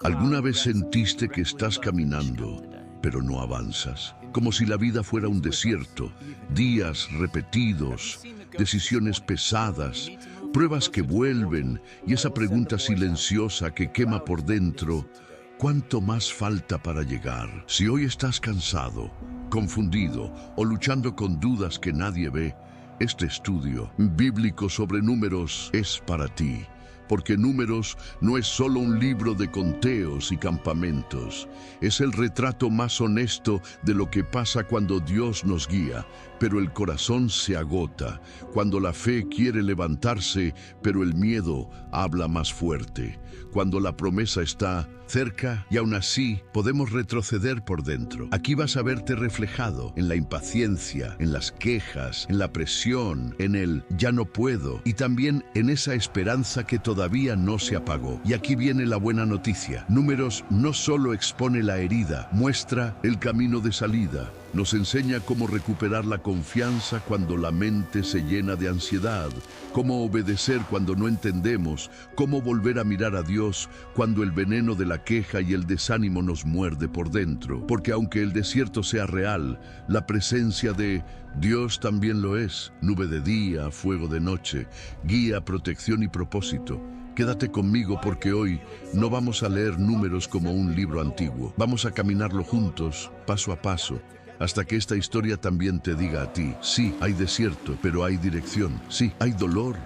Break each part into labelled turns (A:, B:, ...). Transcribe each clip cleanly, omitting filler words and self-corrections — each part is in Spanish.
A: ¿Alguna vez sentiste que estás caminando, pero no avanzas? Como si la vida fuera un desierto, días repetidos, decisiones pesadas, pruebas que vuelven y esa pregunta silenciosa que quema por dentro, ¿cuánto más falta para llegar? Si hoy estás cansado, confundido o luchando con dudas que nadie ve, este estudio bíblico sobre números es para ti. Porque Números no es solo un libro de conteos y campamentos, es el retrato más honesto de lo que pasa cuando Dios nos guía, pero el corazón se agota, cuando la fe quiere levantarse, pero el miedo habla más fuerte, cuando la promesa está cerca y aún así podemos retroceder por dentro. Aquí vas a verte reflejado en la impaciencia, en las quejas, en la presión, en el ya no puedo y también en esa esperanza que todavía no se apagó. Y aquí viene la buena noticia. Números no solo expone la herida, muestra el camino de salida. Nos enseña cómo recuperar la confianza cuando la mente se llena de ansiedad, cómo obedecer cuando no entendemos, cómo volver a mirar a Dios cuando el veneno de la queja y el desánimo nos muerde por dentro. Porque aunque el desierto sea real, la presencia de Dios también lo es. Nube de día, fuego de noche, guía, protección y propósito. Quédate conmigo porque hoy no vamos a leer Números como un libro antiguo. Vamos a caminarlo juntos, paso a paso, hasta que esta historia también te diga a ti, sí, hay desierto, pero hay dirección. Sí, hay dolor,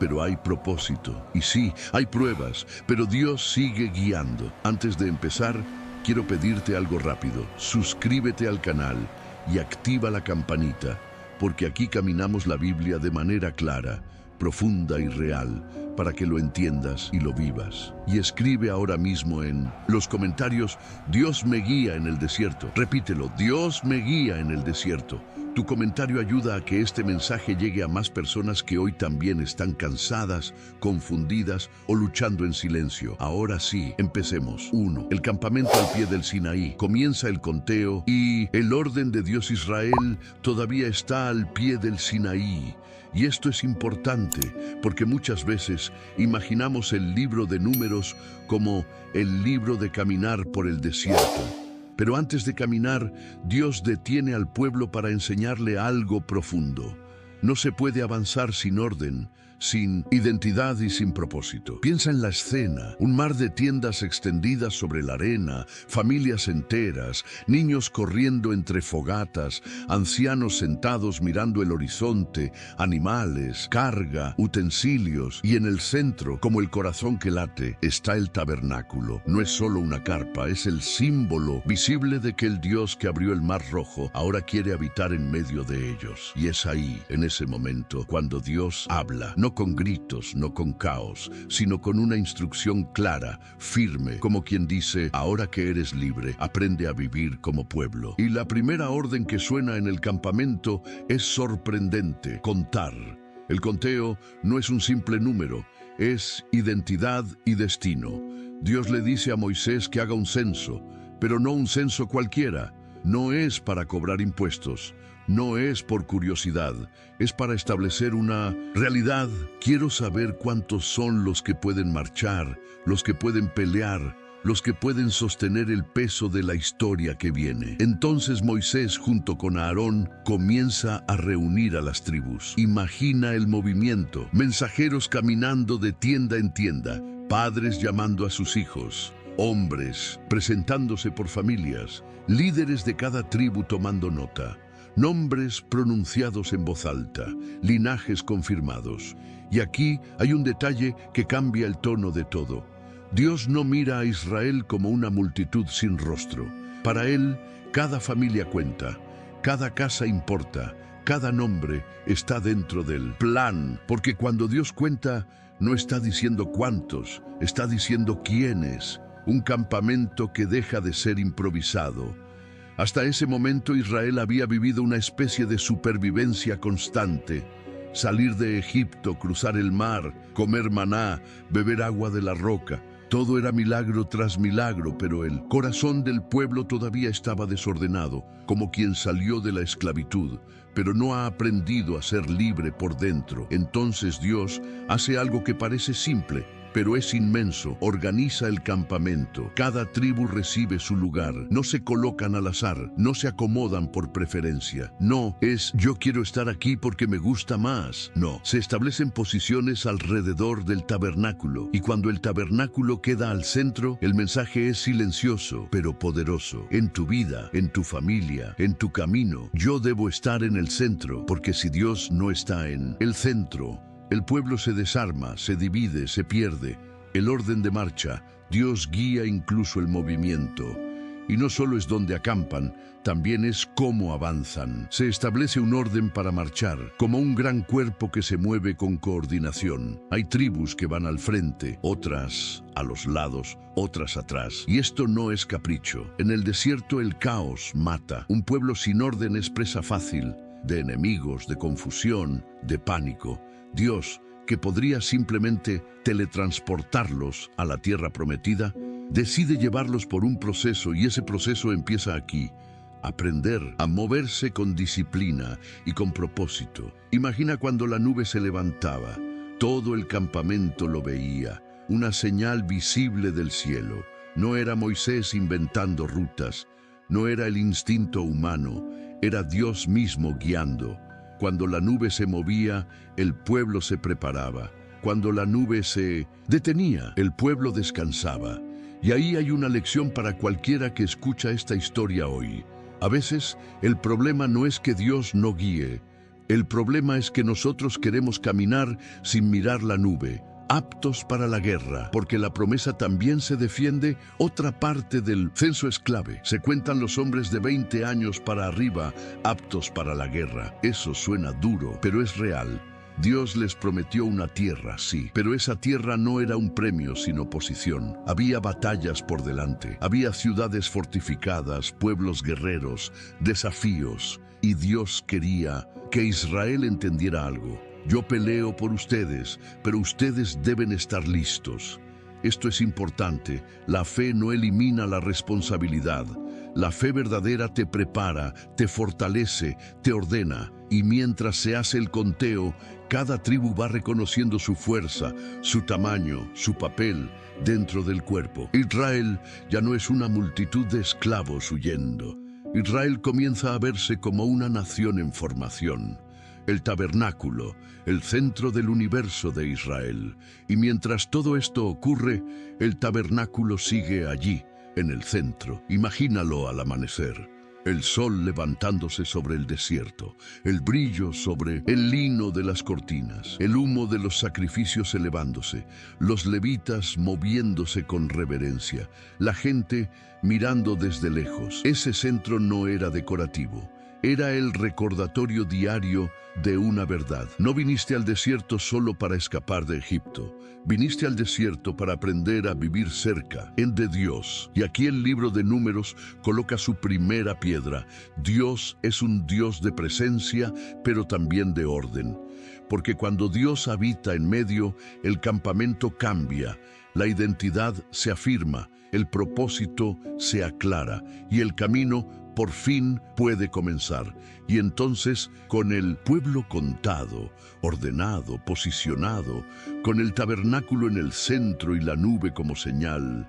A: pero hay propósito. Y sí, hay pruebas, pero Dios sigue guiando. Antes de empezar, quiero pedirte algo rápido. Suscríbete al canal y activa la campanita, porque aquí caminamos la Biblia de manera clara, profunda y real, para que lo entiendas y lo vivas. Y escribe ahora mismo en los comentarios, Dios me guía en el desierto. Repítelo, Dios me guía en el desierto. Tu comentario ayuda a que este mensaje llegue a más personas que hoy también están cansadas, confundidas o luchando en silencio. Ahora sí, empecemos. 1. El campamento al pie del Sinaí. Comienza el conteo y el orden de Dios Israel todavía está al pie del Sinaí. Y esto es importante porque muchas veces imaginamos el libro de Números como el libro de caminar por el desierto. Pero antes de caminar, Dios detiene al pueblo para enseñarle algo profundo. No se puede avanzar sin orden, sin identidad y sin propósito. Piensa en la escena, un mar de tiendas extendidas sobre la arena, familias enteras, niños corriendo entre fogatas, ancianos sentados mirando el horizonte, animales, carga, utensilios, y en el centro, como el corazón que late, está el tabernáculo. No es solo una carpa, es el símbolo visible de que el Dios que abrió el mar rojo ahora quiere habitar en medio de ellos. Y es ahí, en ese momento, cuando Dios habla. No con gritos, no con caos, sino con una instrucción clara, firme, como quien dice, ahora que eres libre, aprende a vivir como pueblo. Y la primera orden que suena en el campamento es sorprendente, contar. El conteo no es un simple número, es identidad y destino. Dios le dice a Moisés que haga un censo, pero no un censo cualquiera. No es para cobrar impuestos. No es por curiosidad, es para establecer una realidad. Quiero saber cuántos son los que pueden marchar, los que pueden pelear, los que pueden sostener el peso de la historia que viene. Entonces Moisés, junto con Aarón, comienza a reunir a las tribus. Imagina el movimiento, mensajeros caminando de tienda en tienda, padres llamando a sus hijos, hombres presentándose por familias, líderes de cada tribu tomando nota. Nombres pronunciados en voz alta, linajes confirmados. Y aquí hay un detalle que cambia el tono de todo. Dios no mira a Israel como una multitud sin rostro. Para Él, cada familia cuenta, cada casa importa, cada nombre está dentro del plan. Porque cuando Dios cuenta, no está diciendo cuántos, está diciendo quiénes. Un campamento que deja de ser improvisado. Hasta ese momento Israel había vivido una especie de supervivencia constante. Salir de Egipto, cruzar el mar, comer maná, beber agua de la roca. Todo era milagro tras milagro, pero el corazón del pueblo todavía estaba desordenado, como quien salió de la esclavitud, pero no ha aprendido a ser libre por dentro. Entonces Dios hace algo que parece simple, pero es inmenso. Organiza el campamento. Cada tribu recibe su lugar. No se colocan al azar, no se acomodan por preferencia. No es yo quiero estar aquí porque me gusta más. No, se establecen posiciones alrededor del tabernáculo. Y cuando el tabernáculo queda al centro, el mensaje es silencioso, pero poderoso. En tu vida, en tu familia, en tu camino, yo debo estar en el centro, porque si Dios no está en el centro, el pueblo se desarma, se divide, se pierde. El orden de marcha, Dios guía incluso el movimiento. Y no solo es donde acampan, también es cómo avanzan. Se establece un orden para marchar, como un gran cuerpo que se mueve con coordinación. Hay tribus que van al frente, otras a los lados, otras atrás. Y esto no es capricho. En el desierto el caos mata. Un pueblo sin orden es presa fácil de enemigos, de confusión, de pánico. Dios, que podría simplemente teletransportarlos a la tierra prometida, decide llevarlos por un proceso, y ese proceso empieza aquí. Aprender a moverse con disciplina y con propósito. Imagina cuando la nube se levantaba. Todo el campamento lo veía, una señal visible del cielo. No era Moisés inventando rutas, no era el instinto humano, era Dios mismo guiando. Cuando la nube se movía, el pueblo se preparaba. Cuando la nube se detenía, el pueblo descansaba. Y ahí hay una lección para cualquiera que escucha esta historia hoy. A veces, el problema no es que Dios no guíe. El problema es que nosotros queremos caminar sin mirar la nube, aptos para la guerra, porque la promesa también se defiende. Otra parte del censo es clave. Se cuentan los hombres de 20 años para arriba, aptos para la guerra. Eso suena duro, pero es real. Dios les prometió una tierra, sí, pero esa tierra no era un premio, sino posición. Había batallas por delante, había ciudades fortificadas, pueblos guerreros, desafíos, y Dios quería que Israel entendiera algo. Yo peleo por ustedes, pero ustedes deben estar listos. Esto es importante. La fe no elimina la responsabilidad. La fe verdadera te prepara, te fortalece, te ordena. Y mientras se hace el conteo, cada tribu va reconociendo su fuerza, su tamaño, su papel dentro del cuerpo. Israel ya no es una multitud de esclavos huyendo. Israel comienza a verse como una nación en formación. El tabernáculo, el centro del universo de Israel. Y mientras todo esto ocurre, el tabernáculo sigue allí, en el centro. Imagínalo al amanecer. El sol levantándose sobre el desierto, el brillo sobre el lino de las cortinas, el humo de los sacrificios elevándose, los levitas moviéndose con reverencia, la gente mirando desde lejos. Ese centro no era decorativo. Era el recordatorio diario de una verdad. No viniste al desierto solo para escapar de Egipto. Viniste al desierto para aprender a vivir cerca, de Dios. Y aquí el libro de Números coloca su primera piedra. Dios es un Dios de presencia, pero también de orden. Porque cuando Dios habita en medio, el campamento cambia, la identidad se afirma, el propósito se aclara y el camino por fin puede comenzar. Y entonces, con el pueblo contado, ordenado, posicionado, con el tabernáculo en el centro y la nube como señal,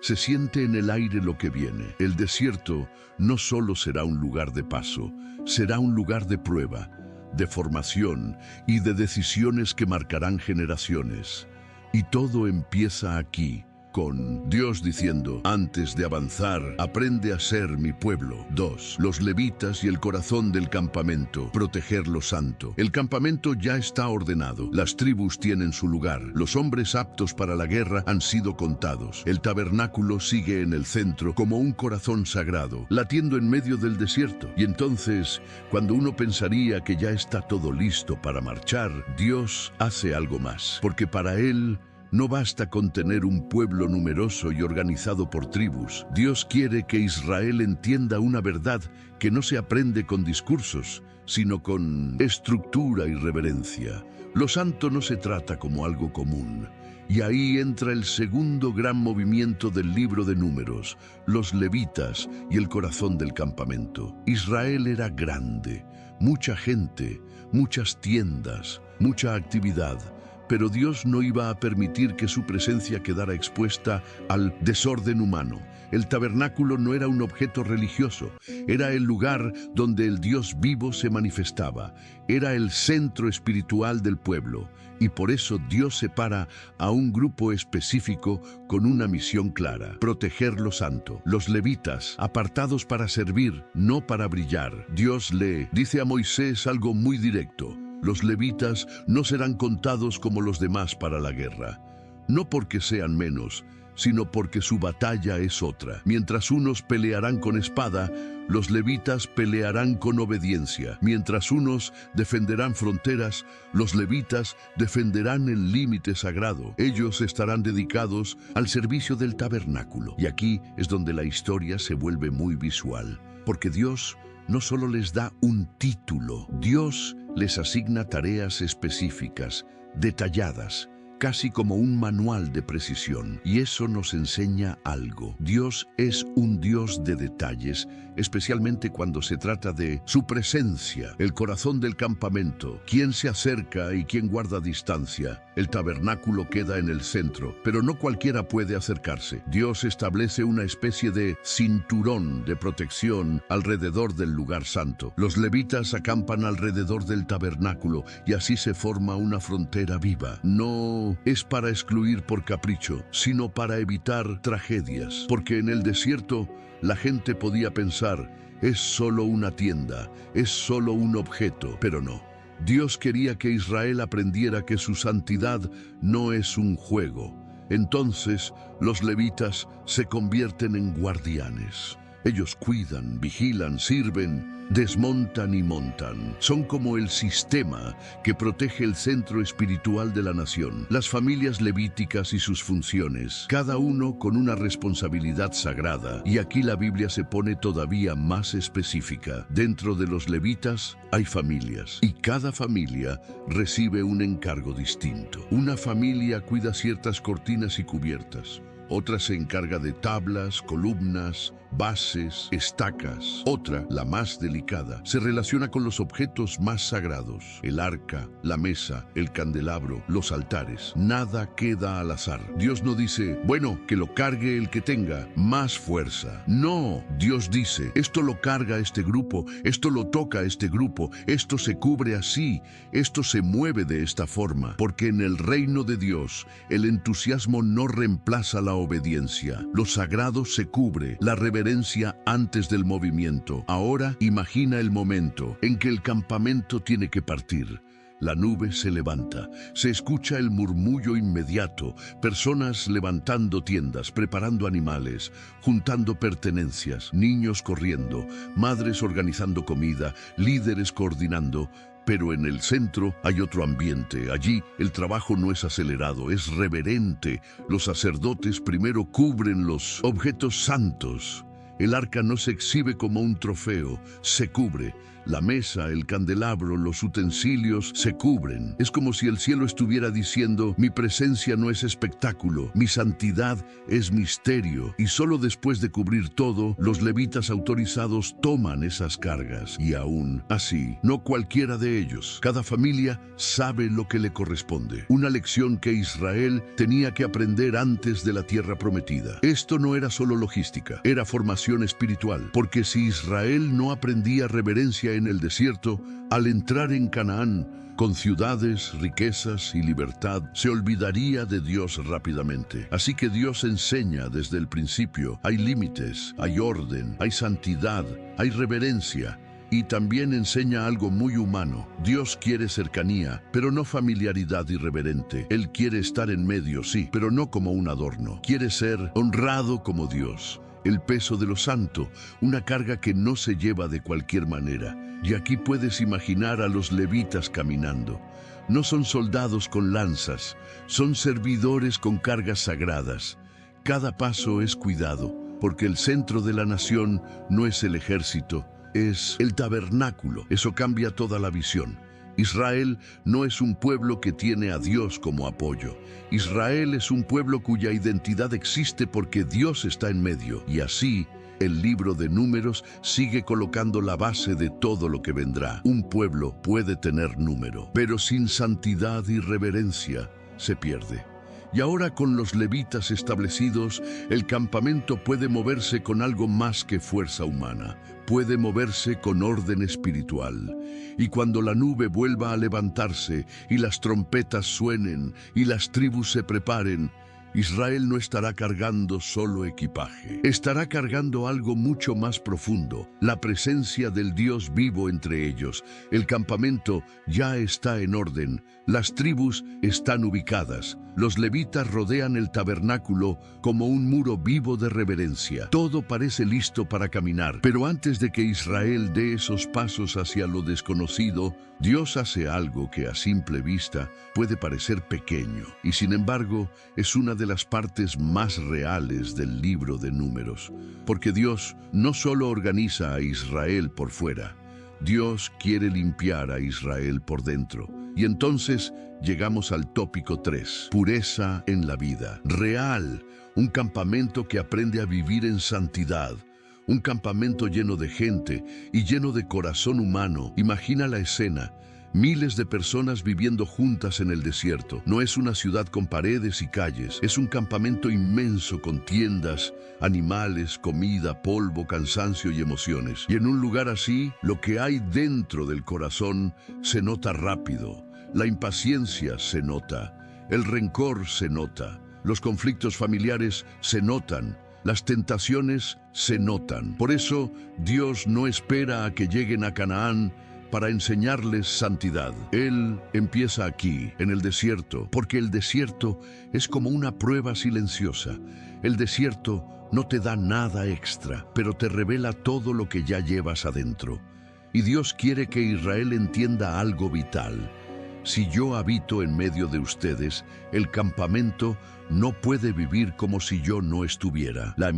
A: se siente en el aire lo que viene. El desierto no solo será un lugar de paso, será un lugar de prueba, de formación y de decisiones que marcarán generaciones. Y todo empieza aquí, con Dios diciendo, antes de avanzar, aprende a ser mi pueblo. 2. Los levitas y el corazón del campamento, proteger lo santo. El campamento ya está ordenado, las tribus tienen su lugar, los hombres aptos para la guerra han sido contados. El tabernáculo sigue en el centro como un corazón sagrado, latiendo en medio del desierto. Y entonces, cuando uno pensaría que ya está todo listo para marchar, Dios hace algo más, porque para Él no basta con tener un pueblo numeroso y organizado por tribus. Dios quiere que Israel entienda una verdad que no se aprende con discursos, sino con estructura y reverencia. Lo santo no se trata como algo común. Y ahí entra el segundo gran movimiento del libro de Números, los levitas y el corazón del campamento. Israel era grande, mucha gente, muchas tiendas, mucha actividad. Pero Dios no iba a permitir que su presencia quedara expuesta al desorden humano. El tabernáculo no era un objeto religioso, era el lugar donde el Dios vivo se manifestaba, era el centro espiritual del pueblo, y por eso Dios separa a un grupo específico con una misión clara: proteger lo santo. Los levitas, apartados para servir, no para brillar. Dios le dice a Moisés algo muy directo: los levitas no serán contados como los demás para la guerra, no porque sean menos, sino porque su batalla es otra. Mientras unos pelearán con espada, los levitas pelearán con obediencia. Mientras unos defenderán fronteras, los levitas defenderán el límite sagrado. Ellos estarán dedicados al servicio del tabernáculo. Y aquí es donde la historia se vuelve muy visual, porque Dios no solo les da un título, Dios les asigna tareas específicas, detalladas, casi como un manual de precisión. Y eso nos enseña algo. Dios es un Dios de detalles, especialmente cuando se trata de su presencia, el corazón del campamento, quién se acerca y quién guarda distancia. El tabernáculo queda en el centro, pero no cualquiera puede acercarse. Dios establece una especie de cinturón de protección alrededor del lugar santo. Los levitas acampan alrededor del tabernáculo y así se forma una frontera viva. No es para excluir por capricho, sino para evitar tragedias, porque en el desierto la gente podía pensar: es solo una tienda, es solo un objeto, pero no. Dios quería que Israel aprendiera que su santidad no es un juego. Entonces, los levitas se convierten en guardianes. Ellos cuidan, vigilan, sirven, desmontan y montan. Son como el sistema que protege el centro espiritual de la nación. Las familias levíticas y sus funciones, cada uno con una responsabilidad sagrada. Y aquí la Biblia se pone todavía más específica. Dentro de los levitas hay familias, y cada familia recibe un encargo distinto. Una familia cuida ciertas cortinas y cubiertas. Otra se encarga de tablas, columnas, bases, estacas. Otra, la más delicada, se relaciona con los objetos más sagrados: el arca, la mesa, el candelabro, los altares. Nada queda al azar. Dios no dice: bueno, que lo cargue el que tenga más fuerza. No, Dios dice: esto lo carga este grupo, esto lo toca este grupo, esto se cubre así, esto se mueve de esta forma. Porque en el reino de Dios, el entusiasmo no reemplaza la obediencia. Lo sagrado se cubre, la reverencia antes del movimiento. Ahora imagina el momento en que el campamento tiene que partir. La nube se levanta, se escucha el murmullo inmediato, personas levantando tiendas, preparando animales, juntando pertenencias, niños corriendo, madres organizando comida, líderes coordinando. Pero en el centro hay otro ambiente. Allí el trabajo no es acelerado, es reverente. Los sacerdotes primero cubren los objetos santos. El arca no se exhibe como un trofeo, se cubre. La mesa, el candelabro, los utensilios se cubren. Es como si el cielo estuviera diciendo: mi presencia no es espectáculo, mi santidad es misterio. Y solo después de cubrir todo, los levitas autorizados toman esas cargas. Y aún así, no cualquiera de ellos. Cada familia sabe lo que le corresponde. Una lección que Israel tenía que aprender antes de la tierra prometida. Esto no era solo logística, era formación espiritual. Porque si Israel no aprendía reverencia en el desierto, al entrar en Canaán, con ciudades, riquezas y libertad, se olvidaría de Dios rápidamente. Así que Dios enseña desde el principio: hay límites, hay orden, hay santidad, hay reverencia. Y también enseña algo muy humano. Dios quiere cercanía, pero no familiaridad irreverente. Él quiere estar en medio, sí, pero no como un adorno. Quiere ser honrado como Dios. El peso de lo santo, una carga que no se lleva de cualquier manera. Y aquí puedes imaginar a los levitas caminando. No son soldados con lanzas, son servidores con cargas sagradas. Cada paso es cuidado, porque el centro de la nación no es el ejército, es el tabernáculo. Eso cambia toda la visión. Israel no es un pueblo que tiene a Dios como apoyo. Israel es un pueblo cuya identidad existe porque Dios está en medio. Y así, el libro de Números sigue colocando la base de todo lo que vendrá. Un pueblo puede tener número, pero sin santidad y reverencia, se pierde. Y ahora con los levitas establecidos, el campamento puede moverse con algo más que fuerza humana. Puede moverse con orden espiritual. Y cuando la nube vuelva a levantarse y las trompetas suenen y las tribus se preparen, Israel no estará cargando solo equipaje. Estará cargando algo mucho más profundo, la presencia del Dios vivo entre ellos. El campamento ya está en orden. Las tribus están ubicadas. Los levitas rodean el tabernáculo como un muro vivo de reverencia. Todo parece listo para caminar, pero antes de que Israel dé esos pasos hacia lo desconocido, Dios hace algo que a simple vista puede parecer pequeño, y sin embargo es una de las partes más reales del libro de Números, porque Dios no solo organiza a Israel por fuera, Dios quiere limpiar a Israel por dentro. Y entonces llegamos al tópico 3, pureza en la vida. Real, un campamento que aprende a vivir en santidad. Un campamento lleno de gente y lleno de corazón humano. Imagina la escena. Miles de personas viviendo juntas en el desierto. No es una ciudad con paredes y calles. Es un campamento inmenso con tiendas, animales, comida, polvo, cansancio y emociones. Y en un lugar así, lo que hay dentro del corazón se nota rápido. La impaciencia se nota. El rencor se nota. Los conflictos familiares se notan. Las tentaciones se notan. Por eso, Dios no espera a que lleguen a Canaán para enseñarles santidad. Él empieza aquí, en el desierto, porque el desierto es como una prueba silenciosa. El desierto no te da nada extra, pero te revela todo lo que ya llevas adentro. Y Dios quiere que Israel entienda algo vital. Si yo habito en medio de ustedes, el campamento no puede vivir como si yo no estuviera. La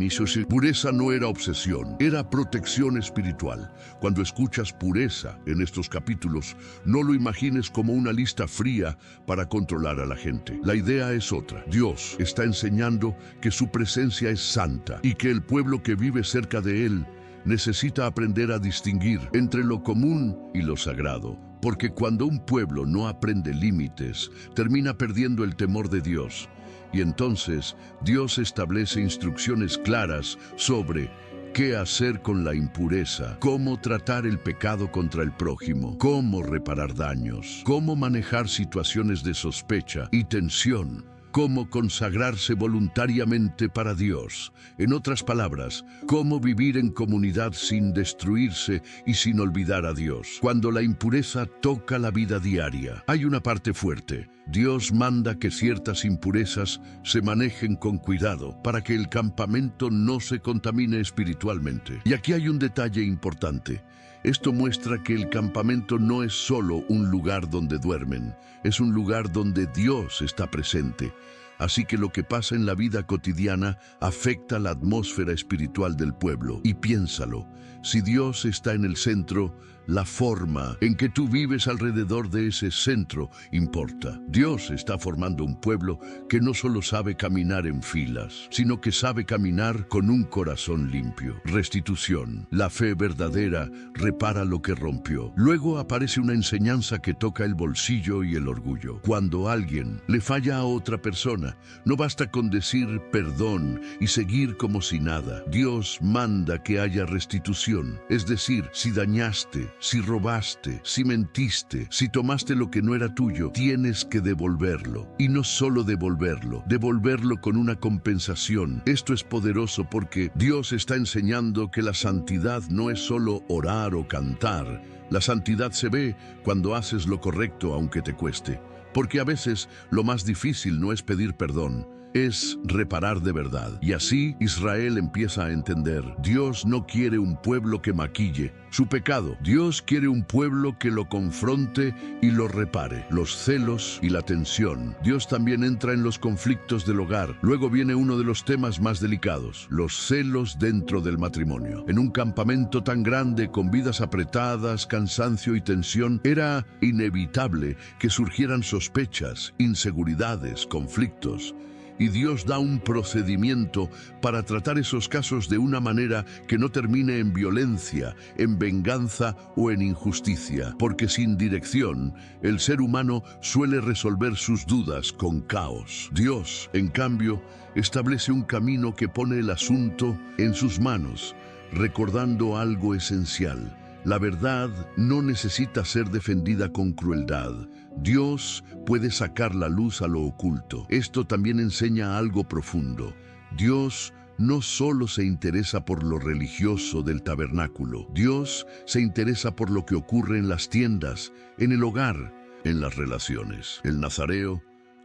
A: pureza no era obsesión, era protección espiritual. Cuando escuchas pureza en estos capítulos, no lo imagines como una lista fría para controlar a la gente. La idea es otra. Dios está enseñando que su presencia es santa y que el pueblo que vive cerca de él necesita aprender a distinguir entre lo común y lo sagrado. Porque cuando un pueblo no aprende límites, termina perdiendo el temor de Dios. Y entonces Dios establece instrucciones claras sobre qué hacer con la impureza, cómo tratar el pecado contra el prójimo, cómo reparar daños, cómo manejar situaciones de sospecha y tensión, cómo consagrarse voluntariamente para Dios. En otras palabras, cómo vivir en comunidad sin destruirse y sin olvidar a Dios. Cuando la impureza toca la vida diaria, hay una parte fuerte. Dios manda que ciertas impurezas se manejen con cuidado para que el campamento no se contamine espiritualmente. Y aquí hay un detalle importante. Esto muestra que el campamento no es solo un lugar donde duermen, es un lugar donde Dios está presente. Así que lo que pasa en la vida cotidiana afecta la atmósfera espiritual del pueblo. Y piénsalo, si Dios está en el centro, la forma en que tú vives alrededor de ese centro importa. Dios está formando un pueblo que no solo sabe caminar en filas, sino que sabe caminar con un corazón limpio. Restitución. La fe verdadera repara lo que rompió. Luego aparece una enseñanza que toca el bolsillo y el orgullo. Cuando alguien le falla a otra persona, no basta con decir perdón y seguir como si nada. Dios manda que haya restitución. Es decir, si dañaste, si robaste, si mentiste, si tomaste lo que no era tuyo, tienes que devolverlo. Y no solo devolverlo con una compensación. Esto es poderoso porque Dios está enseñando que la santidad no es solo orar o cantar. La santidad se ve cuando haces lo correcto aunque te cueste. Porque a veces lo más difícil no es pedir perdón, es reparar de verdad. Y así Israel empieza a entender, Dios no quiere un pueblo que maquille su pecado. Dios quiere un pueblo que lo confronte y lo repare. Los celos y la tensión. Dios también entra en los conflictos del hogar. Luego viene uno de los temas más delicados, los celos dentro del matrimonio. En un campamento tan grande, con vidas apretadas, cansancio y tensión, era inevitable que surgieran sospechas, inseguridades, conflictos. Y Dios da un procedimiento para tratar esos casos de una manera que no termine en violencia, en venganza o en injusticia, porque sin dirección, el ser humano suele resolver sus dudas con caos. Dios, en cambio, establece un camino que pone el asunto en sus manos, recordando algo esencial. La verdad no necesita ser defendida con crueldad. Dios puede sacar la luz a lo oculto. Esto también enseña algo profundo. Dios no solo se interesa por lo religioso del tabernáculo. Dios se interesa por lo que ocurre en las tiendas, en el hogar, en las relaciones. El nazareo,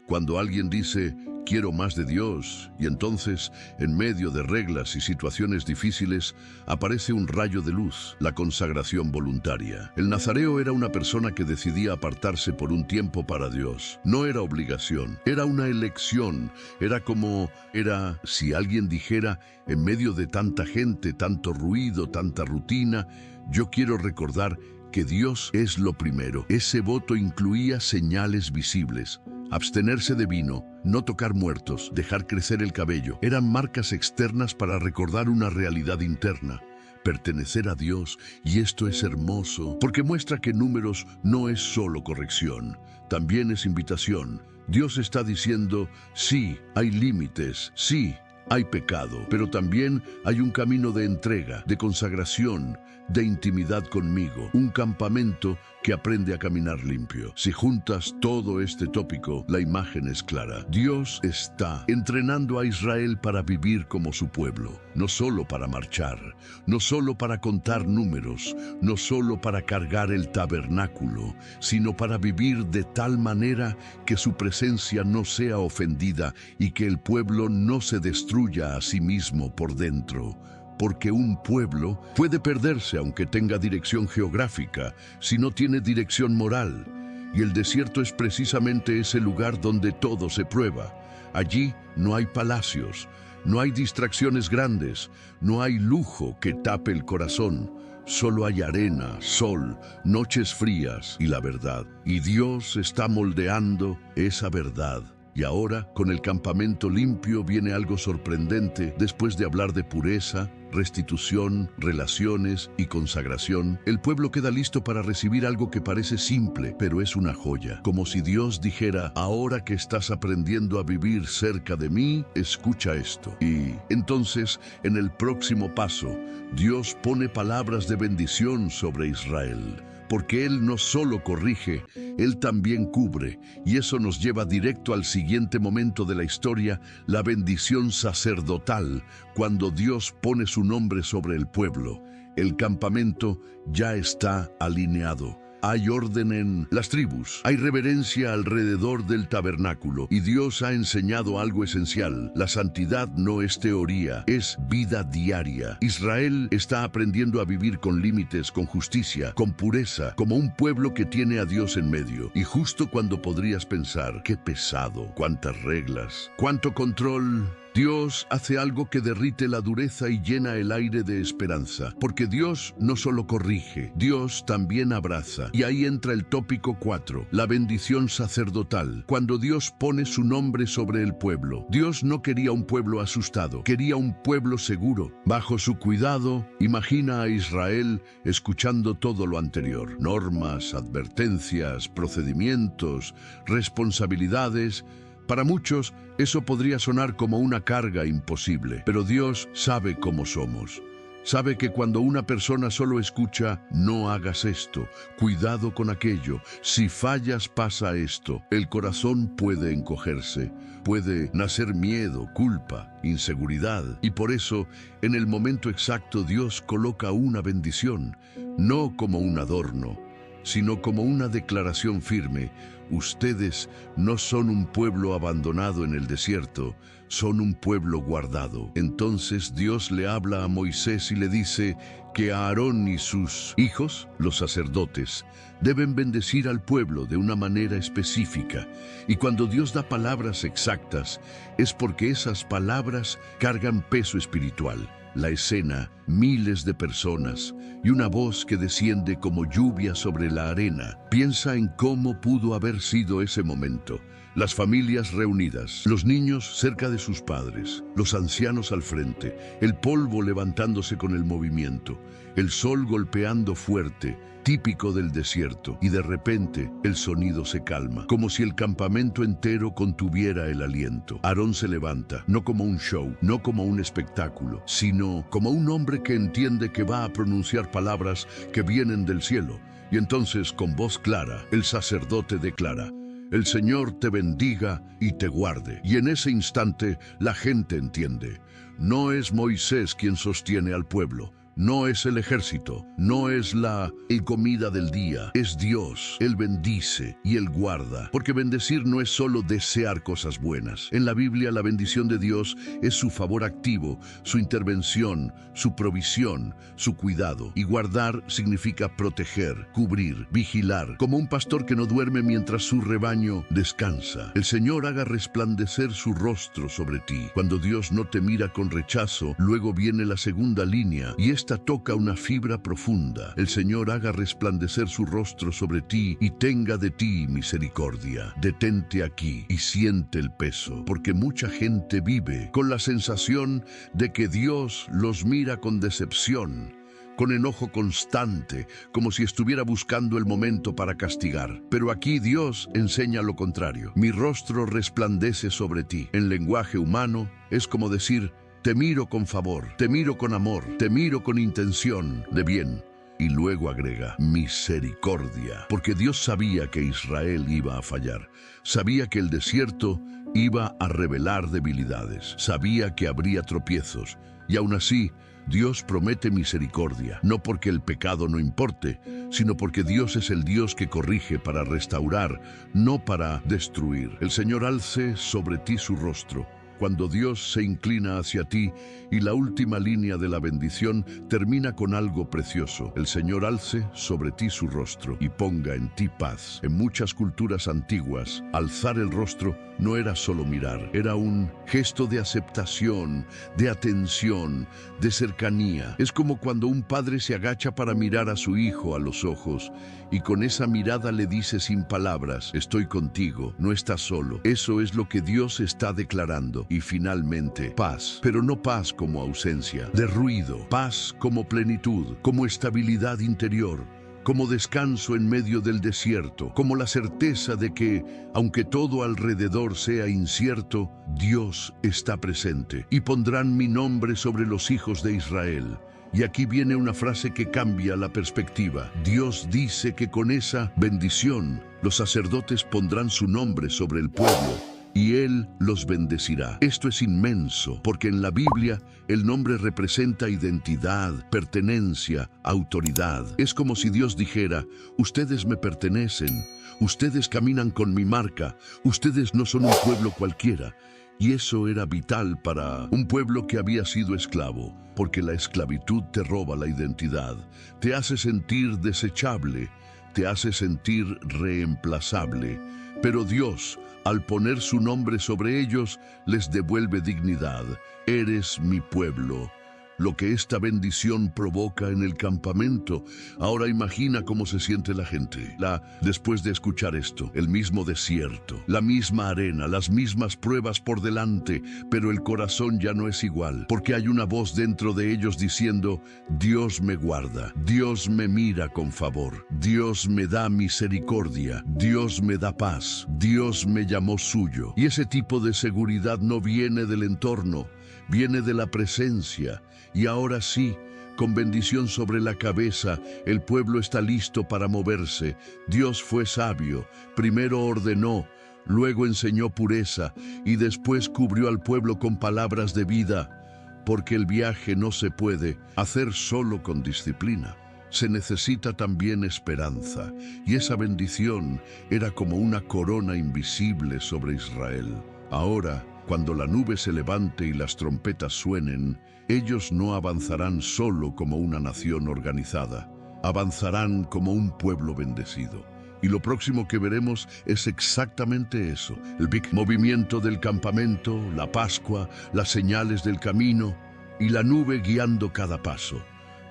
A: cuando alguien dice, quiero más de Dios, y entonces, en medio de reglas y situaciones difíciles, aparece un rayo de luz, la consagración voluntaria. El nazareo era una persona que decidía apartarse por un tiempo para Dios. No era obligación, era una elección. Era si alguien dijera, en medio de tanta gente, tanto ruido, tanta rutina, yo quiero recordar que Dios es lo primero. Ese voto incluía señales visibles. Abstenerse de vino, no tocar muertos, dejar crecer el cabello, eran marcas externas para recordar una realidad interna. Pertenecer a Dios, y esto es hermoso, porque muestra que números no es solo corrección, también es invitación. Dios está diciendo, sí, hay límites, sí, hay pecado, pero también hay un camino de entrega, de consagración, de intimidad conmigo, un campamento que aprende a caminar limpio. Si juntas todo este tópico, la imagen es clara. Dios está entrenando a Israel para vivir como su pueblo, no solo para marchar, no solo para contar números, no solo para cargar el tabernáculo, sino para vivir de tal manera que su presencia no sea ofendida y que el pueblo no se destruya a sí mismo por dentro. Porque un pueblo puede perderse aunque tenga dirección geográfica, si no tiene dirección moral. Y el desierto es precisamente ese lugar donde todo se prueba. Allí no hay palacios, no hay distracciones grandes, no hay lujo que tape el corazón. Solo hay arena, sol, noches frías y la verdad. Y Dios está moldeando esa verdad. Y ahora, con el campamento limpio, viene algo sorprendente. Después de hablar de pureza, restitución, relaciones y consagración, el pueblo queda listo para recibir algo que parece simple, pero es una joya. Como si Dios dijera, ahora que estás aprendiendo a vivir cerca de mí, escucha esto. Y entonces, en el próximo paso, Dios pone palabras de bendición sobre Israel. Porque Él no solo corrige, Él también cubre, y eso nos lleva directo al siguiente momento de la historia, la bendición sacerdotal, cuando Dios pone su nombre sobre el pueblo. El campamento ya está alineado. Hay orden en las tribus, hay reverencia alrededor del tabernáculo, y Dios ha enseñado algo esencial. La santidad no es teoría, es vida diaria. Israel está aprendiendo a vivir con límites, con justicia, con pureza, como un pueblo que tiene a Dios en medio. Y justo cuando podrías pensar, qué pesado, cuántas reglas, cuánto control, Dios hace algo que derrite la dureza y llena el aire de esperanza, porque Dios no solo corrige, Dios también abraza. Y ahí entra el tópico 4, la bendición sacerdotal, cuando Dios pone su nombre sobre el pueblo. Dios no quería un pueblo asustado, quería un pueblo seguro. Bajo su cuidado, imagina a Israel escuchando todo lo anterior, normas, advertencias, procedimientos, responsabilidades. Para muchos, eso podría sonar como una carga imposible, pero Dios sabe cómo somos. Sabe que cuando una persona solo escucha, no hagas esto, cuidado con aquello, si fallas pasa esto, el corazón puede encogerse, puede nacer miedo, culpa, inseguridad, y por eso, en el momento exacto, Dios coloca una bendición, no como un adorno, sino como una declaración firme. Ustedes no son un pueblo abandonado en el desierto, son un pueblo guardado. Entonces Dios le habla a Moisés y le dice que Aarón y sus hijos, los sacerdotes, deben bendecir al pueblo de una manera específica. Y cuando Dios da palabras exactas, es porque esas palabras cargan peso espiritual. La escena, miles de personas y una voz que desciende como lluvia sobre la arena. Piensa en cómo pudo haber sido ese momento. Las familias reunidas, los niños cerca de sus padres, los ancianos al frente, el polvo levantándose con el movimiento, el sol golpeando fuerte, típico del desierto, y de repente el sonido se calma, como si el campamento entero contuviera el aliento. Aarón se levanta, no como un show, no como un espectáculo, sino como un hombre que entiende que va a pronunciar palabras que vienen del cielo. Y entonces, con voz clara, el sacerdote declara: el Señor te bendiga y te guarde. Y en ese instante la gente entiende. No es Moisés quien sostiene al pueblo. No es el ejército, no es la comida del día, es Dios. Él bendice y Él guarda, porque bendecir no es solo desear cosas buenas. En la Biblia, la bendición de Dios es su favor activo, su intervención, su provisión, su cuidado. Y guardar significa proteger, cubrir, vigilar, como un pastor que no duerme mientras su rebaño descansa. El Señor haga resplandecer su rostro sobre ti. Cuando Dios no te mira con rechazo, luego viene la segunda línea, y esta toca una fibra profunda. El Señor haga resplandecer su rostro sobre ti y tenga de ti misericordia. Detente aquí y siente el peso, porque mucha gente vive con la sensación de que Dios los mira con decepción, con enojo constante, como si estuviera buscando el momento para castigar. Pero aquí Dios enseña lo contrario. Mi rostro resplandece sobre ti. En lenguaje humano es como decir: te miro con favor, te miro con amor, te miro con intención de bien. Y luego agrega: misericordia, porque Dios sabía que Israel iba a fallar. Sabía que el desierto iba a revelar debilidades. Sabía que habría tropiezos. Y aún así, Dios promete misericordia, no porque el pecado no importe, sino porque Dios es el Dios que corrige para restaurar, no para destruir. El Señor alce sobre ti su rostro. Cuando Dios se inclina hacia ti, y la última línea de la bendición termina con algo precioso: el Señor alce sobre ti su rostro y ponga en ti paz. En muchas culturas antiguas, alzar el rostro no era solo mirar, era un gesto de aceptación, de atención, de cercanía. Es como cuando un padre se agacha para mirar a su hijo a los ojos, y con esa mirada le dice sin palabras: estoy contigo, no estás solo. Eso es lo que Dios está declarando. Y finalmente, paz, pero no paz como ausencia de ruido, paz como plenitud, como estabilidad interior, como descanso en medio del desierto, como la certeza de que, aunque todo alrededor sea incierto, Dios está presente. Y pondrán mi nombre sobre los hijos de Israel. Y aquí viene una frase que cambia la perspectiva. Dios dice que con esa bendición, los sacerdotes pondrán su nombre sobre el pueblo y Él los bendecirá. Esto es inmenso, porque en la Biblia el nombre representa identidad, pertenencia, autoridad. Es como si Dios dijera: ustedes me pertenecen, ustedes caminan con mi marca, ustedes no son un pueblo cualquiera. Y eso era vital para un pueblo que había sido esclavo, porque la esclavitud te roba la identidad, te hace sentir desechable, te hace sentir reemplazable. Pero Dios, al poner su nombre sobre ellos, les devuelve dignidad. Eres mi pueblo. Lo que esta bendición provoca en el campamento. Ahora imagina cómo se siente la gente. Después de escuchar esto, el mismo desierto, la misma arena, las mismas pruebas por delante, pero el corazón ya no es igual, porque hay una voz dentro de ellos diciendo: Dios me guarda, Dios me mira con favor, Dios me da misericordia, Dios me da paz, Dios me llamó suyo. Y ese tipo de seguridad no viene del entorno, viene de la presencia. Y ahora sí, con bendición sobre la cabeza, el pueblo está listo para moverse. Dios fue sabio, primero ordenó, luego enseñó pureza y después cubrió al pueblo con palabras de vida, porque el viaje no se puede hacer solo con disciplina. Se necesita también esperanza, y esa bendición era como una corona invisible sobre Israel. Ahora, cuando la nube se levante y las trompetas suenen, ellos no avanzarán solo como una nación organizada, avanzarán como un pueblo bendecido. Y lo próximo que veremos es exactamente eso: el big movimiento del campamento, la Pascua, las señales del camino y la nube guiando cada paso.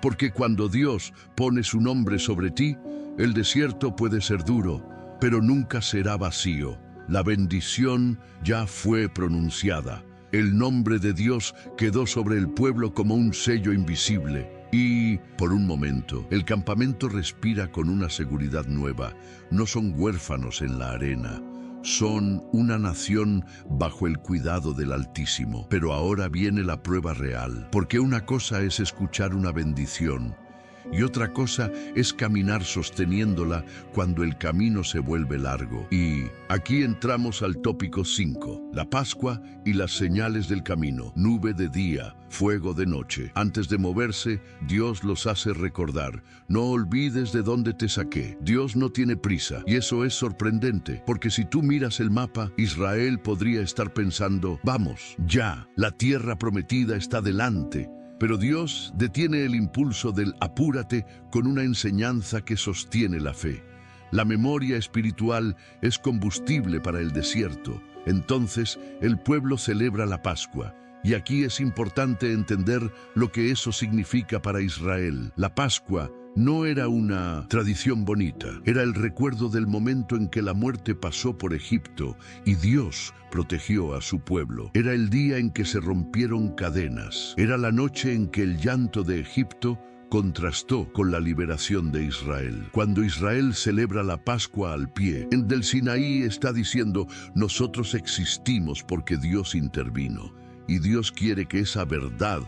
A: Porque cuando Dios pone su nombre sobre ti, el desierto puede ser duro, pero nunca será vacío. La bendición ya fue pronunciada. El nombre de Dios quedó sobre el pueblo como un sello invisible. Y, por un momento, el campamento respira con una seguridad nueva. No son huérfanos en la arena. Son una nación bajo el cuidado del Altísimo. Pero ahora viene la prueba real, porque una cosa es escuchar una bendición y otra cosa es caminar sosteniéndola cuando el camino se vuelve largo. Y aquí entramos al tópico 5, la Pascua y las señales del camino. Nube de día, fuego de noche. Antes de moverse, Dios los hace recordar: no olvides de dónde te saqué. Dios no tiene prisa, y eso es sorprendente, porque si tú miras el mapa, Israel podría estar pensando: vamos, ya, la tierra prometida está delante. Pero Dios detiene el impulso del apúrate con una enseñanza que sostiene la fe. La memoria espiritual es combustible para el desierto. Entonces el pueblo celebra la Pascua. Y aquí es importante entender lo que eso significa para Israel. La Pascua no era una tradición bonita, era el recuerdo del momento en que la muerte pasó por Egipto y Dios protegió a su pueblo. Era el día en que se rompieron cadenas. Era la noche en que el llanto de Egipto contrastó con la liberación de Israel. Cuando Israel celebra la Pascua al pie del Sinaí, está diciendo: nosotros existimos porque Dios intervino. Y Dios quiere que esa verdad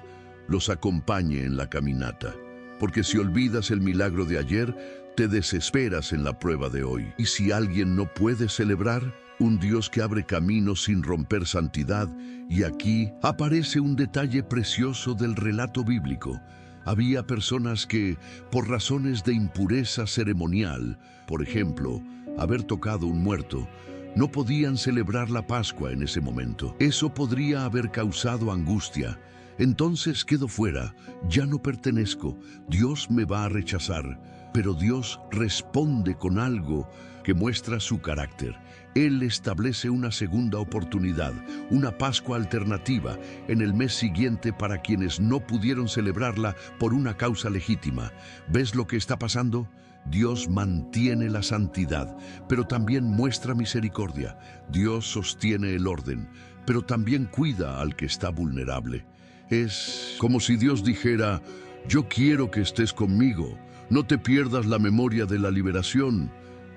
A: los acompañe en la caminata. Porque si olvidas el milagro de ayer, te desesperas en la prueba de hoy. Y si alguien no puede celebrar, un Dios que abre caminos sin romper santidad. Y aquí aparece un detalle precioso del relato bíblico. Había personas que, por razones de impureza ceremonial, por ejemplo, haber tocado un muerto, no podían celebrar la Pascua en ese momento. Eso podría haber causado angustia. Entonces quedo fuera, ya no pertenezco, Dios me va a rechazar. Pero Dios responde con algo que muestra su carácter. Él establece una segunda oportunidad, una Pascua alternativa en el mes siguiente para quienes no pudieron celebrarla por una causa legítima. ¿Ves lo que está pasando? Dios mantiene la santidad, pero también muestra misericordia. Dios sostiene el orden, pero también cuida al que está vulnerable. Es como si Dios dijera: yo quiero que estés conmigo, no te pierdas la memoria de la liberación.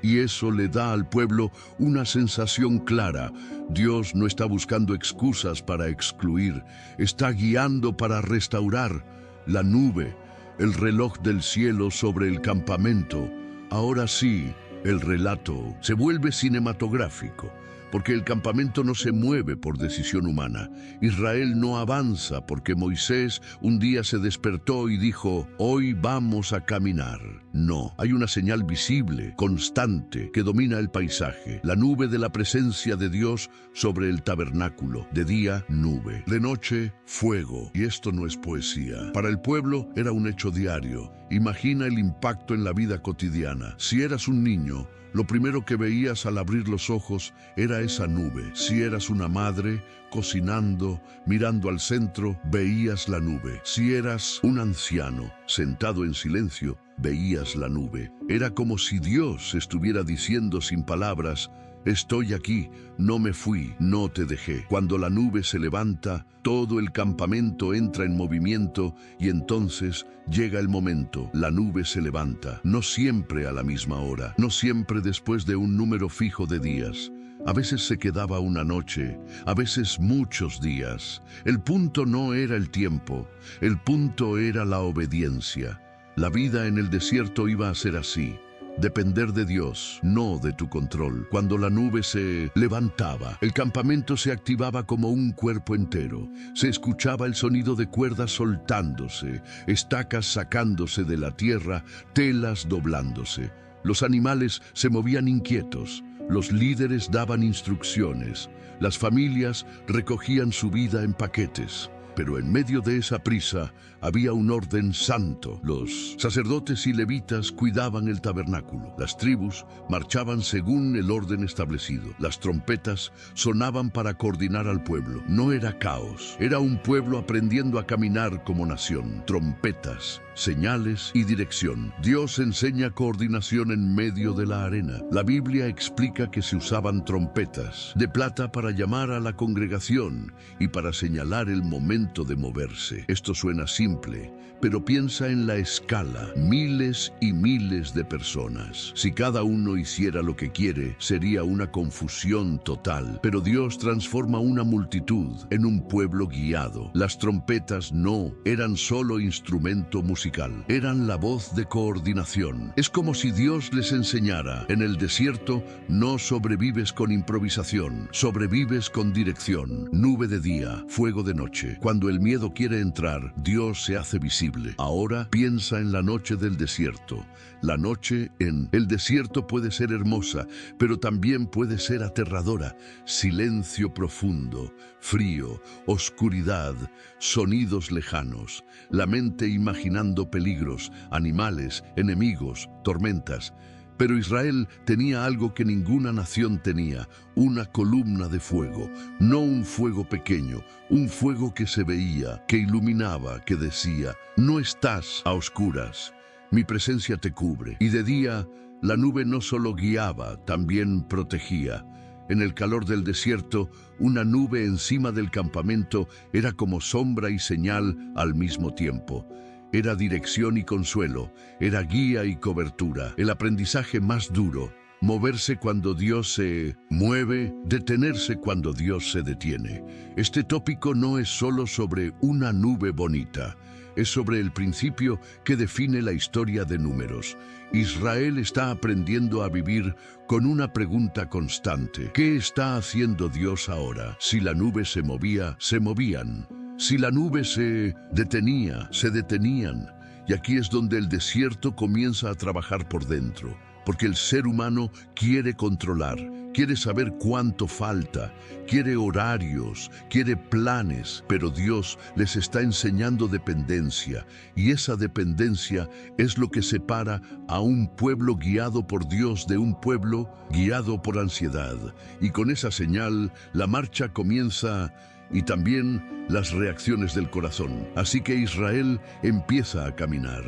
A: Y eso le da al pueblo una sensación clara. Dios no está buscando excusas para excluir, está guiando para restaurar. La nube, el reloj del cielo sobre el campamento. Ahora sí, el relato se vuelve cinematográfico, porque el campamento no se mueve por decisión humana. Israel no avanza porque Moisés un día se despertó y dijo: hoy vamos a caminar. No, hay una señal visible, constante, que domina el paisaje. La nube de la presencia de Dios sobre el tabernáculo. De día, nube. De noche, fuego. Y esto no es poesía. Para el pueblo era un hecho diario. Imagina el impacto en la vida cotidiana. Si eras un niño, lo primero que veías al abrir los ojos era esa nube. Si eras una madre, cocinando, mirando al centro, veías la nube. Si eras un anciano, sentado en silencio, veías la nube. Era como si Dios estuviera diciendo sin palabras: estoy aquí, no me fui, no te dejé. Cuando la nube se levanta, todo el campamento entra en movimiento y entonces llega el momento. La nube se levanta, no siempre a la misma hora, no siempre después de un número fijo de días. A veces se quedaba una noche, a veces muchos días. El punto no era el tiempo, el punto era la obediencia. La vida en el desierto iba a ser así. Depender de Dios, no de tu control. Cuando la nube se levantaba, el campamento se activaba como un cuerpo entero. Se escuchaba el sonido de cuerdas soltándose, estacas sacándose de la tierra, telas doblándose. Los animales se movían inquietos, los líderes daban instrucciones, las familias recogían su vida en paquetes. Pero en medio de esa prisa había un orden santo. Los sacerdotes y levitas cuidaban el tabernáculo. Las tribus marchaban según el orden establecido. Las trompetas sonaban para coordinar al pueblo. No era caos, era un pueblo aprendiendo a caminar como nación. Trompetas, señales y dirección. Dios enseña coordinación en medio de la arena. La Biblia explica que se usaban trompetas de plata para llamar a la congregación y para señalar el momento de moverse. Esto suena simple, pero piensa en la escala. Miles y miles de personas. Si cada uno hiciera lo que quiere, sería una confusión total. Pero Dios transforma una multitud en un pueblo guiado. Las trompetas no eran solo instrumento musical, eran la voz de coordinación. Es como si Dios les enseñara: en el desierto no sobrevives con improvisación, sobrevives con dirección. Nube de día, fuego de noche. Cuando el miedo quiere entrar, Dios se hace visible. Ahora piensa en la noche del desierto. La noche en el desierto puede ser hermosa, pero también puede ser aterradora. Silencio profundo, frío, oscuridad, sonidos lejanos, la mente imaginando peligros, animales, enemigos, tormentas. Pero Israel tenía algo que ninguna nación tenía: una columna de fuego, no un fuego pequeño, un fuego que se veía, que iluminaba, que decía: no estás a oscuras, mi presencia te cubre. Y de día, la nube no solo guiaba, también protegía. En el calor del desierto, una nube encima del campamento era como sombra y señal al mismo tiempo. Era dirección y consuelo, era guía y cobertura. El aprendizaje más duro: moverse cuando Dios se mueve, detenerse cuando Dios se detiene. Este tópico no es solo sobre una nube bonita, es sobre el principio que define la historia de Números. Israel está aprendiendo a vivir con una pregunta constante: ¿qué está haciendo Dios ahora? Si la nube se movía, se movían. Si la nube se detenía, se detenían. Y aquí es donde el desierto comienza a trabajar por dentro, porque el ser humano quiere controlar, quiere saber cuánto falta, quiere horarios, quiere planes, pero Dios les está enseñando dependencia, y esa dependencia es lo que separa a un pueblo guiado por Dios de un pueblo guiado por ansiedad. Y con esa señal, la marcha comienza, y también las reacciones del corazón. Así que Israel empieza a caminar.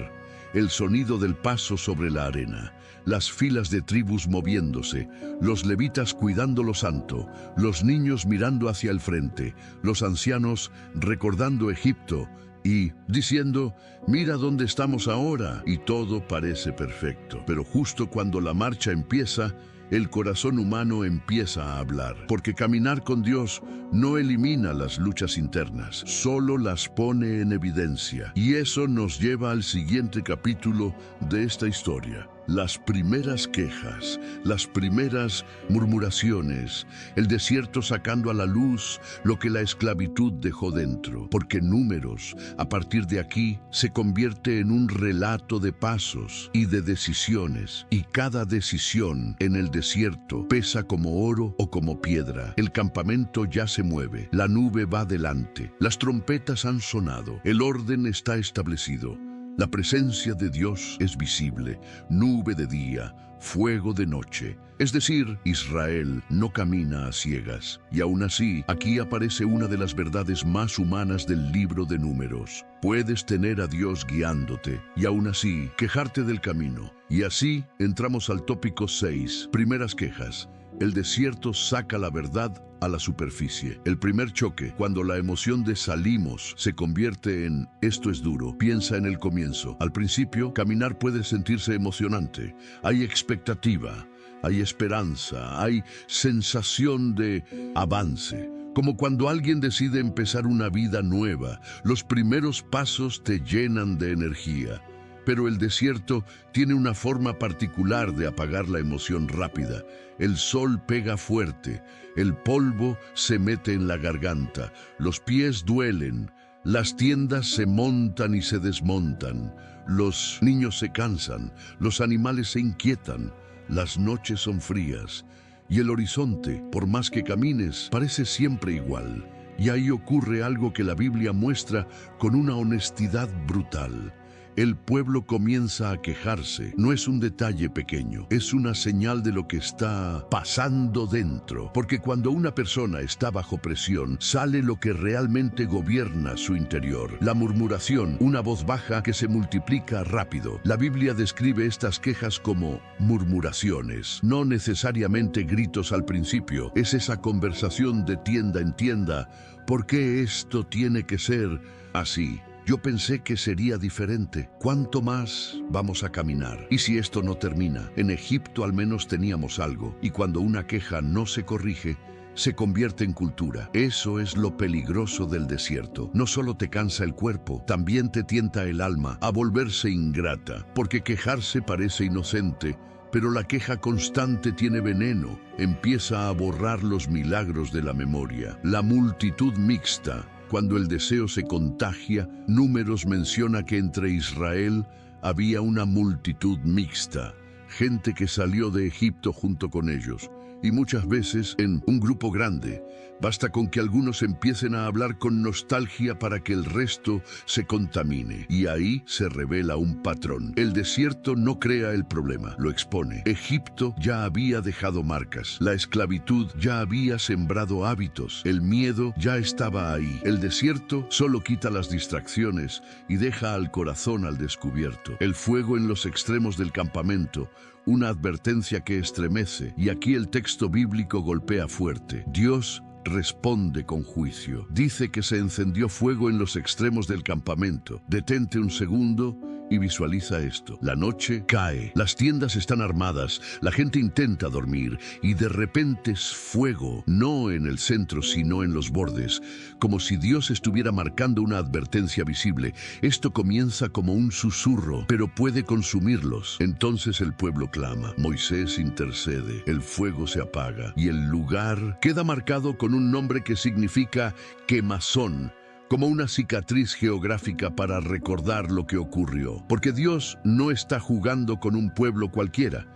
A: El sonido del paso sobre la arena, las filas de tribus moviéndose, los levitas cuidando lo santo, los niños mirando hacia el frente, los ancianos recordando Egipto y diciendo: mira dónde estamos ahora. Y todo parece perfecto. Pero justo cuando la marcha empieza, el corazón humano empieza a hablar, porque caminar con Dios no elimina las luchas internas, solo las pone en evidencia. Y eso nos lleva al siguiente capítulo de esta historia. Las primeras quejas, las primeras murmuraciones, el desierto sacando a la luz lo que la esclavitud dejó dentro. Porque Números, a partir de aquí, se convierte en un relato de pasos y de decisiones. Y cada decisión en el desierto pesa como oro o como piedra. El campamento ya se mueve, la nube va delante, las trompetas han sonado, el orden está establecido. La presencia de Dios es visible, nube de día, fuego de noche. Es decir, Israel no camina a ciegas. Y aún así, aquí aparece una de las verdades más humanas del libro de Números. Puedes tener a Dios guiándote y aún así quejarte del camino. Y así entramos al tópico 6, primeras quejas. El desierto saca la verdad a la superficie. El primer choque, cuando la emoción de salimos se convierte en esto es duro. Piensa en el comienzo. Al principio, caminar puede sentirse emocionante. Hay expectativa, hay esperanza, hay sensación de avance. Como cuando alguien decide empezar una vida nueva, los primeros pasos te llenan de energía. Pero el desierto tiene una forma particular de apagar la emoción rápida. El sol pega fuerte, el polvo se mete en la garganta, los pies duelen, las tiendas se montan y se desmontan, los niños se cansan, los animales se inquietan, las noches son frías y el horizonte, por más que camines, parece siempre igual. Y ahí ocurre algo que la Biblia muestra con una honestidad brutal. El pueblo comienza a quejarse. No es un detalle pequeño, es una señal de lo que está pasando dentro. Porque cuando una persona está bajo presión, sale lo que realmente gobierna su interior. La murmuración, una voz baja que se multiplica rápido. La Biblia describe estas quejas como murmuraciones, no necesariamente gritos al principio. Es esa conversación de tienda en tienda. ¿Por qué esto tiene que ser así? Yo pensé que sería diferente. ¿Cuánto más vamos a caminar? ¿Y si esto no termina? En Egipto al menos teníamos algo, y cuando una queja no se corrige, se convierte en cultura. Eso es lo peligroso del desierto. No solo te cansa el cuerpo, también te tienta el alma a volverse ingrata, porque quejarse parece inocente, pero la queja constante tiene veneno, empieza a borrar los milagros de la memoria. La multitud mixta. Cuando el deseo se contagia, Números menciona que entre Israel había una multitud mixta, gente que salió de Egipto junto con ellos, y muchas veces en un grupo grande. Basta con que algunos empiecen a hablar con nostalgia para que el resto se contamine. Y ahí se revela un patrón. El desierto no crea el problema, lo expone. Egipto ya había dejado marcas. La esclavitud ya había sembrado hábitos. El miedo ya estaba ahí. El desierto solo quita las distracciones y deja al corazón al descubierto. El fuego en los extremos del campamento, una advertencia que estremece, y aquí el texto bíblico golpea fuerte. Dios responde con juicio. Dice que se encendió fuego en los extremos del campamento. Detente un segundo y visualiza esto. La noche cae, las tiendas están armadas, la gente intenta dormir y de repente es fuego, no en el centro sino en los bordes, como si Dios estuviera marcando una advertencia visible. Esto comienza como un susurro, pero puede consumirlos. Entonces el pueblo clama, Moisés intercede, el fuego se apaga y el lugar queda marcado con un nombre que significa quemazón, como una cicatriz geográfica para recordar lo que ocurrió. Porque Dios no está jugando con un pueblo cualquiera,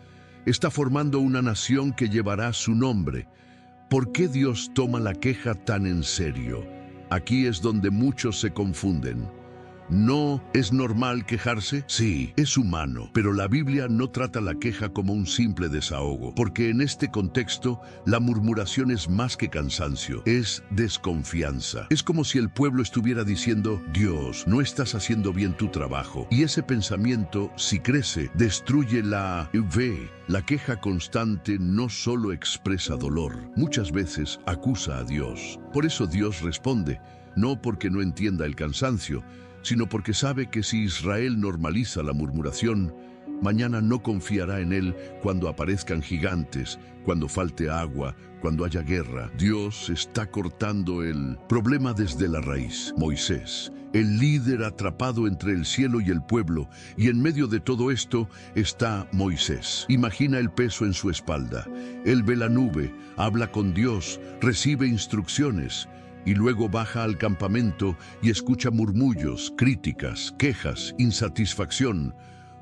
A: está formando una nación que llevará su nombre. ¿Por qué Dios toma la queja tan en serio? Aquí es donde muchos se confunden. ¿No es normal quejarse? Sí, es humano, pero la Biblia no trata la queja como un simple desahogo, porque en este contexto la murmuración es más que cansancio, es desconfianza. Es como si el pueblo estuviera diciendo, Dios, no estás haciendo bien tu trabajo. Y ese pensamiento, si crece, destruye la fe. La queja constante no solo expresa dolor, muchas veces acusa a Dios. Por eso Dios responde, no porque no entienda el cansancio, sino porque sabe que si Israel normaliza la murmuración, mañana no confiará en él cuando aparezcan gigantes, cuando falte agua, cuando haya guerra. Dios está cortando el problema desde la raíz. Moisés, el líder atrapado entre el cielo y el pueblo, y en medio de todo esto está Moisés. Imagina el peso en su espalda. Él ve la nube, habla con Dios, recibe instrucciones, y luego baja al campamento y escucha murmullos, críticas, quejas, insatisfacción.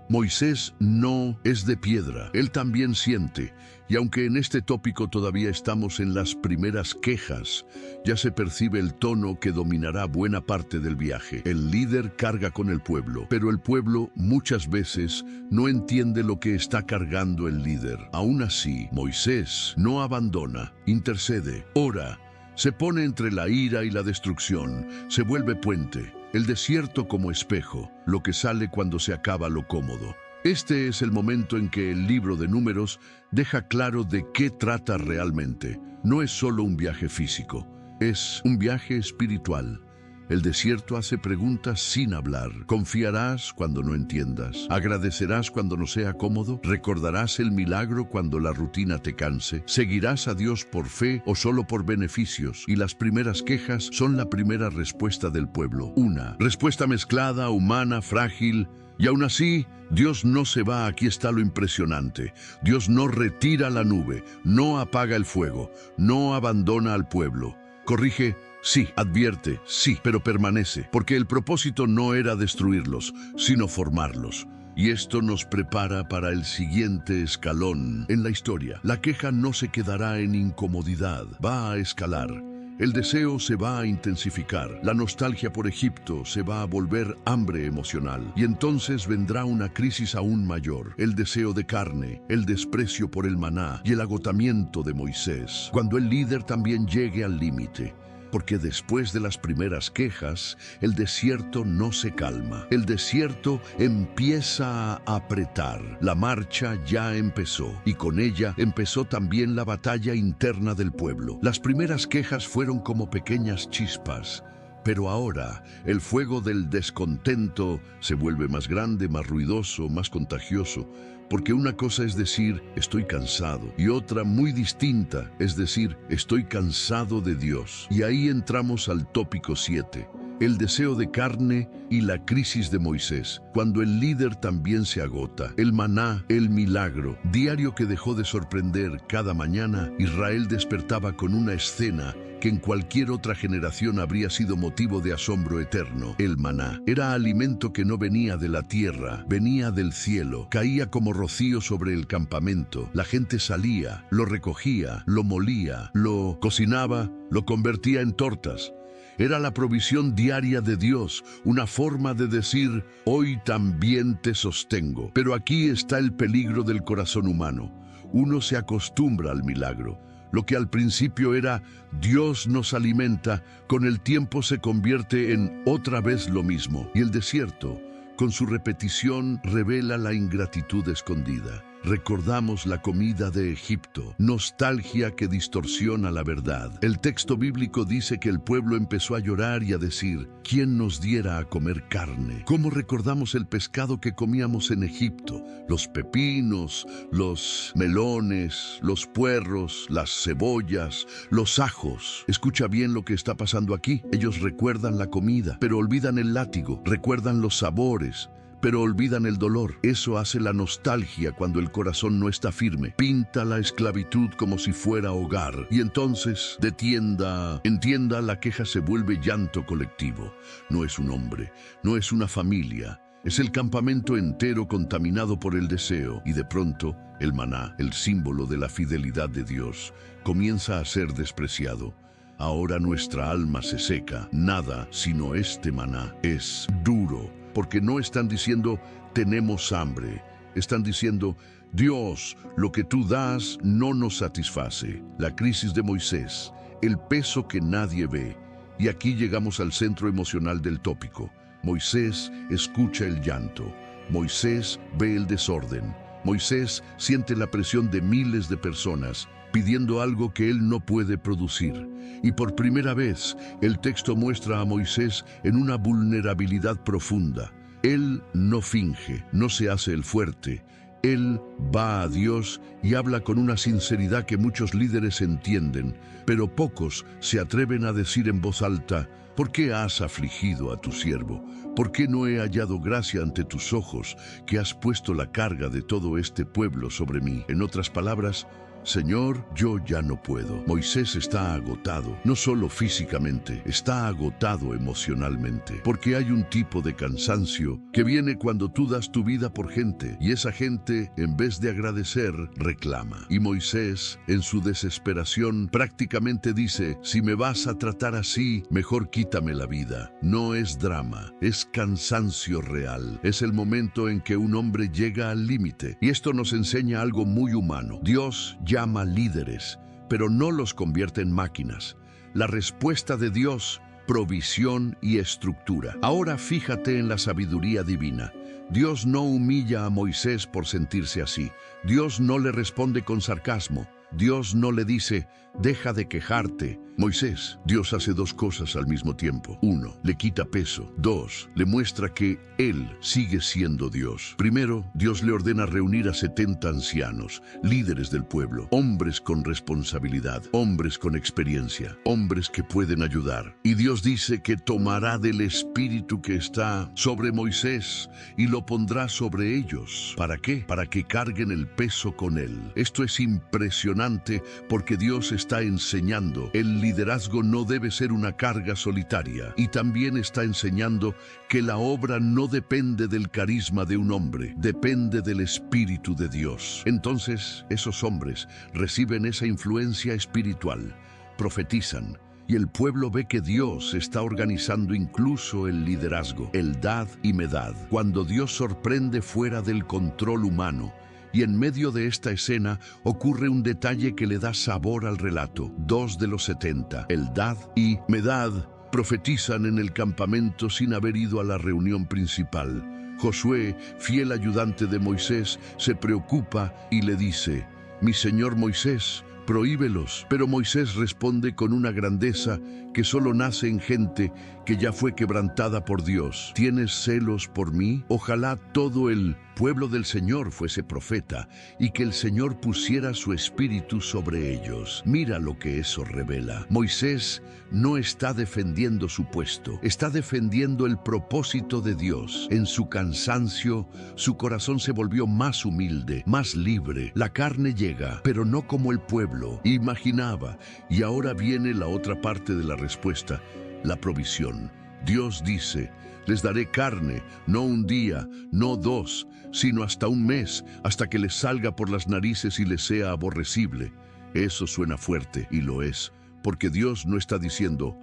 A: Moisés no es de piedra, él también siente, y aunque en este tópico todavía estamos en las primeras quejas, ya se percibe el tono que dominará buena parte del viaje. El líder carga con el pueblo, pero el pueblo muchas veces no entiende lo que está cargando el líder. Aún así, Moisés no abandona, intercede, ora, se pone entre la ira y la destrucción, se vuelve puente, el desierto como espejo, lo que sale cuando se acaba lo cómodo. Este es el momento en que el libro de Números deja claro de qué trata realmente. No es solo un viaje físico, es un viaje espiritual. El desierto hace preguntas sin hablar. ¿Confiarás cuando no entiendas? ¿Agradecerás cuando no sea cómodo? ¿Recordarás el milagro cuando la rutina te canse? ¿Seguirás a Dios por fe o solo por beneficios? Y las primeras quejas son la primera respuesta del pueblo. Una respuesta mezclada, humana, frágil. Y aún así, Dios no se va. Aquí está lo impresionante. Dios no retira la nube, no apaga el fuego, no abandona al pueblo. Corrige, sí, advierte, sí, pero permanece, porque el propósito no era destruirlos, sino formarlos. Y esto nos prepara para el siguiente escalón en la historia. La queja no se quedará en incomodidad, va a escalar. El deseo se va a intensificar, la nostalgia por Egipto se va a volver hambre emocional y entonces vendrá una crisis aún mayor, el deseo de carne, el desprecio por el maná y el agotamiento de Moisés, cuando el líder también llegue al límite. Porque después de las primeras quejas, el desierto no se calma. El desierto empieza a apretar. La marcha ya empezó y con ella empezó también la batalla interna del pueblo. Las primeras quejas fueron como pequeñas chispas, pero ahora el fuego del descontento se vuelve más grande, más ruidoso, más contagioso. Porque una cosa es decir, estoy cansado, y otra muy distinta es decir, estoy cansado de Dios. Y ahí entramos al tópico 7, el deseo de carne y la crisis de Moisés, cuando el líder también se agota. El maná, el milagro, diario que dejó de sorprender cada mañana, Israel despertaba con una escena que en cualquier otra generación habría sido motivo de asombro eterno. El maná era alimento que no venía de la tierra, venía del cielo, caía como rocío sobre el campamento. La gente salía, lo recogía, lo molía, lo cocinaba, lo convertía en tortas. Era la provisión diaria de Dios, una forma de decir, hoy también te sostengo. Pero aquí está el peligro del corazón humano. Uno se acostumbra al milagro. Lo que al principio era Dios nos alimenta, con el tiempo se convierte en otra vez lo mismo. Y el desierto, con su repetición, revela la ingratitud escondida. Recordamos la comida de Egipto, nostalgia que distorsiona la verdad. El texto bíblico dice que el pueblo empezó a llorar y a decir, ¿quién nos diera a comer carne? ¿Cómo recordamos el pescado que comíamos en Egipto? Los pepinos, los melones, los puerros, las cebollas, los ajos. Escucha bien lo que está pasando aquí. Ellos recuerdan la comida, pero olvidan el látigo, recuerdan los sabores, pero olvidan el dolor. Eso hace la nostalgia cuando el corazón no está firme. Pinta la esclavitud como si fuera hogar. Y entonces, de tienda en tienda, la queja se vuelve llanto colectivo. No es un hombre, no es una familia. Es el campamento entero contaminado por el deseo. Y de pronto, el maná, el símbolo de la fidelidad de Dios, comienza a ser despreciado. Ahora nuestra alma se seca. Nada sino este maná es duro. Porque no están diciendo, tenemos hambre. Están diciendo, Dios, lo que tú das no nos satisface. La crisis de Moisés, el peso que nadie ve. Y aquí llegamos al centro emocional del tópico. Moisés escucha el llanto. Moisés ve el desorden. Moisés siente la presión de miles de personas pidiendo algo que él no puede producir. Y por primera vez, el texto muestra a Moisés en una vulnerabilidad profunda. Él no finge, no se hace el fuerte. Él va a Dios y habla con una sinceridad que muchos líderes entienden, pero pocos se atreven a decir en voz alta, ¿por qué has afligido a tu siervo? ¿Por qué no he hallado gracia ante tus ojos, que has puesto la carga de todo este pueblo sobre mí? En otras palabras, Señor, yo ya no puedo. Moisés está agotado, no solo físicamente, está agotado emocionalmente, porque hay un tipo de cansancio que viene cuando tú das tu vida por gente, y esa gente, en vez de agradecer, reclama. Y Moisés, en su desesperación, prácticamente dice, si me vas a tratar así, mejor quítame la vida. No es drama, es cansancio real. Es el momento en que un hombre llega al límite, y esto nos enseña algo muy humano. Dios llama líderes, pero no los convierte en máquinas. La respuesta de Dios, provisión y estructura. Ahora fíjate en la sabiduría divina. Dios no humilla a Moisés por sentirse así. Dios no le responde con sarcasmo. Dios no le dice, deja de quejarte. Moisés, Dios hace dos cosas al mismo tiempo. 1, le quita peso. 2, le muestra que Él sigue siendo Dios. Primero, Dios le ordena reunir a 70 ancianos, líderes del pueblo, hombres con responsabilidad, hombres con experiencia, hombres que pueden ayudar. Y Dios dice que tomará del espíritu que está sobre Moisés y lo pondrá sobre ellos. ¿Para qué? Para que carguen el peso con Él. Esto es impresionante porque Dios está enseñando. El liderazgo no debe ser una carga solitaria, y también está enseñando que la obra no depende del carisma de un hombre, depende del Espíritu de Dios. Entonces, esos hombres reciben esa influencia espiritual, profetizan, Y el pueblo ve que Dios está organizando incluso el liderazgo, el dad y medad, cuando Dios sorprende fuera del control humano. Y en medio de esta escena ocurre un detalle que le da sabor al relato. 2 de los 70, el dad y medad, profetizan en el campamento sin haber ido a la reunión principal. Josué, fiel ayudante de Moisés, se preocupa y le dice: «Mi señor Moisés, prohíbelos». Pero Moisés responde con una grandeza que solo nace en gente que ya fue quebrantada por Dios. ¿Tienes celos por mí? Ojalá todo el pueblo del Señor fuese profeta y que el Señor pusiera su espíritu sobre ellos. Mira lo que eso revela. Moisés no está defendiendo su puesto, está defendiendo el propósito de Dios. En su cansancio, su corazón se volvió más humilde, más libre. La carne llega, pero no como el pueblo imaginaba. Y ahora viene la otra parte de la respuesta, la provisión. Dios dice: les daré carne, no un día, no 2, sino hasta un mes, hasta que les salga por las narices y les sea aborrecible. Eso suena fuerte, y lo es, porque Dios no está diciendo: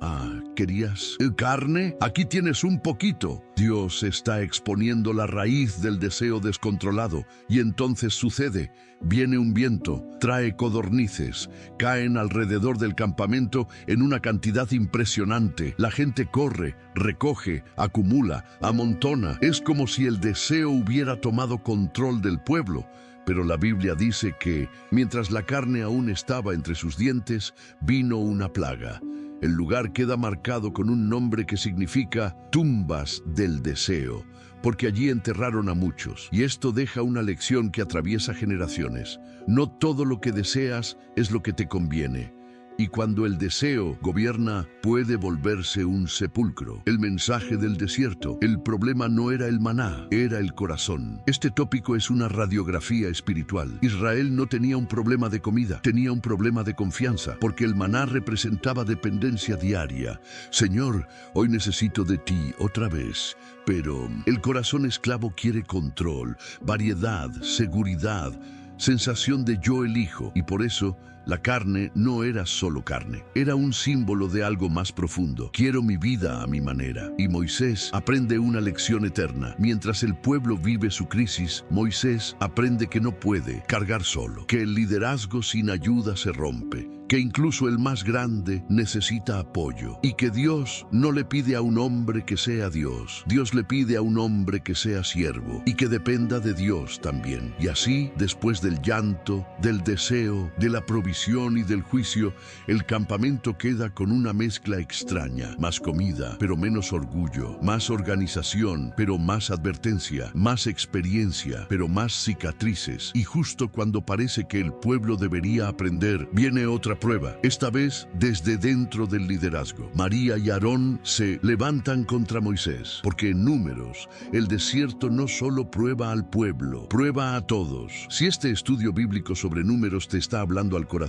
A: ¿querías carne? Aquí tienes un poquito. Dios está exponiendo la raíz del deseo descontrolado, y entonces sucede. Viene un viento, trae codornices, caen alrededor del campamento en una cantidad impresionante. La gente corre, recoge, acumula, amontona. Es como si el deseo hubiera tomado control del pueblo. Pero la Biblia dice que, mientras la carne aún estaba entre sus dientes, vino una plaga. El lugar queda marcado con un nombre que significa tumbas del deseo, porque allí enterraron a muchos. Y esto deja una lección que atraviesa generaciones. No todo lo que deseas es lo que te conviene. Y cuando el deseo gobierna, puede volverse un sepulcro. El mensaje del desierto. El problema no era el maná, era el corazón. Este tópico es una radiografía espiritual. Israel no tenía un problema de comida, tenía un problema de confianza, porque el maná representaba dependencia diaria. Señor, hoy necesito de ti otra vez. Pero el corazón esclavo quiere control, variedad, seguridad, sensación de yo elijo, y por eso la carne no era solo carne, era un símbolo de algo más profundo. Quiero mi vida a mi manera. Y Moisés aprende una lección eterna. Mientras el pueblo vive su crisis, Moisés aprende que no puede cargar solo, que el liderazgo sin ayuda se rompe, que incluso el más grande necesita apoyo, y que Dios no le pide a un hombre que sea Dios. Dios le pide a un hombre que sea siervo y que dependa de Dios también. Y así, después del llanto, del deseo, de la provisión y del juicio, el campamento queda con una mezcla extraña. Más comida, pero menos orgullo. Más organización, pero más advertencia. Más experiencia, pero más cicatrices. Y justo cuando parece que el pueblo debería aprender, viene otra prueba, esta vez desde dentro del liderazgo. María y Aarón se levantan contra Moisés, porque en Números, el desierto no solo prueba al pueblo, prueba a todos. Si este estudio bíblico sobre Números te está hablando al corazón,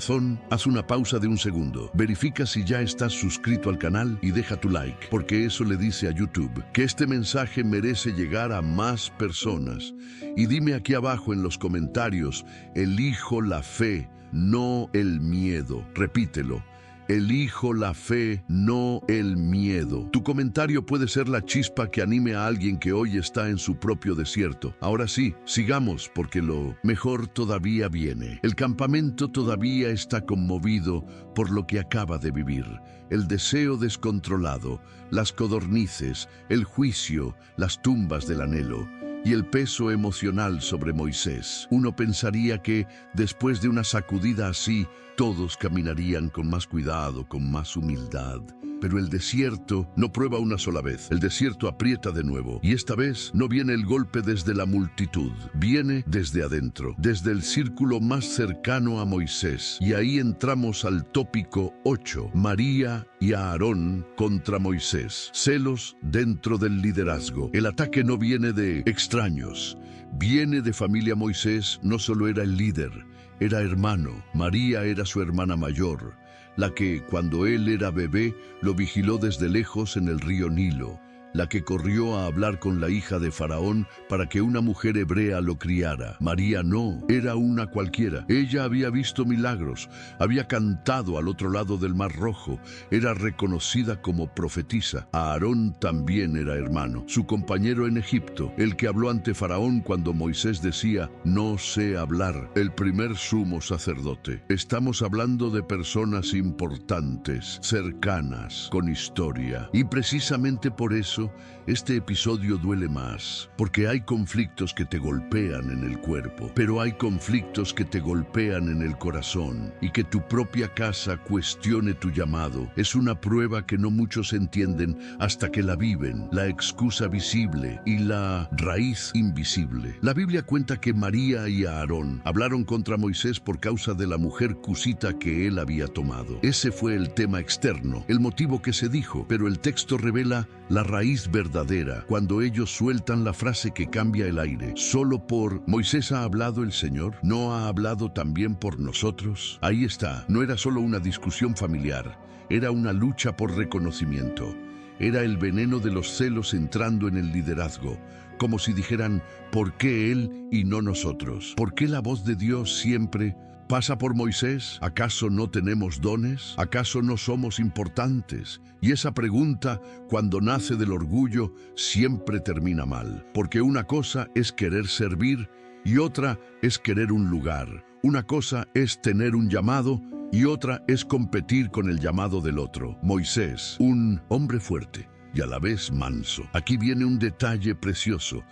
A: haz una pausa de un segundo. Verifica si ya estás suscrito al canal y deja tu like, porque eso le dice a YouTube que este mensaje merece llegar a más personas. Y dime aquí abajo en los comentarios: elijo la fe, no el miedo. Repítelo: elijo la fe, no el miedo. Tu comentario puede ser la chispa que anime a alguien que hoy está en su propio desierto. Ahora sí, sigamos, porque lo mejor todavía viene. El campamento todavía está conmovido por lo que acaba de vivir. El deseo descontrolado, las codornices, el juicio, las tumbas del anhelo y el peso emocional sobre Moisés. Uno pensaría que, después de una sacudida así, todos caminarían con más cuidado, con más humildad. Pero el desierto no prueba una sola vez. El desierto aprieta de nuevo. Y esta vez no viene el golpe desde la multitud. Viene desde adentro, desde el círculo más cercano a Moisés. Y ahí entramos al tópico 8. María y Aarón contra Moisés. Celos dentro del liderazgo. El ataque no viene de extraños. Viene de familia. Moisés no solo era el líder, era hermano. María era su hermana mayor, la que, cuando él era bebé, lo vigiló desde lejos en el río Nilo. la que corrió a hablar con la hija de Faraón para que una mujer hebrea lo criara. María no, era una cualquiera. Ella había visto milagros, había cantado al otro lado del Mar Rojo, era reconocida como profetisa. Aarón también era hermano, su compañero en Egipto, el que habló ante Faraón cuando Moisés decía, no sé hablar, el primer sumo sacerdote. Estamos hablando de personas importantes, cercanas, con historia. Y precisamente por eso, este episodio duele más, porque hay conflictos que te golpean en el cuerpo, pero hay conflictos que te golpean en el corazón, y que tu propia casa cuestione tu llamado. Es una prueba que no muchos entienden hasta que la viven, la excusa visible y la raíz invisible. La Biblia cuenta que María y Aarón hablaron contra Moisés por causa de la mujer cusita que él había tomado. Ese fue el tema externo, el motivo que se dijo, pero el texto revela la raíz verdadera cuando ellos sueltan la frase que cambia el aire. Solo por Moisés ha hablado el Señor, ¿no ha hablado también por nosotros? Ahí está, no era solo una discusión familiar, era una lucha por reconocimiento. Era el veneno de los celos entrando en el liderazgo, como si dijeran, ¿por qué él y no nosotros? ¿Por qué la voz de Dios siempre pasa por Moisés? ¿Acaso no tenemos dones? ¿Acaso no somos importantes? Y esa pregunta, cuando nace del orgullo, siempre termina mal, porque una cosa es querer servir y otra es querer un lugar. Una cosa es tener un llamado y otra es competir con el llamado del otro. Moisés, un hombre fuerte y a la vez manso. Aquí viene un detalle precioso.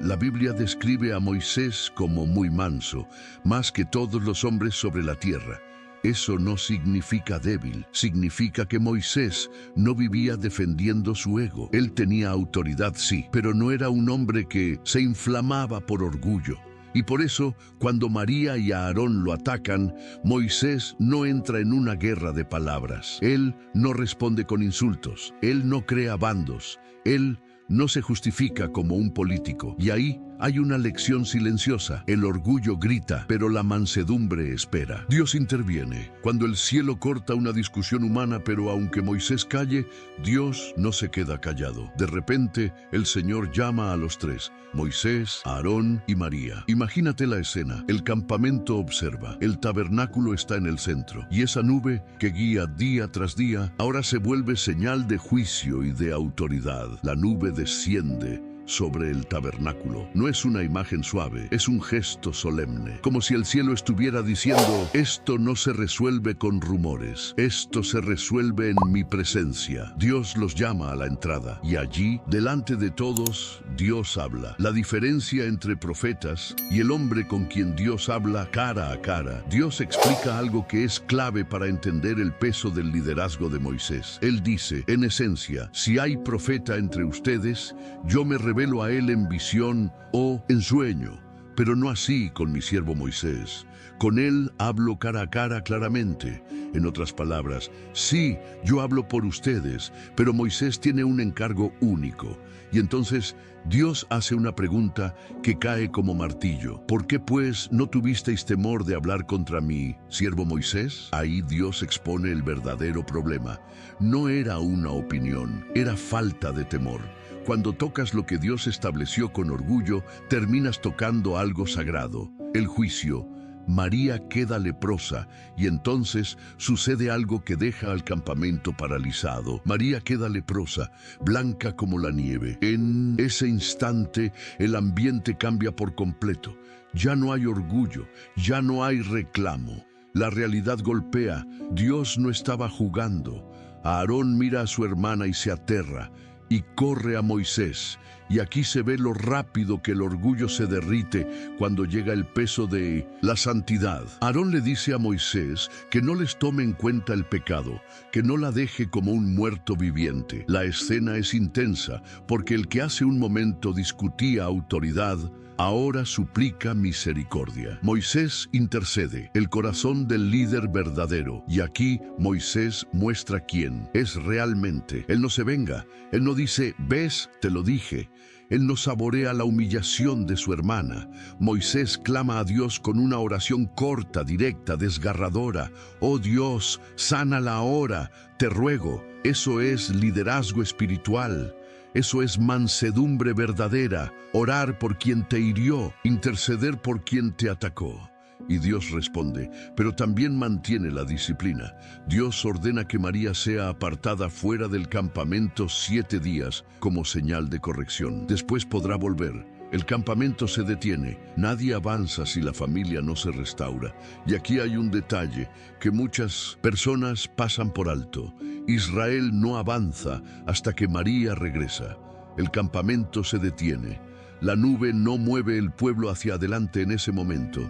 A: La Biblia describe a Moisés como muy manso, más que todos los hombres sobre la tierra. Eso no significa débil, significa que Moisés no vivía defendiendo su ego. Él tenía autoridad, sí, pero no era un hombre que se inflamaba por orgullo. Y por eso, cuando María y Aarón lo atacan, Moisés no entra en una guerra de palabras. Él no responde con insultos, él no crea bandos, él no se justifica como un político. Y ahí hay una lección silenciosa. El orgullo grita, pero la mansedumbre espera. Dios interviene. Cuando el cielo corta una discusión humana, pero aunque Moisés calle, Dios no se queda callado. De repente, el Señor llama a los tres, Moisés, Aarón y María. Imagínate la escena. El campamento observa. El tabernáculo está en el centro. Y esa nube que guía día tras día, ahora se vuelve señal de juicio y de autoridad. La nube desciende sobre el tabernáculo. No es una imagen suave, es un gesto solemne, como si el cielo estuviera diciendo, esto no se resuelve con rumores, esto se resuelve en mi presencia. Dios los llama a la entrada, y allí, delante de todos, Dios habla. La diferencia entre profetas y el hombre con quien Dios habla cara a cara. Dios explica algo que es clave para entender el peso del liderazgo de Moisés. Él dice, en esencia, si hay profeta entre ustedes, yo me revelo a él en visión o en sueño, pero no así con mi siervo Moisés. Con él hablo cara a cara claramente. En otras palabras, sí, yo hablo por ustedes, pero Moisés tiene un encargo único. Y entonces Dios hace una pregunta que cae como martillo. ¿Por qué pues no tuvisteis temor de hablar contra mi siervo Moisés? Ahí Dios expone el verdadero problema. No era una opinión, era falta de temor. Cuando tocas lo que Dios estableció con orgullo, terminas tocando algo sagrado, el juicio. María queda leprosa y entonces sucede algo que deja al campamento paralizado. María queda leprosa, blanca como la nieve. En ese instante el ambiente cambia por completo. Ya no hay orgullo, ya no hay reclamo. La realidad golpea. Dios no estaba jugando. Aarón mira a su hermana y se aterra. Y corre a Moisés, y aquí se ve lo rápido que el orgullo se derrite cuando llega el peso de la santidad. Aarón le dice a Moisés que no les tome en cuenta el pecado, que no la deje como un muerto viviente. La escena es intensa, porque el que hace un momento discutía autoridad, ahora suplica misericordia. Moisés intercede, el corazón del líder verdadero. Y aquí Moisés muestra quién es realmente. Él no se venga, él no dice, ves, te lo dije. Él no saborea la humillación de su hermana. Moisés clama a Dios con una oración corta, directa, desgarradora. Oh Dios, sánala ahora, te ruego. Eso es liderazgo espiritual. Eso es mansedumbre verdadera, orar por quien te hirió, interceder por quien te atacó. Y Dios responde, pero también mantiene la disciplina. Dios ordena que María sea apartada fuera del campamento 7 días como señal de corrección. Después podrá volver. El campamento se detiene. Nadie avanza si la familia no se restaura. Y aquí hay un detalle que muchas personas pasan por alto. Israel no avanza hasta que María regresa. El campamento se detiene. La nube no mueve el pueblo hacia adelante en ese momento.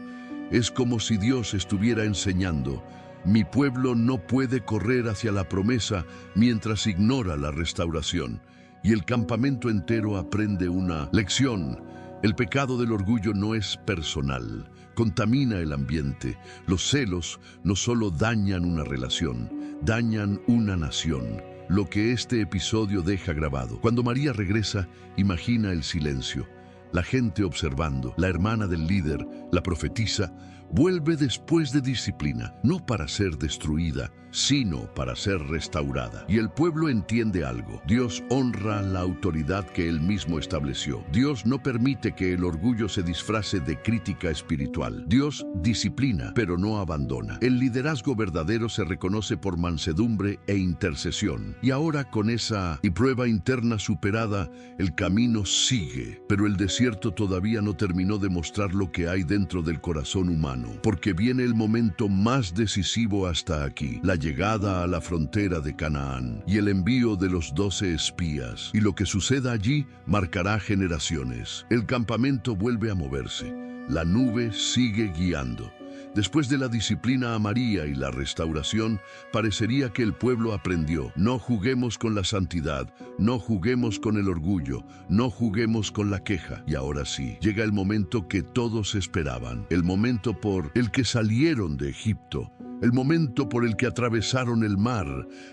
A: Es como si Dios estuviera enseñando, mi pueblo no puede correr hacia la promesa mientras ignora la restauración. Y el campamento entero aprende una lección. El pecado del orgullo no es personal, contamina el ambiente. Los celos no solo dañan una relación, dañan una nación. Lo que este episodio deja grabado. Cuando María regresa, imagina el silencio. La gente observando, la hermana del líder, la profetisa, vuelve después de disciplina, no para ser destruida, sino para ser restaurada. Y el pueblo entiende algo. Dios honra la autoridad que Él mismo estableció. Dios no permite que el orgullo se disfrace de crítica espiritual. Dios disciplina, pero no abandona. El liderazgo verdadero se reconoce por mansedumbre e intercesión. Y ahora, con esa prueba interna superada, el camino sigue. Pero el desierto todavía no terminó de mostrar lo que hay dentro del corazón humano, porque viene el momento más decisivo hasta aquí, la llegada a la frontera de Canaán y el envío de los 12 espías. Y lo que suceda allí marcará generaciones. El campamento vuelve a moverse. La nube sigue guiando. Después de la disciplina a María y la restauración, parecería que el pueblo aprendió. No juguemos con la santidad, no juguemos con el orgullo, no juguemos con la queja. Y ahora sí, llega el momento que todos esperaban, el momento por el que salieron de Egipto, el momento por el que atravesaron el mar,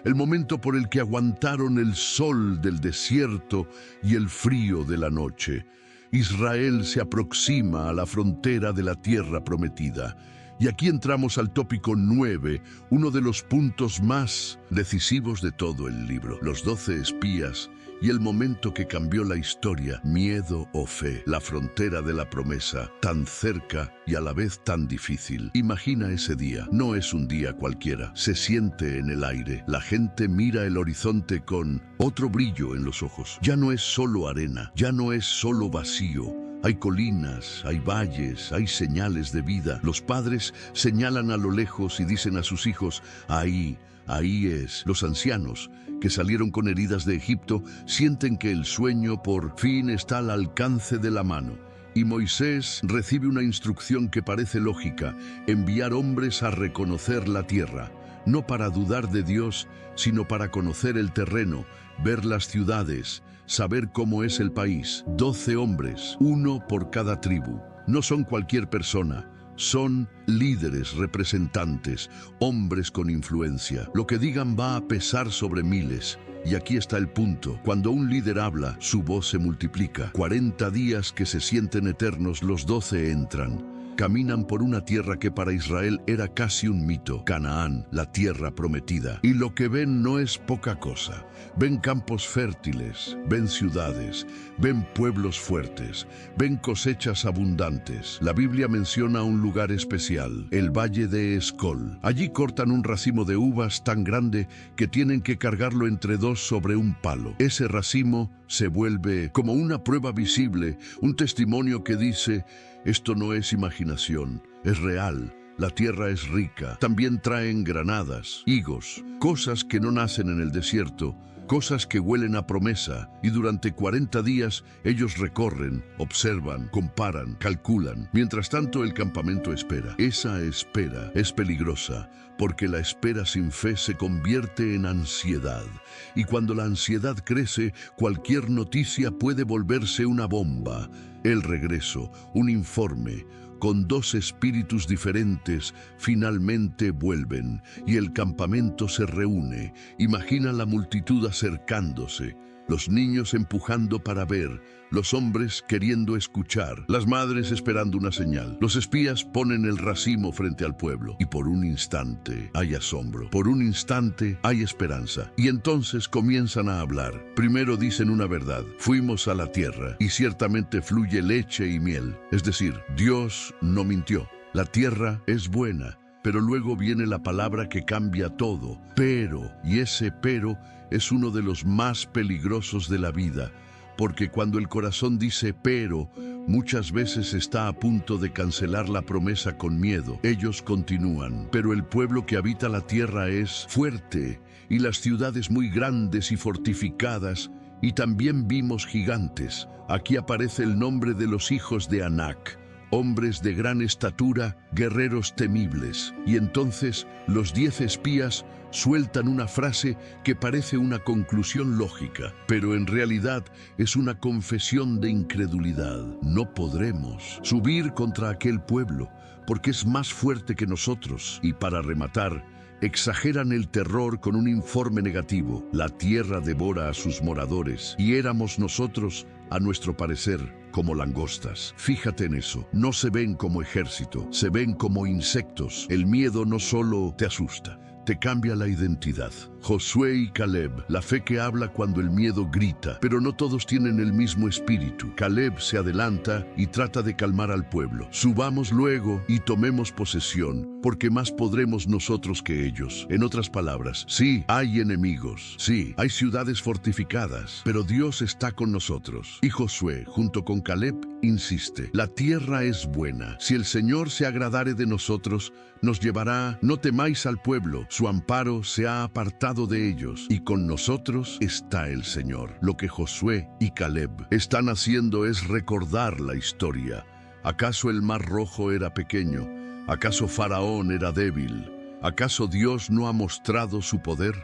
A: el momento por el que aguantaron el sol del desierto y el frío de la noche. Israel se aproxima a la frontera de la tierra prometida. Y aquí entramos al tópico 9, uno de los puntos más decisivos de todo el libro. Los 12 espías y el momento que cambió la historia, miedo o fe, la frontera de la promesa, tan cerca y a la vez tan difícil. Imagina ese día, no es un día cualquiera, se siente en el aire, la gente mira el horizonte con otro brillo en los ojos. Ya no es solo arena, ya no es solo vacío. Hay colinas, hay valles, hay señales de vida. Los padres señalan a lo lejos y dicen a sus hijos, ahí es. Los ancianos, que salieron con heridas de Egipto, sienten que el sueño por fin está al alcance de la mano. Y Moisés recibe una instrucción que parece lógica, enviar hombres a reconocer la tierra. No para dudar de Dios, sino para conocer el terreno, ver las ciudades, saber cómo es el país. 12 hombres, uno por cada tribu. No son cualquier persona, son líderes, representantes, hombres con influencia. Lo que digan va a pesar sobre miles. Y aquí está el punto. Cuando un líder habla, su voz se multiplica. 40 días que se sienten eternos, los 12 entran. Caminan por una tierra que para Israel era casi un mito, Canaán, la tierra prometida. Y lo que ven no es poca cosa. Ven campos fértiles, ven ciudades, ven pueblos fuertes, ven cosechas abundantes. La Biblia menciona un lugar especial, el Valle de Escol. Allí cortan un racimo de uvas tan grande que tienen que cargarlo entre dos sobre un palo. Ese racimo se vuelve como una prueba visible, un testimonio que dice, esto no es imaginación, es real. La tierra es rica. También traen granadas, higos, cosas que no nacen en el desierto, cosas que huelen a promesa. Y durante 40 días ellos recorren, observan, comparan, calculan. Mientras tanto el campamento espera. Esa espera es peligrosa, porque la espera sin fe se convierte en ansiedad. Y cuando la ansiedad crece, cualquier noticia puede volverse una bomba. El regreso, un informe, con 2 espíritus diferentes, finalmente vuelven y el campamento se reúne. Imagina la multitud acercándose. Los niños empujando para ver, los hombres queriendo escuchar, las madres esperando una señal. Los espías ponen el racimo frente al pueblo y por un instante hay asombro, por un instante hay esperanza. Y entonces comienzan a hablar. Primero dicen una verdad: fuimos a la tierra y ciertamente fluye leche y miel. Es decir, Dios no mintió. La tierra es buena. Pero luego viene la palabra que cambia todo. Pero, y ese pero es uno de los más peligrosos de la vida, porque cuando el corazón dice pero, muchas veces está a punto de cancelar la promesa con miedo. Ellos continúan: pero el pueblo que habita la tierra es fuerte, y las ciudades muy grandes y fortificadas, y también vimos gigantes. Aquí aparece el nombre de los hijos de Anac, hombres de gran estatura, guerreros temibles. Y entonces los 10 espías sueltan una frase que parece una conclusión lógica, pero en realidad es una confesión de incredulidad. No podremos subir contra aquel pueblo, porque es más fuerte que nosotros. Y para rematar, exageran el terror con un informe negativo: la tierra devora a sus moradores, y éramos nosotros, a nuestro parecer, como langostas. Fíjate en eso. No se ven como ejército, se ven como insectos. El miedo no solo te asusta, te cambia la identidad. Josué y Caleb, la fe que habla cuando el miedo grita, pero no todos tienen el mismo espíritu. Caleb se adelanta y trata de calmar al pueblo. Subamos luego y tomemos posesión, porque más podremos nosotros que ellos. En otras palabras, sí, hay enemigos, sí, hay ciudades fortificadas, pero Dios está con nosotros. Y Josué, junto con Caleb, insiste: la tierra es buena. Si el Señor se agradare de nosotros, nos llevará. No temáis al pueblo, su amparo se ha apartado de ellos, y con nosotros está el Señor. Lo que Josué y Caleb están haciendo es recordar la historia. ¿Acaso el mar rojo era pequeño? ¿Acaso Faraón era débil? ¿Acaso Dios no ha mostrado su poder?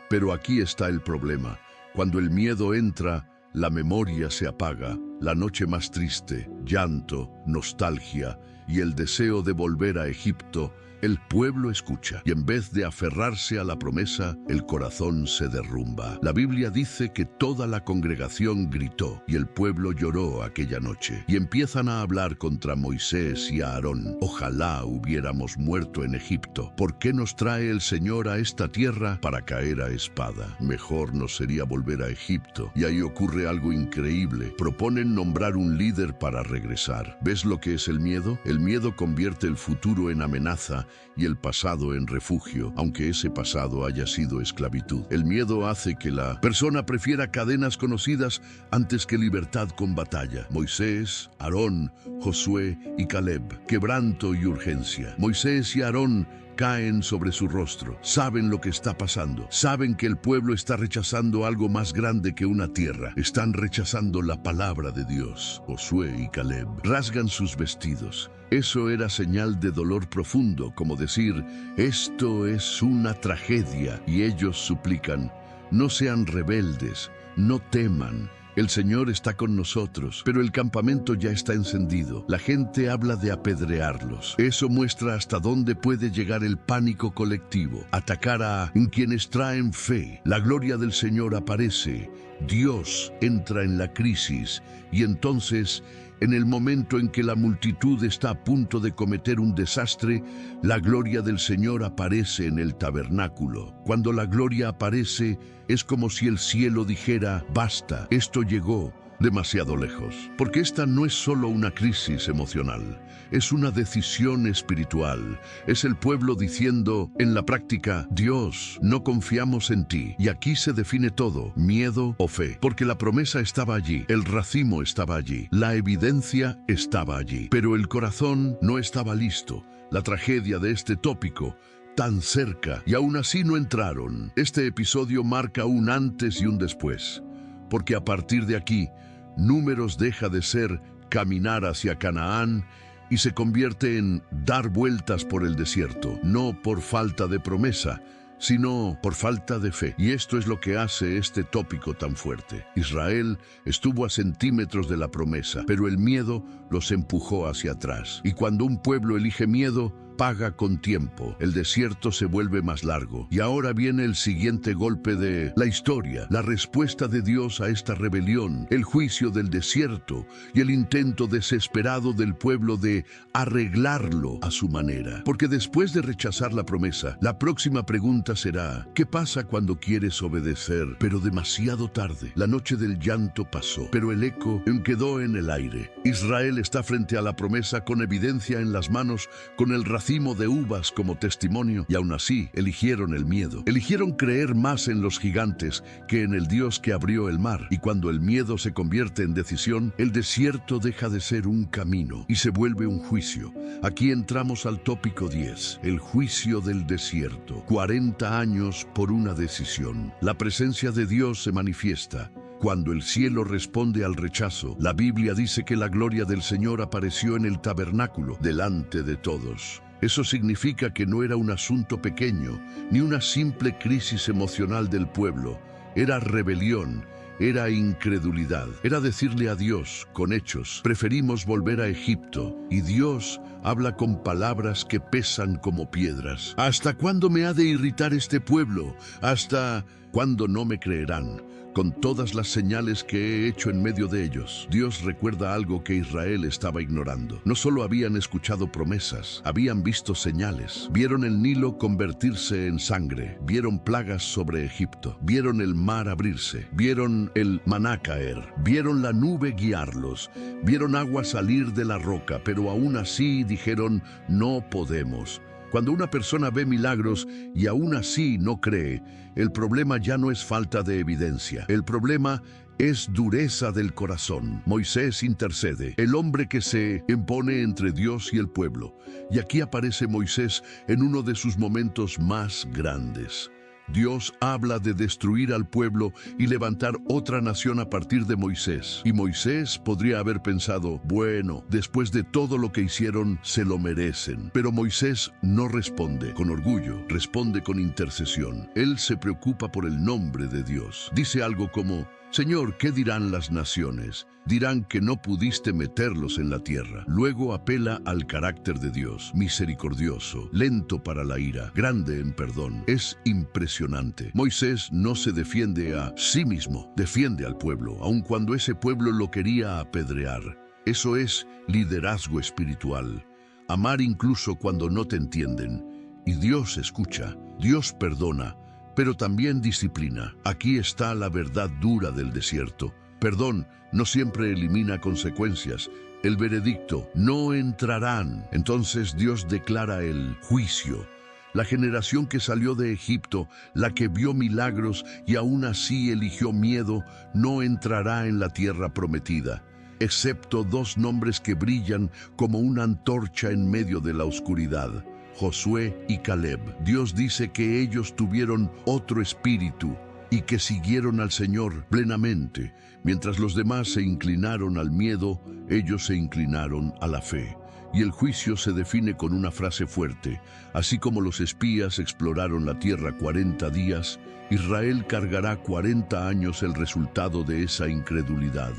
A: Pero aquí está el problema. Cuando el miedo entra, la memoria se apaga, la noche más triste, llanto, nostalgia y el deseo de volver a Egipto. El pueblo escucha, y en vez de aferrarse a la promesa, el corazón se derrumba. La Biblia dice que toda la congregación gritó, y el pueblo lloró aquella noche. Y empiezan a hablar contra Moisés y a Aarón: ojalá hubiéramos muerto en Egipto. ¿Por qué nos trae el Señor a esta tierra para caer a espada? Mejor nos sería volver a Egipto. Y ahí ocurre algo increíble. Proponen nombrar un líder para regresar. ¿Ves lo que es el miedo? El miedo convierte el futuro en amenaza y el pasado en refugio, aunque ese pasado haya sido esclavitud. El miedo hace que la persona prefiera cadenas conocidas antes que libertad con batalla. Moisés, Aarón, Josué y Caleb: quebranto y urgencia. Moisés y Aarón caen sobre su rostro. Saben lo que está pasando. Saben que el pueblo está rechazando algo más grande que una tierra. Están rechazando la palabra de Dios. Josué y Caleb rasgan sus vestidos. Eso era señal de dolor profundo, como decir: esto es una tragedia. Y ellos suplican: no sean rebeldes, no teman. El Señor está con nosotros. Pero el campamento ya está encendido. La gente habla de apedrearlos. Eso muestra hasta dónde puede llegar el pánico colectivo. Atacar a quienes traen fe. La gloria del Señor aparece. Dios entra en la crisis. Y entonces, en el momento en que la multitud está a punto de cometer un desastre, la gloria del Señor aparece en el tabernáculo. Cuando la gloria aparece, es como si el cielo dijera: basta, esto llegó demasiado lejos. Porque esta no es solo una crisis emocional, es una decisión espiritual. Es el pueblo diciendo en la práctica: Dios, no confiamos en ti. Y aquí se define todo: miedo o fe. Porque la promesa estaba allí, el racimo estaba allí, la evidencia estaba allí. Pero el corazón no estaba listo. La tragedia de este tópico: tan cerca, y aún así no entraron. Este episodio marca un antes y un después. Porque a partir de aquí, Números deja de ser caminar hacia Canaán y se convierte en dar vueltas por el desierto, no por falta de promesa, sino por falta de fe. Y esto es lo que hace este tópico tan fuerte. Israel estuvo a centímetros de la promesa, pero el miedo los empujó hacia atrás. Y cuando un pueblo elige miedo, paga con tiempo. El desierto se vuelve más largo. Y ahora viene el siguiente golpe de la historia, la respuesta de Dios a esta rebelión, el juicio del desierto y el intento desesperado del pueblo de arreglarlo a su manera. Porque después de rechazar la promesa, la próxima pregunta será, ¿qué pasa cuando quieres obedecer, pero demasiado tarde? La noche del llanto pasó, pero el eco quedó en el aire. Israel está frente a la promesa con evidencia en las manos, con el racimo de uvas como testimonio, y aún así eligieron el miedo. Eligieron creer más en los gigantes que en el Dios que abrió el mar. Y cuando el miedo se convierte en decisión, el desierto deja de ser un camino y se vuelve un juicio. Aquí entramos al tópico 10, el juicio del desierto. 40 años por una decisión. La presencia de Dios se manifiesta. Cuando el cielo responde al rechazo, la Biblia dice que la gloria del Señor apareció en el tabernáculo, delante de todos. Eso significa que no era un asunto pequeño, ni una simple crisis emocional del pueblo. Era rebelión, era incredulidad. Era decirle a Dios, con hechos, preferimos volver a Egipto. Y Dios habla con palabras que pesan como piedras. ¿Hasta cuándo me ha de irritar este pueblo? ¿Hasta cuándo no me creerán? Con todas las señales que he hecho en medio de ellos. Dios recuerda algo que Israel estaba ignorando. No solo habían escuchado promesas, habían visto señales. Vieron el Nilo convertirse en sangre, vieron plagas sobre Egipto, vieron el mar abrirse, vieron el maná caer, vieron la nube guiarlos, vieron agua salir de la roca, pero aún así dijeron, no podemos. Cuando una persona ve milagros y aún así no cree, el problema ya no es falta de evidencia. El problema es dureza del corazón. Moisés intercede, el hombre que se impone entre Dios y el pueblo. Y aquí aparece Moisés en uno de sus momentos más grandes. Dios habla de destruir al pueblo y levantar otra nación a partir de Moisés. Y Moisés podría haber pensado, bueno, después de todo lo que hicieron, se lo merecen. Pero Moisés no responde con orgullo, responde con intercesión. Él se preocupa por el nombre de Dios. Dice algo como, Señor, ¿qué dirán las naciones? Dirán que no pudiste meterlos en la tierra. Luego apela al carácter de Dios, misericordioso, lento para la ira, grande en perdón. Es impresionante. Moisés no se defiende a sí mismo, defiende al pueblo, aun cuando ese pueblo lo quería apedrear. Eso es liderazgo espiritual. Amar incluso cuando no te entienden. Y Dios escucha, Dios perdona, pero también disciplina. Aquí está la verdad dura del desierto. Perdón no siempre elimina consecuencias. El veredicto, no entrarán. Entonces Dios declara el juicio. La generación que salió de Egipto, la que vio milagros y aún así eligió miedo, no entrará en la tierra prometida, excepto dos nombres que brillan como una antorcha en medio de la oscuridad. Josué y Caleb. Dios dice que ellos tuvieron otro espíritu y que siguieron al Señor plenamente. Mientras los demás se inclinaron al miedo, ellos se inclinaron a la fe. Y el juicio se define con una frase fuerte. Así como los espías exploraron la tierra 40 días, Israel cargará 40 años el resultado de esa incredulidad.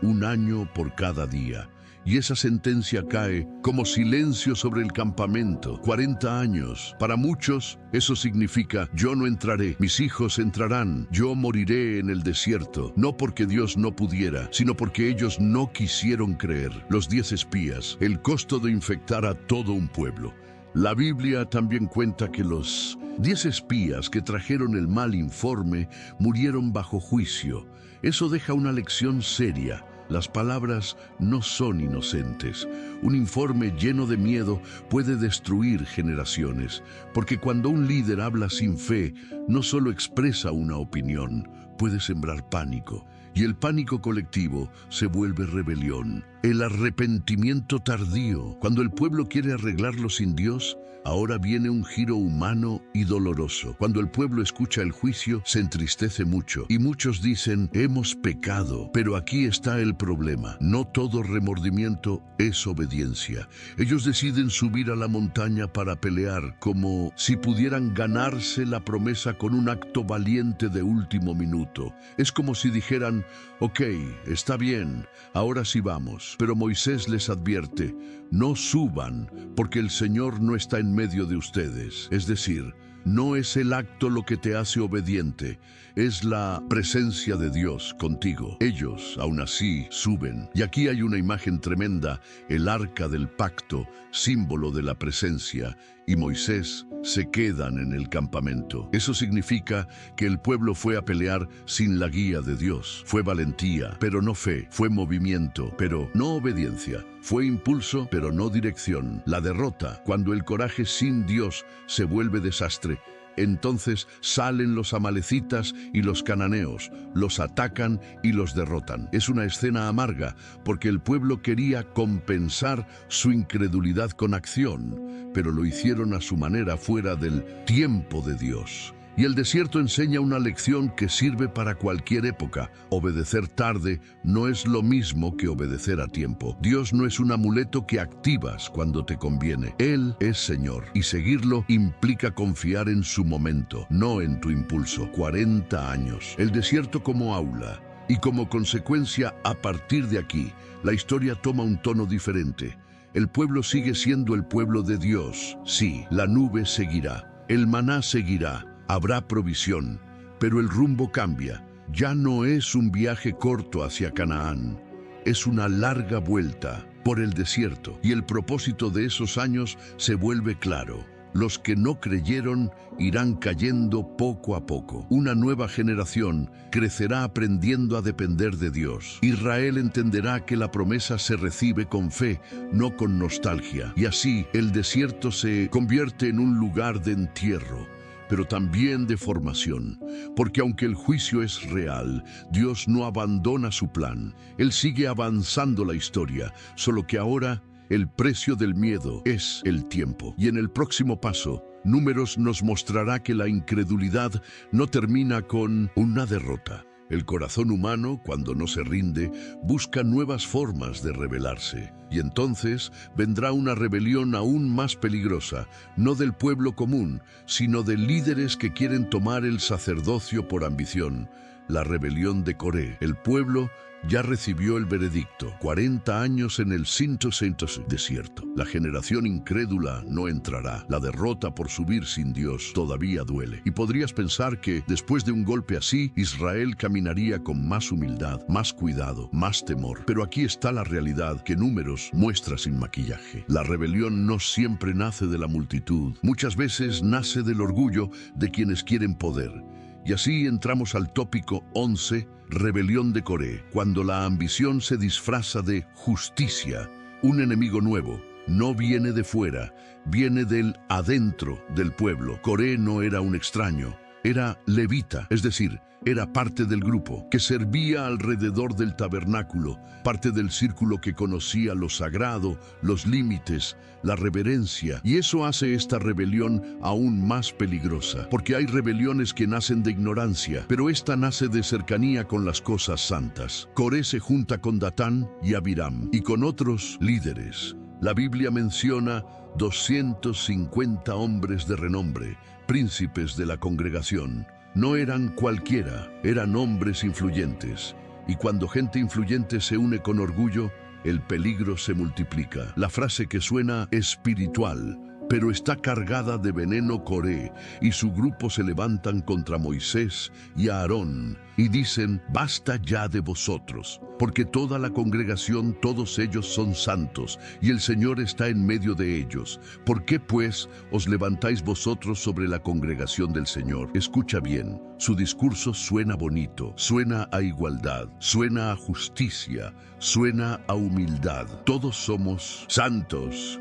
A: 1 año por cada día. Y esa sentencia cae como silencio sobre el campamento. 40 años. Para muchos, eso significa, yo no entraré, mis hijos entrarán, yo moriré en el desierto. No porque Dios no pudiera, sino porque ellos no quisieron creer. Los 10 espías, el costo de infectar a todo un pueblo. La Biblia también cuenta que los 10 espías que trajeron el mal informe murieron bajo juicio. Eso deja una lección seria. Las palabras no son inocentes. Un informe lleno de miedo puede destruir generaciones, porque cuando un líder habla sin fe, no solo expresa una opinión, puede sembrar pánico. Y el pánico colectivo se vuelve rebelión. El arrepentimiento tardío. Cuando el pueblo quiere arreglarlo sin Dios, ahora viene un giro humano y doloroso. Cuando el pueblo escucha el juicio, se entristece mucho. Y muchos dicen, hemos pecado. Pero aquí está el problema. No todo remordimiento es obediencia. Ellos deciden subir a la montaña para pelear, como si pudieran ganarse la promesa con un acto valiente de último minuto. Es como si dijeran, ok, está bien, ahora sí vamos. Dios. Pero Moisés les advierte, no suban, porque el Señor no está en medio de ustedes. Es decir, no es el acto lo que te hace obediente, es la presencia de Dios contigo. Ellos, aún así, suben. Y aquí hay una imagen tremenda, el arca del pacto, símbolo de la presencia, y Moisés se quedan en el campamento. Eso significa que el pueblo fue a pelear sin la guía de Dios. Fue valentía, pero no fe. Fue movimiento, pero no obediencia. Fue impulso, pero no dirección. La derrota, cuando el coraje sin Dios se vuelve desastre. Entonces salen los amalecitas y los cananeos, los atacan y los derrotan. Es una escena amarga, porque el pueblo quería compensar su incredulidad con acción, pero lo hicieron a su manera fuera del tiempo de Dios. Y el desierto enseña una lección que sirve para cualquier época. Obedecer tarde no es lo mismo que obedecer a tiempo. Dios no es un amuleto que activas cuando te conviene. Él es Señor, y seguirlo implica confiar en su momento, no en tu impulso. 40 años. El desierto como aula. Y como consecuencia, a partir de aquí, la historia toma un tono diferente. El pueblo sigue siendo el pueblo de Dios. Sí, la nube seguirá, el maná seguirá. Habrá provisión, pero el rumbo cambia. Ya no es un viaje corto hacia Canaán, es una larga vuelta por el desierto. Y el propósito de esos años se vuelve claro. Los que no creyeron irán cayendo poco a poco. Una nueva generación crecerá aprendiendo a depender de Dios. Israel entenderá que la promesa se recibe con fe, no con nostalgia. Y así el desierto se convierte en un lugar de entierro, pero también de formación, porque aunque el juicio es real, Dios no abandona su plan. Él sigue avanzando la historia, solo que ahora el precio del miedo es el tiempo. Y en el próximo paso, Números nos mostrará que la incredulidad no termina con una derrota. El corazón humano, cuando no se rinde, busca nuevas formas de rebelarse. Y entonces vendrá una rebelión aún más peligrosa, no del pueblo común, sino de líderes que quieren tomar el sacerdocio por ambición. La rebelión de Coré. El pueblo ya recibió el veredicto, 40 años en el cinto desierto. La generación incrédula no entrará. La derrota por subir sin Dios todavía duele. Y podrías pensar que, después de un golpe así, Israel caminaría con más humildad, más cuidado, más temor. Pero aquí está la realidad que Números muestra sin maquillaje. La rebelión no siempre nace de la multitud. Muchas veces nace del orgullo de quienes quieren poder. Y así entramos al tópico 11, rebelión de Coré, cuando la ambición se disfraza de justicia. Un enemigo nuevo no viene de fuera, viene del adentro del pueblo. Coré no era un extraño, era levita, es decir, era parte del grupo que servía alrededor del tabernáculo, parte del círculo que conocía lo sagrado, los límites, la reverencia. Y eso hace esta rebelión aún más peligrosa, porque hay rebeliones que nacen de ignorancia, pero esta nace de cercanía con las cosas santas. Coré se junta con Datán y Abiram, y con otros líderes. La Biblia menciona 250 hombres de renombre, príncipes de la congregación. No eran cualquiera, eran hombres influyentes. Y cuando gente influyente se une con orgullo, el peligro se multiplica. La frase que suena espiritual, pero está cargada de veneno. Coré y su grupo se levantan contra Moisés y Aarón y dicen: basta ya de vosotros, porque toda la congregación, todos ellos son santos, y el Señor está en medio de ellos. ¿Por qué pues os levantáis vosotros sobre la congregación del Señor? Escucha bien, su discurso suena bonito, suena a igualdad, suena a justicia, suena a humildad. Todos somos santos.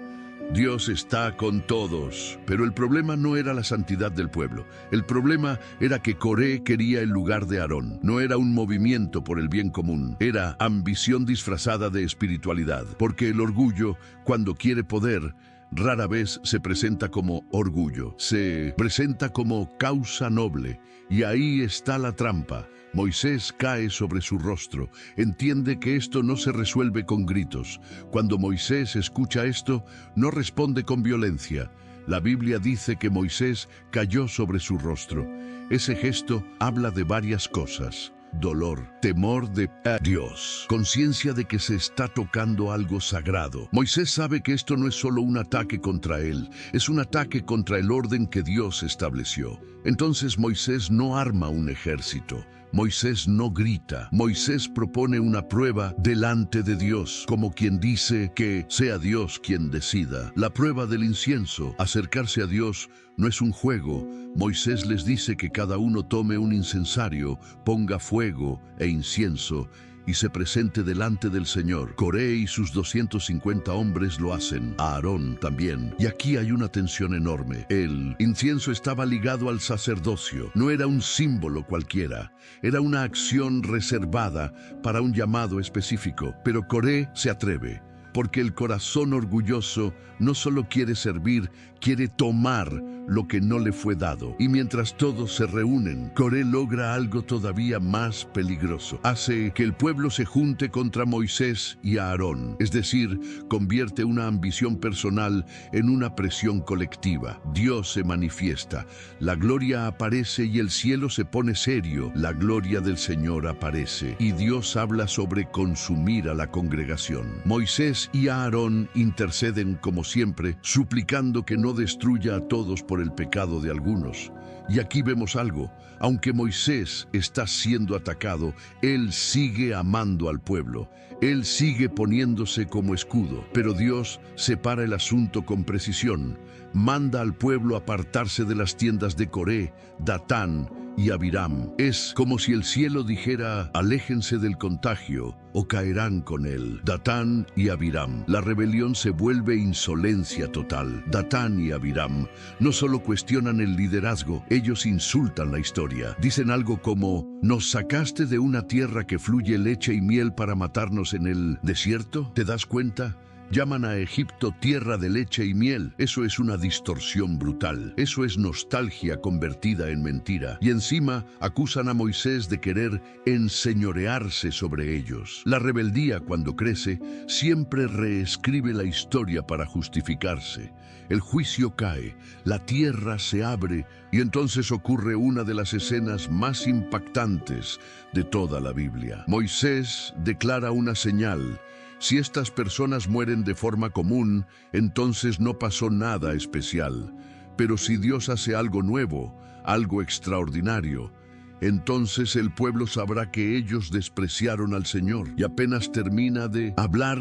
A: Dios está con todos, pero el problema no era la santidad del pueblo. El problema era que Coré quería el lugar de Aarón. No era un movimiento por el bien común, era ambición disfrazada de espiritualidad, porque el orgullo, cuando quiere poder, rara vez se presenta como orgullo, se presenta como causa noble, y ahí está la trampa. Moisés cae sobre su rostro, entiende que esto no se resuelve con gritos. Cuando Moisés escucha esto, no responde con violencia. La Biblia dice que Moisés cayó sobre su rostro. Ese gesto habla de varias cosas. dolor, temor de Dios, conciencia de que se está tocando algo sagrado. Moisés sabe que esto no es solo un ataque contra él, es un ataque contra el orden que Dios estableció. Entonces Moisés no arma un ejército. Moisés no grita. Moisés propone una prueba delante de Dios, como quien dice que sea Dios quien decida. La prueba del incienso, acercarse a Dios, no es un juego. Moisés les dice que cada uno tome un incensario, ponga fuego e incienso y se presente delante del Señor. Coré y sus 250 hombres lo hacen, Aarón también. Y aquí hay una tensión enorme. El incienso estaba ligado al sacerdocio. No era un símbolo cualquiera, era una acción reservada para un llamado específico. Pero Coré se atreve, porque el corazón orgulloso no solo quiere servir, quiere tomar lo que no le fue dado. Y mientras todos se reúnen, Coré logra algo todavía más peligroso. Hace que el pueblo se junte contra Moisés y Aarón. Es decir, convierte una ambición personal en una presión colectiva. Dios se manifiesta, la gloria aparece y el cielo se pone serio. La gloria del Señor aparece y Dios habla sobre consumir a la congregación. Moisés y Aarón interceden como siempre, suplicando que no destruya a todos por el pecado de algunos. Y aquí vemos algo. Aunque Moisés está siendo atacado, él sigue amando al pueblo. Él sigue poniéndose como escudo. Pero Dios separa el asunto con precisión. Manda al pueblo apartarse de las tiendas de Coré, Datán y Abiram. Es como si el cielo dijera: aléjense del contagio o caerán con él. Datán y Abiram. La rebelión se vuelve insolencia total. Datán y Abiram no solo cuestionan el liderazgo, ellos insultan la historia. Dicen algo como: ¿nos sacaste de una tierra que fluye leche y miel para matarnos en el desierto? ¿Te das cuenta? Llaman a Egipto tierra de leche y miel. Eso es una distorsión brutal. Eso es nostalgia convertida en mentira. Y encima acusan a Moisés de querer enseñorearse sobre ellos. La rebeldía, cuando crece, siempre reescribe la historia para justificarse. El juicio cae, la tierra se abre y entonces ocurre una de las escenas más impactantes de toda la Biblia. Moisés declara una señal. Si estas personas mueren de forma común, entonces no pasó nada especial. Pero si Dios hace algo nuevo, algo extraordinario, entonces el pueblo sabrá que ellos despreciaron al Señor. Y apenas termina de hablar,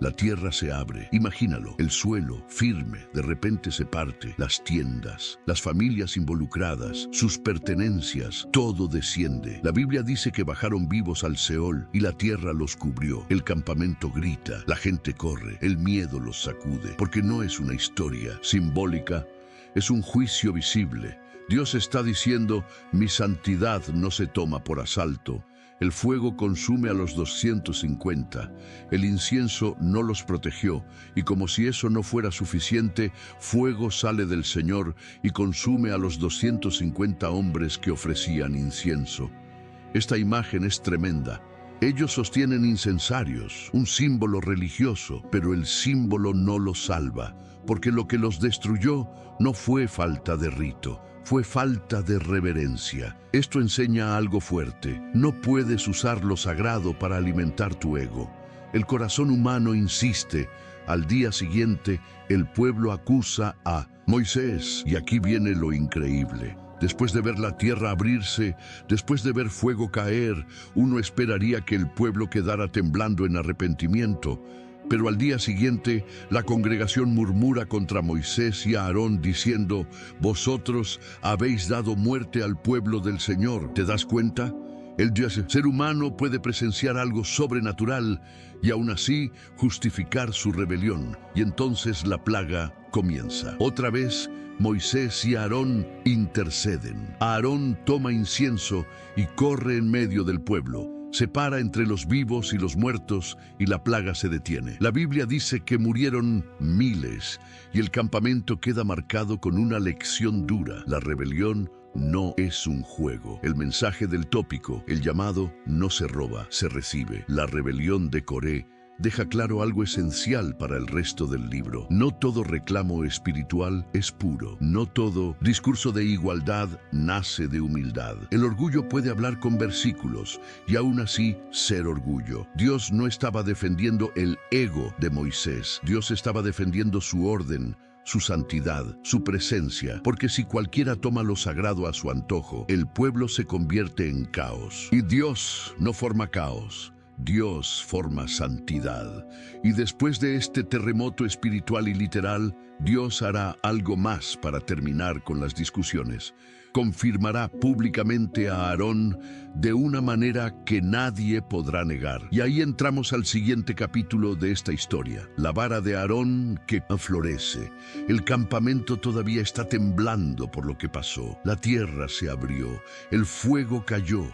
A: la tierra se abre. Imagínalo, el suelo, firme, de repente se parte. Las tiendas, las familias involucradas, sus pertenencias, todo desciende. La Biblia dice que bajaron vivos al Seol y la tierra los cubrió. El campamento grita, la gente corre, el miedo los sacude, porque no es una historia simbólica, es un juicio visible. Dios está diciendo: mi santidad no se toma por asalto. El fuego consume a los 250. El incienso no los protegió, y como si eso no fuera suficiente, fuego sale del Señor y consume a los 250 hombres que ofrecían incienso. Esta imagen es tremenda. Ellos sostienen incensarios, un símbolo religioso, pero el símbolo no los salva, porque lo que los destruyó no fue falta de rito, fue falta de reverencia. Esto enseña algo fuerte. No puedes usar lo sagrado para alimentar tu ego. El corazón humano insiste. Al día siguiente, el pueblo acusa a Moisés. Y aquí viene lo increíble. Después de ver la tierra abrirse, después de ver fuego caer, uno esperaría que el pueblo quedara temblando en arrepentimiento. Pero al día siguiente, la congregación murmura contra Moisés y Aarón diciendo: vosotros habéis dado muerte al pueblo del Señor. ¿Te das cuenta? El ser humano puede presenciar algo sobrenatural y aún así justificar su rebelión. Y entonces la plaga comienza. Otra vez, Moisés y Aarón interceden. Aarón toma incienso y corre en medio del pueblo. Separa entre los vivos y los muertos y la plaga se detiene. La Biblia dice que murieron miles y el campamento queda marcado con una lección dura. La rebelión no es un juego. El mensaje del tópico, el llamado, no se roba, se recibe. La rebelión de Coré deja claro algo esencial para el resto del libro. No todo reclamo espiritual es puro. No todo discurso de igualdad nace de humildad. El orgullo puede hablar con versículos y aún así ser orgullo. Dios no estaba defendiendo el ego de Moisés. Dios estaba defendiendo su orden, su santidad, su presencia, porque si cualquiera toma lo sagrado a su antojo, el pueblo se convierte en caos. Y Dios no forma caos. Dios forma santidad. Y después de este terremoto espiritual y literal, Dios hará algo más para terminar con las discusiones. Confirmará públicamente a Aarón de una manera que nadie podrá negar. Y ahí entramos al siguiente capítulo de esta historia. La vara de Aarón que florece. El campamento todavía está temblando por lo que pasó. La tierra se abrió. El fuego cayó.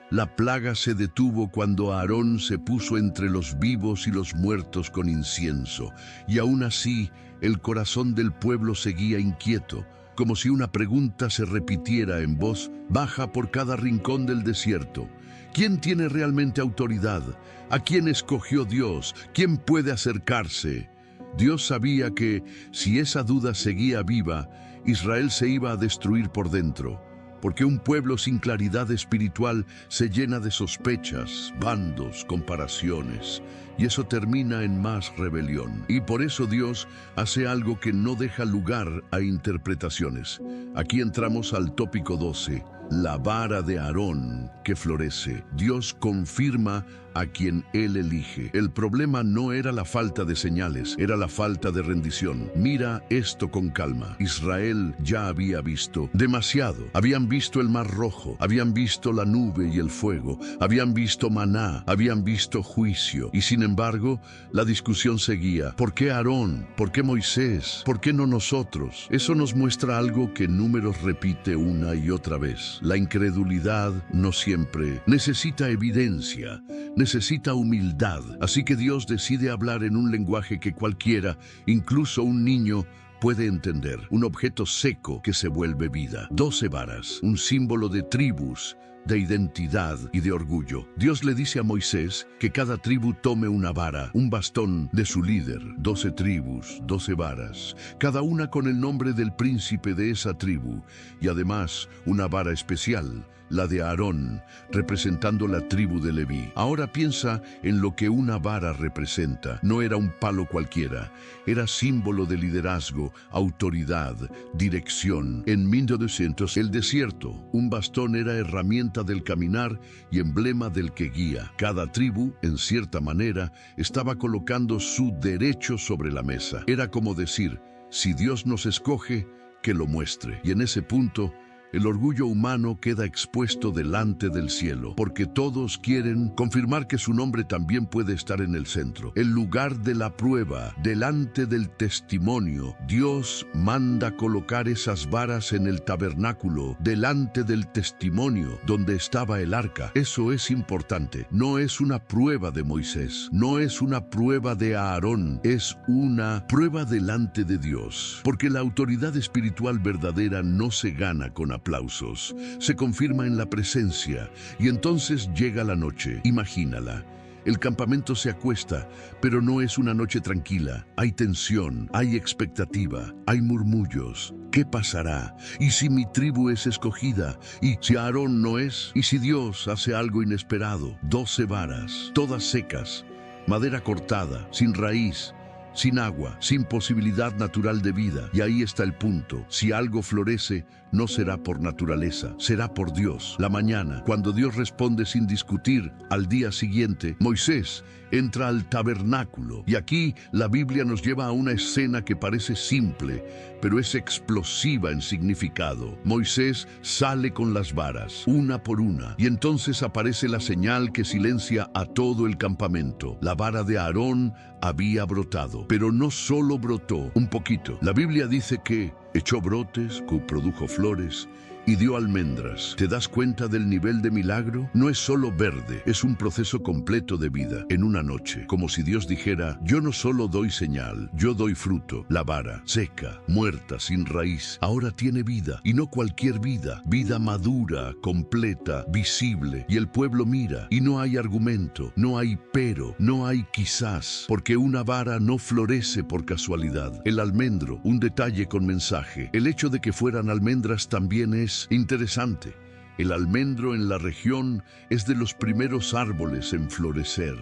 A: La plaga se detuvo cuando Aarón se puso entre los vivos y los muertos con incienso. Y aún así, el corazón del pueblo seguía inquieto, como si una pregunta se repitiera en voz baja por cada rincón del desierto. ¿Quién tiene realmente autoridad? ¿A quién escogió Dios? ¿Quién puede acercarse? Dios sabía que, si esa duda seguía viva, Israel se iba a destruir por dentro. Porque un pueblo sin claridad espiritual se llena de sospechas, bandos, comparaciones, y eso termina en más rebelión. Y por eso Dios hace algo que no deja lugar a interpretaciones. Aquí entramos al tópico 12, la vara de Aarón que florece. Dios confirma a quien Él elige. El problema no era la falta de señales, era la falta de rendición. Mira esto con calma. Israel ya había visto demasiado. Habían visto el Mar Rojo, habían visto la nube y el fuego, habían visto maná, habían visto juicio. Y sin embargo, la discusión seguía. ¿Por qué Aarón? ¿Por qué Moisés? ¿Por qué no nosotros? Eso nos muestra algo que Números repite una y otra vez. La incredulidad no siempre necesita evidencia. Necesita humildad, así que Dios decide hablar en un lenguaje que cualquiera, incluso un niño, puede entender. Un objeto seco que se vuelve vida. 12 varas, un símbolo de tribus, de identidad y de orgullo. Dios le dice a Moisés que cada tribu tome una vara, un bastón de su líder. 12 tribus, 12 varas, cada una con el nombre del príncipe de esa tribu, y además una vara especial, la de Aarón, representando la tribu de Leví. Ahora piensa en lo que una vara representa. No era un palo cualquiera, era símbolo de liderazgo, autoridad, dirección. En 1200, el desierto, un bastón era herramienta del caminar y emblema del que guía. Cada tribu, en cierta manera, estaba colocando su derecho sobre la mesa. Era como decir, si Dios nos escoge, que lo muestre. Y en ese punto, el orgullo humano queda expuesto delante del cielo, porque todos quieren confirmar que su nombre también puede estar en el centro. El lugar de la prueba, delante del testimonio, Dios manda colocar esas varas en el tabernáculo, delante del testimonio, donde estaba el arca. Eso es importante. No es una prueba de Moisés, no es una prueba de Aarón, es una prueba delante de Dios. Porque la autoridad espiritual verdadera no se gana con aplausos, se confirma en la presencia, y entonces llega la noche. Imagínala. El campamento se acuesta, pero no es una noche tranquila. Hay tensión, hay expectativa, hay murmullos. ¿Qué pasará? ¿Y si mi tribu es escogida? ¿Y si Aarón no es? ¿Y si Dios hace algo inesperado? 12 varas, todas secas, madera cortada, sin raíz, sin agua, sin posibilidad natural de vida. Y ahí está el punto. Si algo florece, no será por naturaleza, será por Dios. La mañana, cuando Dios responde sin discutir, al día siguiente, Moisés entra al tabernáculo. Y aquí la Biblia nos lleva a una escena que parece simple, pero es explosiva en significado. Moisés sale con las varas, una por una, y entonces aparece la señal que silencia a todo el campamento. La vara de Aarón había brotado, pero no solo brotó un poquito. La Biblia dice que echó brotes, produjo flores, y dio almendras. ¿Te das cuenta del nivel de milagro? No es solo verde, es un proceso completo de vida en una noche, como si Dios dijera: yo no solo doy señal, yo doy fruto. La vara, seca, muerta, sin raíz, ahora tiene vida, y no cualquier vida, vida madura, completa, visible, y el pueblo mira, y no hay argumento, no hay pero, no hay quizás, porque una vara no florece por casualidad. El almendro, un detalle con mensaje. El hecho de que fueran almendras también es interesante. El almendro en la región es de los primeros árboles en florecer,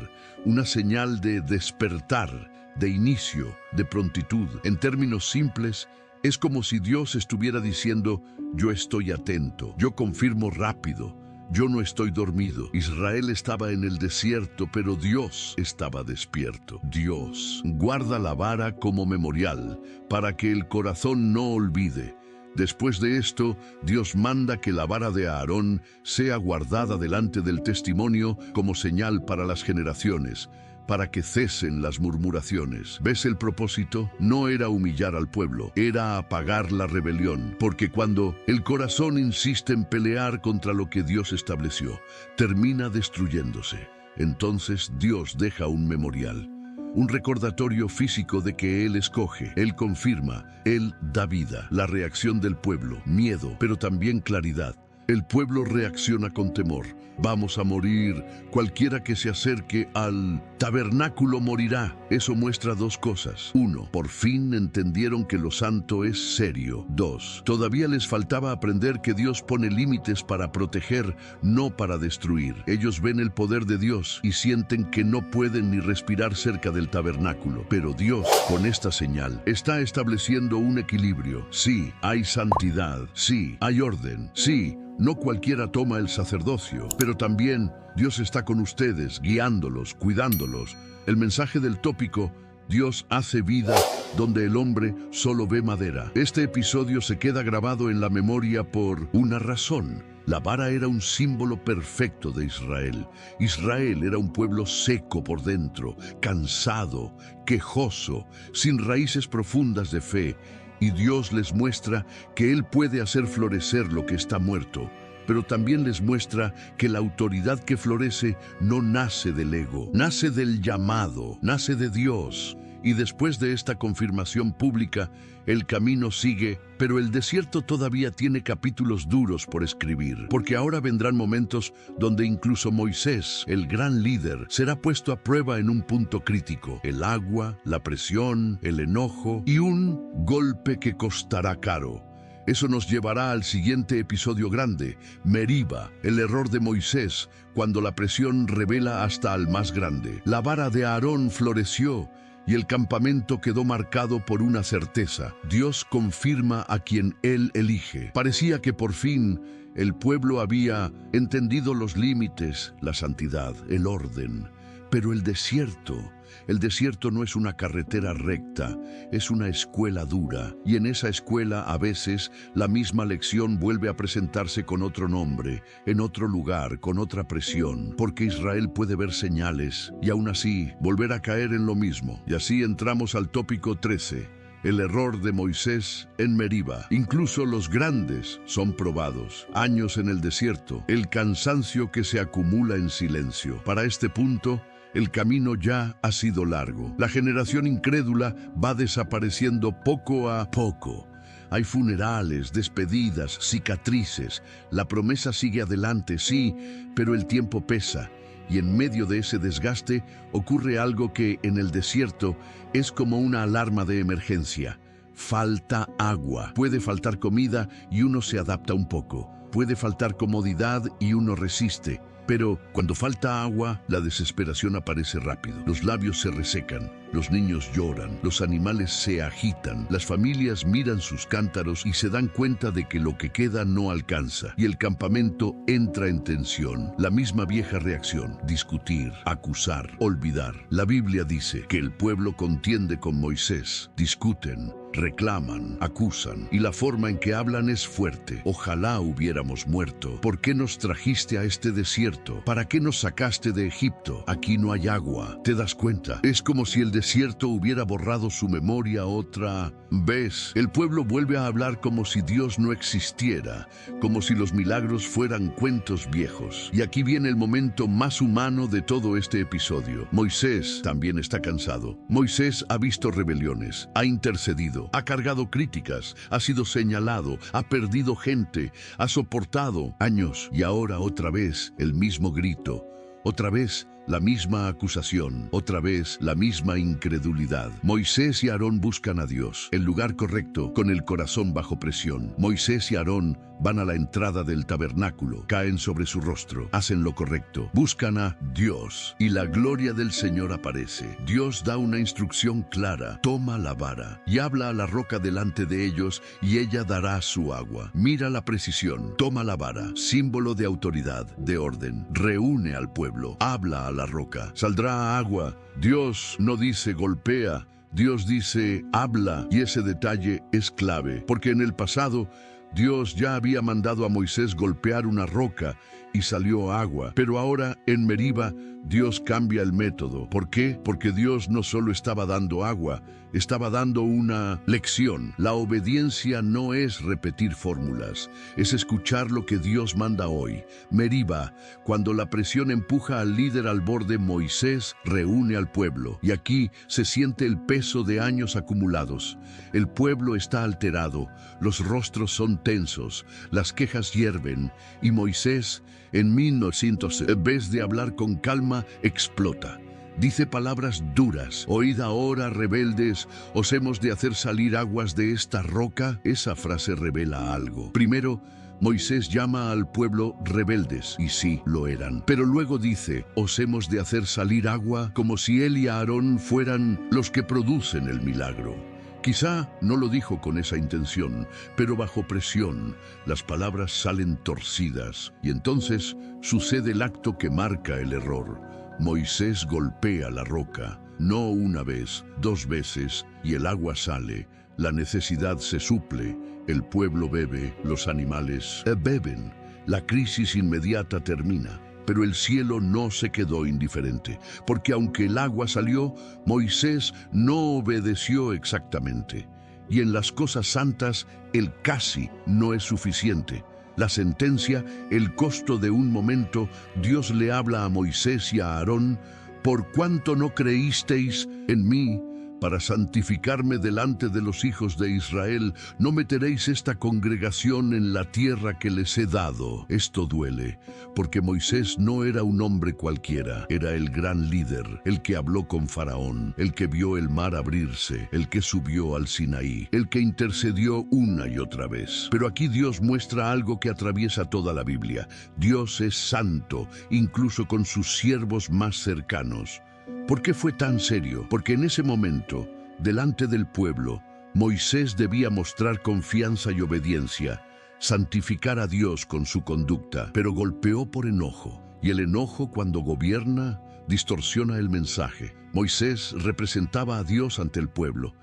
A: una señal de despertar, de inicio, de prontitud. En términos simples, es como si Dios estuviera diciendo: yo estoy atento, yo confirmo rápido, yo no estoy dormido. Israel estaba en el desierto, pero Dios estaba despierto. Dios guarda la vara como memorial para que el corazón no olvide. Después de esto, Dios manda que la vara de Aarón sea guardada delante del testimonio como señal para las generaciones, para que cesen las murmuraciones. ¿Ves el propósito? No era humillar al pueblo, era apagar la rebelión, porque cuando el corazón insiste en pelear contra lo que Dios estableció, termina destruyéndose. Entonces Dios deja un memorial, un recordatorio físico de que Él escoge, Él confirma, Él da vida. La reacción del pueblo: miedo, pero también claridad. El pueblo reacciona con temor. Vamos a morir. Cualquiera que se acerque al tabernáculo morirá. Eso muestra dos cosas. 1. Por fin entendieron que lo santo es serio. 2. Todavía les faltaba aprender que Dios pone límites para proteger, no para destruir. Ellos ven el poder de Dios y sienten que no pueden ni respirar cerca del tabernáculo. Pero Dios, con esta señal, está estableciendo un equilibrio. Sí, hay santidad. Sí, hay orden. Sí, no cualquiera toma el sacerdocio, pero también Dios está con ustedes, guiándolos, cuidándolos. El mensaje del tópico: Dios hace vida donde el hombre solo ve madera. Este episodio se queda grabado en la memoria por una razón. La vara era un símbolo perfecto de Israel. Israel era un pueblo seco por dentro, cansado, quejoso, sin raíces profundas de fe. Y Dios les muestra que Él puede hacer florecer lo que está muerto, pero también les muestra que la autoridad que florece no nace del ego, nace del llamado, nace de Dios. Y después de esta confirmación pública, el camino sigue, pero el desierto todavía tiene capítulos duros por escribir, porque ahora vendrán momentos donde incluso Moisés, el gran líder, será puesto a prueba en un punto crítico: el agua, la presión, el enojo y un golpe que costará caro. Eso nos llevará al siguiente episodio grande: Meriba, el error de Moisés, cuando la presión revela hasta al más grande. La vara de Aarón floreció y el campamento quedó marcado por una certeza: Dios confirma a quien Él elige. Parecía que por fin el pueblo había entendido los límites, la santidad, el orden. Pero el desierto no es una carretera recta, es una escuela dura. Y en esa escuela, a veces, la misma lección vuelve a presentarse con otro nombre, en otro lugar, con otra presión. Porque Israel puede ver señales y aún así volver a caer en lo mismo. Y así entramos al tópico 13. El error de Moisés en Meriba. Incluso los grandes son probados. Años en el desierto, el cansancio que se acumula en silencio. Para este punto, el camino ya ha sido largo. La generación incrédula va desapareciendo poco a poco. Hay funerales, despedidas, cicatrices. La promesa sigue adelante, sí, pero el tiempo pesa. Y en medio de ese desgaste ocurre algo que en el desierto es como una alarma de emergencia. Falta agua. Puede faltar comida y uno se adapta un poco. Puede faltar comodidad y uno resiste. Pero cuando falta agua, la desesperación aparece rápido. Los labios se resecan, los niños lloran, los animales se agitan, las familias miran sus cántaros y se dan cuenta de que lo que queda no alcanza. Y el campamento entra en tensión. La misma vieja reacción: discutir, acusar, olvidar. La Biblia dice que el pueblo contiende con Moisés, discuten, reclaman, acusan, y la forma en que hablan es fuerte. Ojalá hubiéramos muerto. ¿Por qué nos trajiste a este desierto? ¿Para qué nos sacaste de Egipto? Aquí no hay agua. ¿Te das cuenta? Es como si el desierto hubiera borrado su memoria otra ¿Ves? El pueblo vuelve a hablar como si Dios no existiera, como si los milagros fueran cuentos viejos. Y aquí viene el momento más humano de todo este episodio. Moisés también está cansado. Moisés ha visto rebeliones, ha intercedido, ha cargado críticas, ha sido señalado, ha perdido gente, ha soportado años y ahora otra vez el mismo grito. Otra vez la misma acusación, otra vez la misma incredulidad. Moisés y Aarón buscan a Dios, el lugar correcto, con el corazón bajo presión. Moisés y Aarón van a la entrada del tabernáculo, caen sobre su rostro, hacen lo correcto, buscan a Dios y la gloria del Señor aparece. Dios da una instrucción clara: toma la vara y habla a la roca delante de ellos y ella dará su agua. Mira la precisión: toma la vara, símbolo de autoridad, de orden, reúne al pueblo, habla a la roca, saldrá agua. Dios no dice golpea, Dios dice habla, y ese detalle es clave, porque en el pasado Dios ya había mandado a Moisés golpear una roca y salió agua. Pero ahora, en Meriba, Dios cambia el método. ¿Por qué? Porque Dios no solo estaba dando agua, estaba dando una lección. La obediencia no es repetir fórmulas, es escuchar lo que Dios manda hoy. Meriba, cuando la presión empuja al líder al borde, Moisés reúne al pueblo. Y aquí se siente el peso de años acumulados. El pueblo está alterado, los rostros son tensos, las quejas hierven, y Moisés, en 1900, en vez de hablar con calma, explota. Dice palabras duras: oíd ahora, rebeldes, ¿os hemos de hacer salir aguas de esta roca? Esa frase revela algo. Primero, Moisés llama al pueblo rebeldes, y sí, lo eran. Pero luego dice: os hemos de hacer salir agua, como si él y Aarón fueran los que producen el milagro. Quizá no lo dijo con esa intención, pero bajo presión las palabras salen torcidas y entonces sucede el acto que marca el error. Moisés golpea la roca, no una vez, 2 veces, y el agua sale, la necesidad se suple, el pueblo bebe, los animales beben, la crisis inmediata termina. Pero el cielo no se quedó indiferente, porque aunque el agua salió, Moisés no obedeció exactamente. Y en las cosas santas, el casi no es suficiente. La sentencia, el costo de un momento, Dios le habla a Moisés y a Aarón: por cuanto no creísteis en mí, para santificarme delante de los hijos de Israel, no meteréis esta congregación en la tierra que les he dado. Esto duele, porque Moisés no era un hombre cualquiera, era el gran líder, el que habló con Faraón, el que vio el mar abrirse, el que subió al Sinaí, el que intercedió una y otra vez. Pero aquí Dios muestra algo que atraviesa toda la Biblia. Dios es santo, incluso con sus siervos más cercanos. ¿Por qué fue tan serio? Porque en ese momento, delante del pueblo, Moisés debía mostrar confianza y obediencia, santificar a Dios con su conducta, pero golpeó por enojo. Y el enojo, cuando gobierna, distorsiona el mensaje. Moisés representaba a Dios ante el pueblo,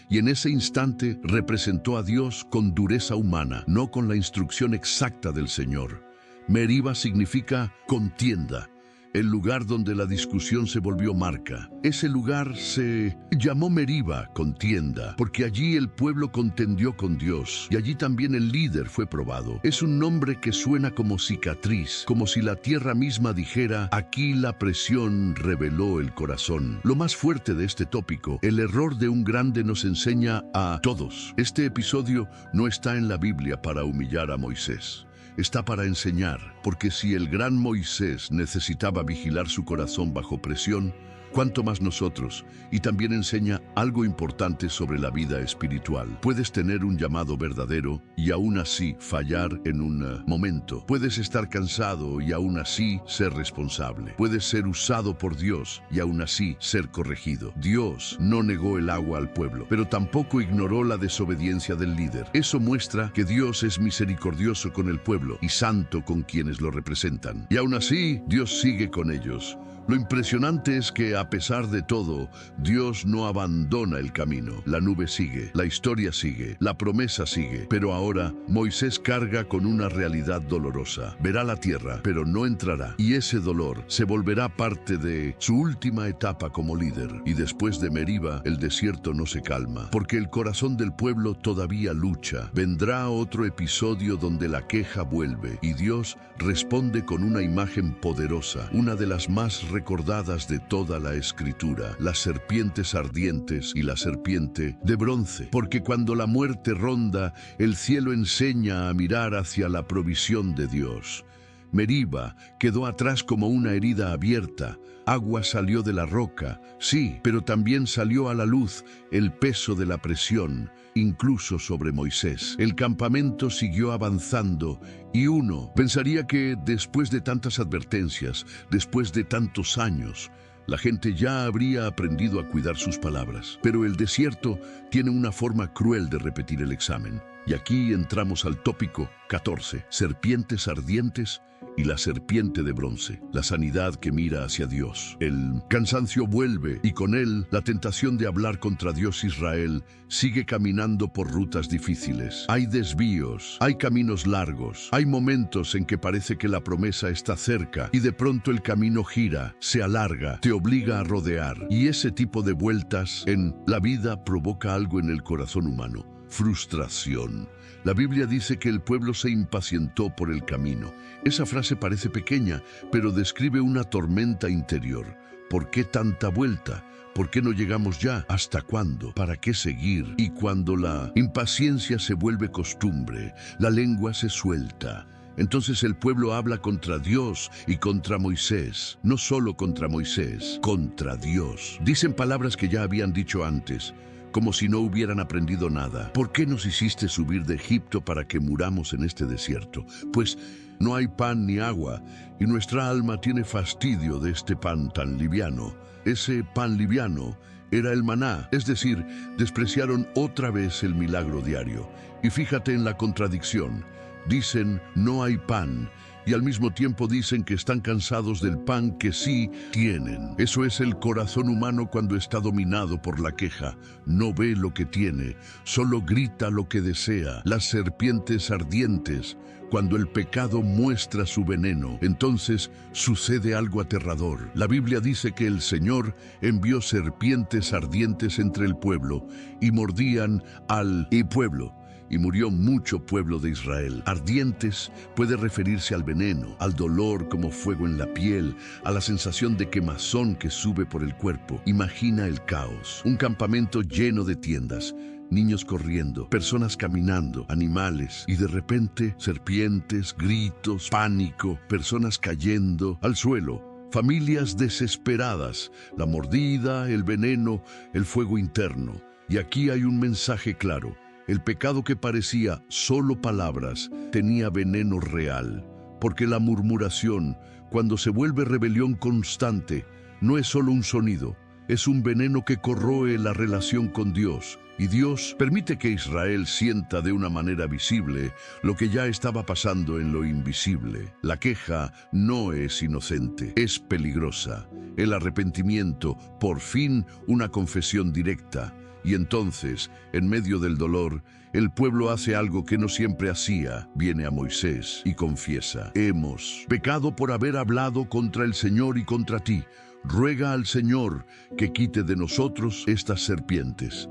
A: y en ese instante representó a Dios con dureza humana, no con la instrucción exacta del Señor. Meriba significa contienda, el lugar donde la discusión se volvió marca. Ese lugar se llamó Meriba, contienda, porque allí el pueblo contendió con Dios, y allí también el líder fue probado. Es un nombre que suena como cicatriz, como si la tierra misma dijera: aquí la presión reveló el corazón. Lo más fuerte de este tópico: el error de un grande nos enseña a todos. Este episodio no está en la Biblia para humillar a Moisés. Está para enseñar, porque si el gran Moisés necesitaba vigilar su corazón bajo presión, cuánto más nosotros. Y también enseña algo importante sobre la vida espiritual. Puedes tener un llamado verdadero y aún así fallar en un momento. Puedes estar cansado y aún así ser responsable. Puedes ser usado por Dios y aún así ser corregido. Dios no negó el agua al pueblo, pero tampoco ignoró la desobediencia del líder. Eso muestra que Dios es misericordioso con el pueblo y santo con quienes lo representan. Y aún así, Dios sigue con ellos. Lo impresionante es que, a pesar de todo, Dios no abandona el camino. La nube sigue, la historia sigue, la promesa sigue. Pero ahora, Moisés carga con una realidad dolorosa. Verá la tierra, pero no entrará. Y ese dolor se volverá parte de su última etapa como líder. Y después de Meriba, el desierto no se calma, porque el corazón del pueblo todavía lucha. Vendrá otro episodio donde la queja vuelve, y Dios responde con una imagen poderosa, una de las más recordadas de toda la Escritura: las serpientes ardientes y la serpiente de bronce. Porque cuando la muerte ronda, el cielo enseña a mirar hacia la provisión de Dios. Meriba quedó atrás como una herida abierta. Agua salió de la roca, sí, pero también salió a la luz el peso de la presión, incluso sobre Moisés. El campamento siguió avanzando y uno pensaría que después de tantas advertencias, después de tantos años, la gente ya habría aprendido a cuidar sus palabras. Pero el desierto tiene una forma cruel de repetir el examen. Y aquí entramos al tópico 14, serpientes ardientes y la serpiente de bronce, la sanidad que mira hacia Dios. El cansancio vuelve y con él la tentación de hablar contra Dios. Israel sigue caminando por rutas difíciles. Hay desvíos, hay caminos largos, hay momentos en que parece que la promesa está cerca y de pronto el camino gira, se alarga, te obliga a rodear. Y ese tipo de vueltas en la vida provoca algo en el corazón humano: frustración. La Biblia dice que el pueblo se impacientó por el camino. Esa frase parece pequeña, pero describe una tormenta interior. ¿Por qué tanta vuelta? ¿Por qué no llegamos ya? ¿Hasta cuándo? ¿Para qué seguir? Y cuando la impaciencia se vuelve costumbre, la lengua se suelta. Entonces el pueblo habla contra Dios y contra Moisés. No solo contra Moisés, contra Dios. Dicen palabras que ya habían dicho antes, como si no hubieran aprendido nada. ¿Por qué nos hiciste subir de Egipto para que muramos en este desierto? Pues no hay pan ni agua, y nuestra alma tiene fastidio de este pan tan liviano. Ese pan liviano era el maná, es decir, despreciaron otra vez el milagro diario. Y fíjate en la contradicción. Dicen, no hay pan, y al mismo tiempo dicen que están cansados del pan que sí tienen. Eso es el corazón humano cuando está dominado por la queja. No ve lo que tiene, solo grita lo que desea. Las serpientes ardientes. Cuando el pecado muestra su veneno, entonces sucede algo aterrador. La Biblia dice que el Señor envió serpientes ardientes entre el pueblo y mordían al pueblo. Y murió mucho pueblo de Israel. Ardientes puede referirse al veneno, al dolor como fuego en la piel, a la sensación de quemazón que sube por el cuerpo. Imagina el caos. Un campamento lleno de tiendas, niños corriendo, personas caminando, animales, y de repente serpientes, gritos, pánico, personas cayendo al suelo. Familias desesperadas, la mordida, el veneno, el fuego interno. Y aquí hay un mensaje claro. El pecado que parecía solo palabras tenía veneno real, porque la murmuración, cuando se vuelve rebelión constante, no es solo un sonido, es un veneno que corroe la relación con Dios. Y Dios permite que Israel sienta de una manera visible lo que ya estaba pasando en lo invisible. La queja no es inocente, es peligrosa. El arrepentimiento, por fin una confesión directa. Y entonces, en medio del dolor, el pueblo hace algo que no siempre hacía. Viene a Moisés y confiesa: hemos pecado por haber hablado contra el Señor y contra ti. Ruega al Señor que quite de nosotros estas serpientes.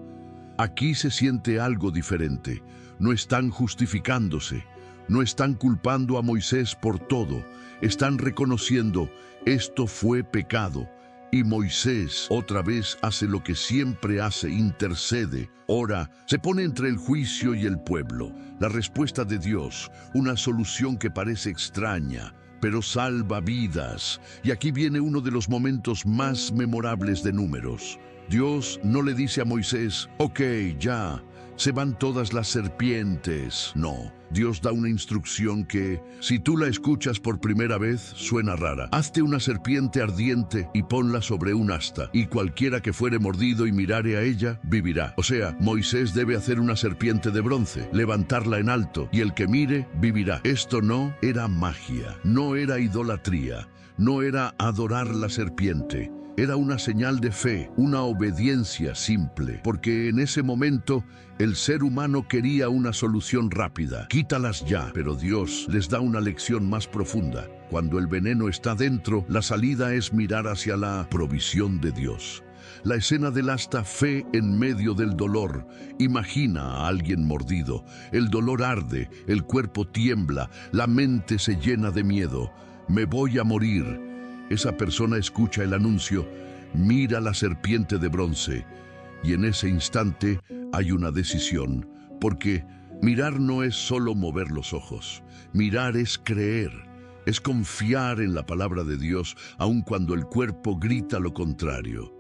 A: Aquí se siente algo diferente. No están justificándose, no están culpando a Moisés por todo. Están reconociendo: esto fue pecado. Y Moisés otra vez hace lo que siempre hace, intercede, ora, se pone entre el juicio y el pueblo. La respuesta de Dios, una solución que parece extraña, pero salva vidas. Y aquí viene uno de los momentos más memorables de Números. Dios no le dice a Moisés: ok, ya, se van todas las serpientes. No. Dios da una instrucción que, si tú la escuchas por primera vez, suena rara. Hazte una serpiente ardiente y ponla sobre un asta, y cualquiera que fuere mordido y mirare a ella, vivirá. O sea, Moisés debe hacer una serpiente de bronce, levantarla en alto, y el que mire, vivirá. Esto no era magia, no era idolatría. no era adorar la serpiente. Era una señal de fe, una obediencia simple, porque en ese momento el ser humano quería una solución rápida. Quítalas ya, pero Dios les da una lección más profunda. Cuando el veneno está dentro, la salida es mirar hacia la provisión de Dios. La escena del asta fe en medio del dolor. Imagina a alguien mordido. El dolor arde, el cuerpo tiembla, la mente se llena de miedo. Me voy a morir. Esa persona escucha el anuncio, mira la serpiente de bronce, y en ese instante hay una decisión, porque mirar no es solo mover los ojos, mirar es creer, es confiar en la palabra de Dios, aun cuando el cuerpo grita lo contrario.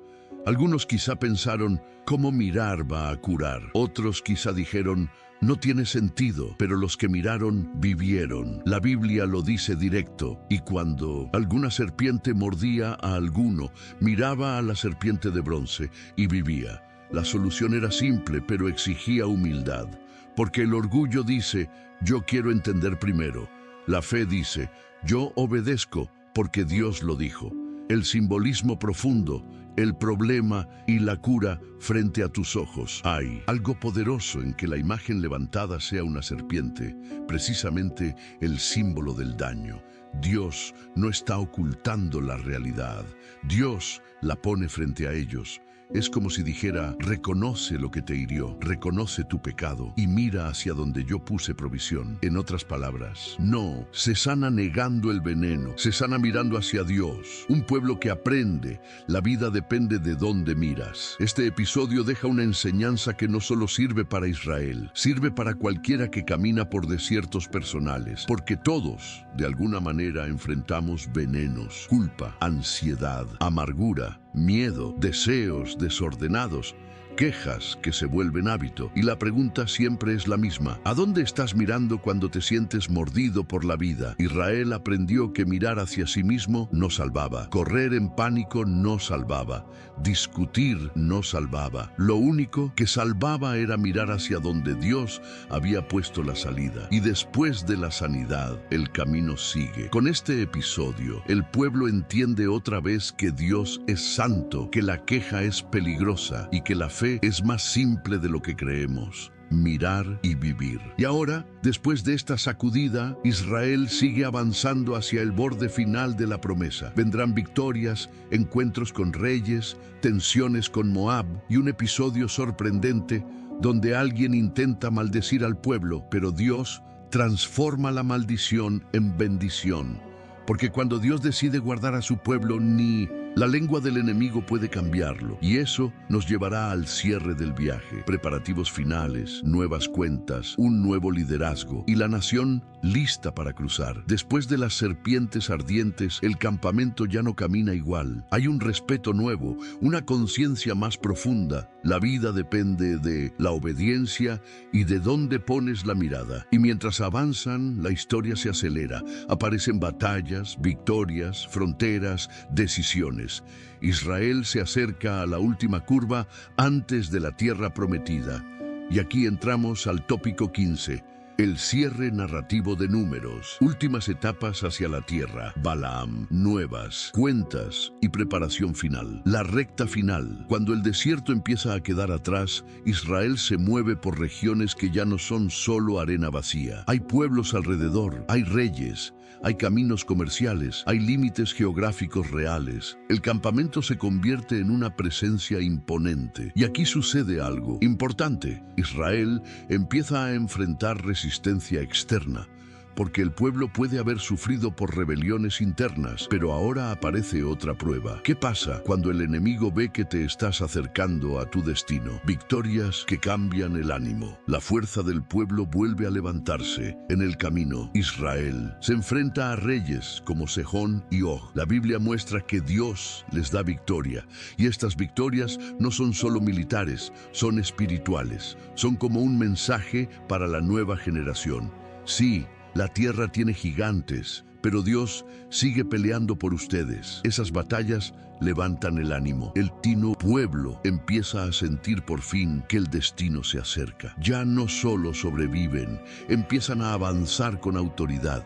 A: Algunos quizá pensaron, ¿cómo mirar va a curar? Otros quizá dijeron, no tiene sentido, pero los que miraron, vivieron. La Biblia lo dice directo, y cuando alguna serpiente mordía a alguno, miraba a la serpiente de bronce y vivía. La solución era simple, pero exigía humildad, porque el orgullo dice, yo quiero entender primero. La fe dice, yo obedezco porque Dios lo dijo. El simbolismo profundo, el problema y la cura frente a tus ojos. Hay algo poderoso en que la imagen levantada sea una serpiente, precisamente el símbolo del daño. Dios no está ocultando la realidad. Dios la pone frente a ellos. Es como si dijera, reconoce lo que te hirió, reconoce tu pecado y mira hacia donde yo puse provisión. En otras palabras, no se sana negando el veneno, se sana mirando hacia Dios. Un pueblo que aprende, la vida depende de dónde miras. Este episodio deja una enseñanza que no solo sirve para Israel, sirve para cualquiera que camina por desiertos personales, porque todos, de alguna manera, enfrentamos venenos, culpa, ansiedad, amargura, miedo, deseos desordenados, quejas que se vuelven hábito. Y la pregunta siempre es la misma. ¿A dónde estás mirando cuando te sientes mordido por la vida? Israel aprendió que mirar hacia sí mismo no salvaba. Correr en pánico no salvaba. Discutir no salvaba. Lo único que salvaba era mirar hacia donde Dios había puesto la salida. Y después de la sanidad, el camino sigue. Con este episodio, el pueblo entiende otra vez que Dios es santo, que la queja es peligrosa y que la fe es más simple de lo que creemos. Mirar y vivir. Y ahora, después de esta sacudida, Israel sigue avanzando hacia el borde final de la promesa. Vendrán victorias, encuentros con reyes, tensiones con Moab y un episodio sorprendente donde alguien intenta maldecir al pueblo, pero Dios transforma la maldición en bendición. Porque cuando Dios decide guardar a su pueblo, ni la lengua del enemigo puede cambiarlo. Y eso nos llevará al cierre del viaje. Preparativos finales, nuevas cuentas, un nuevo liderazgo y la nación lista para cruzar. Después de las serpientes ardientes, el campamento ya no camina igual. Hay un respeto nuevo, una conciencia más profunda. La vida depende de la obediencia y de dónde pones la mirada. Y mientras avanzan, la historia se acelera. Aparecen batallas, victorias, fronteras, decisiones. Israel se acerca a la última curva antes de la tierra prometida. Y aquí entramos al tópico 15. El cierre narrativo de Números, últimas etapas hacia la tierra, Balaam, nuevas, cuentas y preparación final. La recta final, cuando el desierto empieza a quedar atrás, Israel se mueve por regiones que ya no son solo arena vacía. Hay pueblos alrededor, hay reyes, hay caminos comerciales, hay límites geográficos reales. El campamento se convierte en una presencia imponente. Y aquí sucede algo importante. Israel empieza a enfrentar resistencia externa, porque el pueblo puede haber sufrido por rebeliones internas, pero ahora aparece otra prueba. ¿Qué pasa cuando el enemigo ve que te estás acercando a tu destino? Victorias que cambian el ánimo. La fuerza del pueblo vuelve a levantarse. En el camino, Israel se enfrenta a reyes como Sejón y Og. La Biblia muestra que Dios les da victoria, y estas victorias no son solo militares, son espirituales. Son como un mensaje para la nueva generación. Sí, la tierra tiene gigantes, pero Dios sigue peleando por ustedes. Esas batallas levantan el ánimo. El pueblo empieza a sentir por fin que el destino se acerca. Ya no solo sobreviven, empiezan a avanzar con autoridad.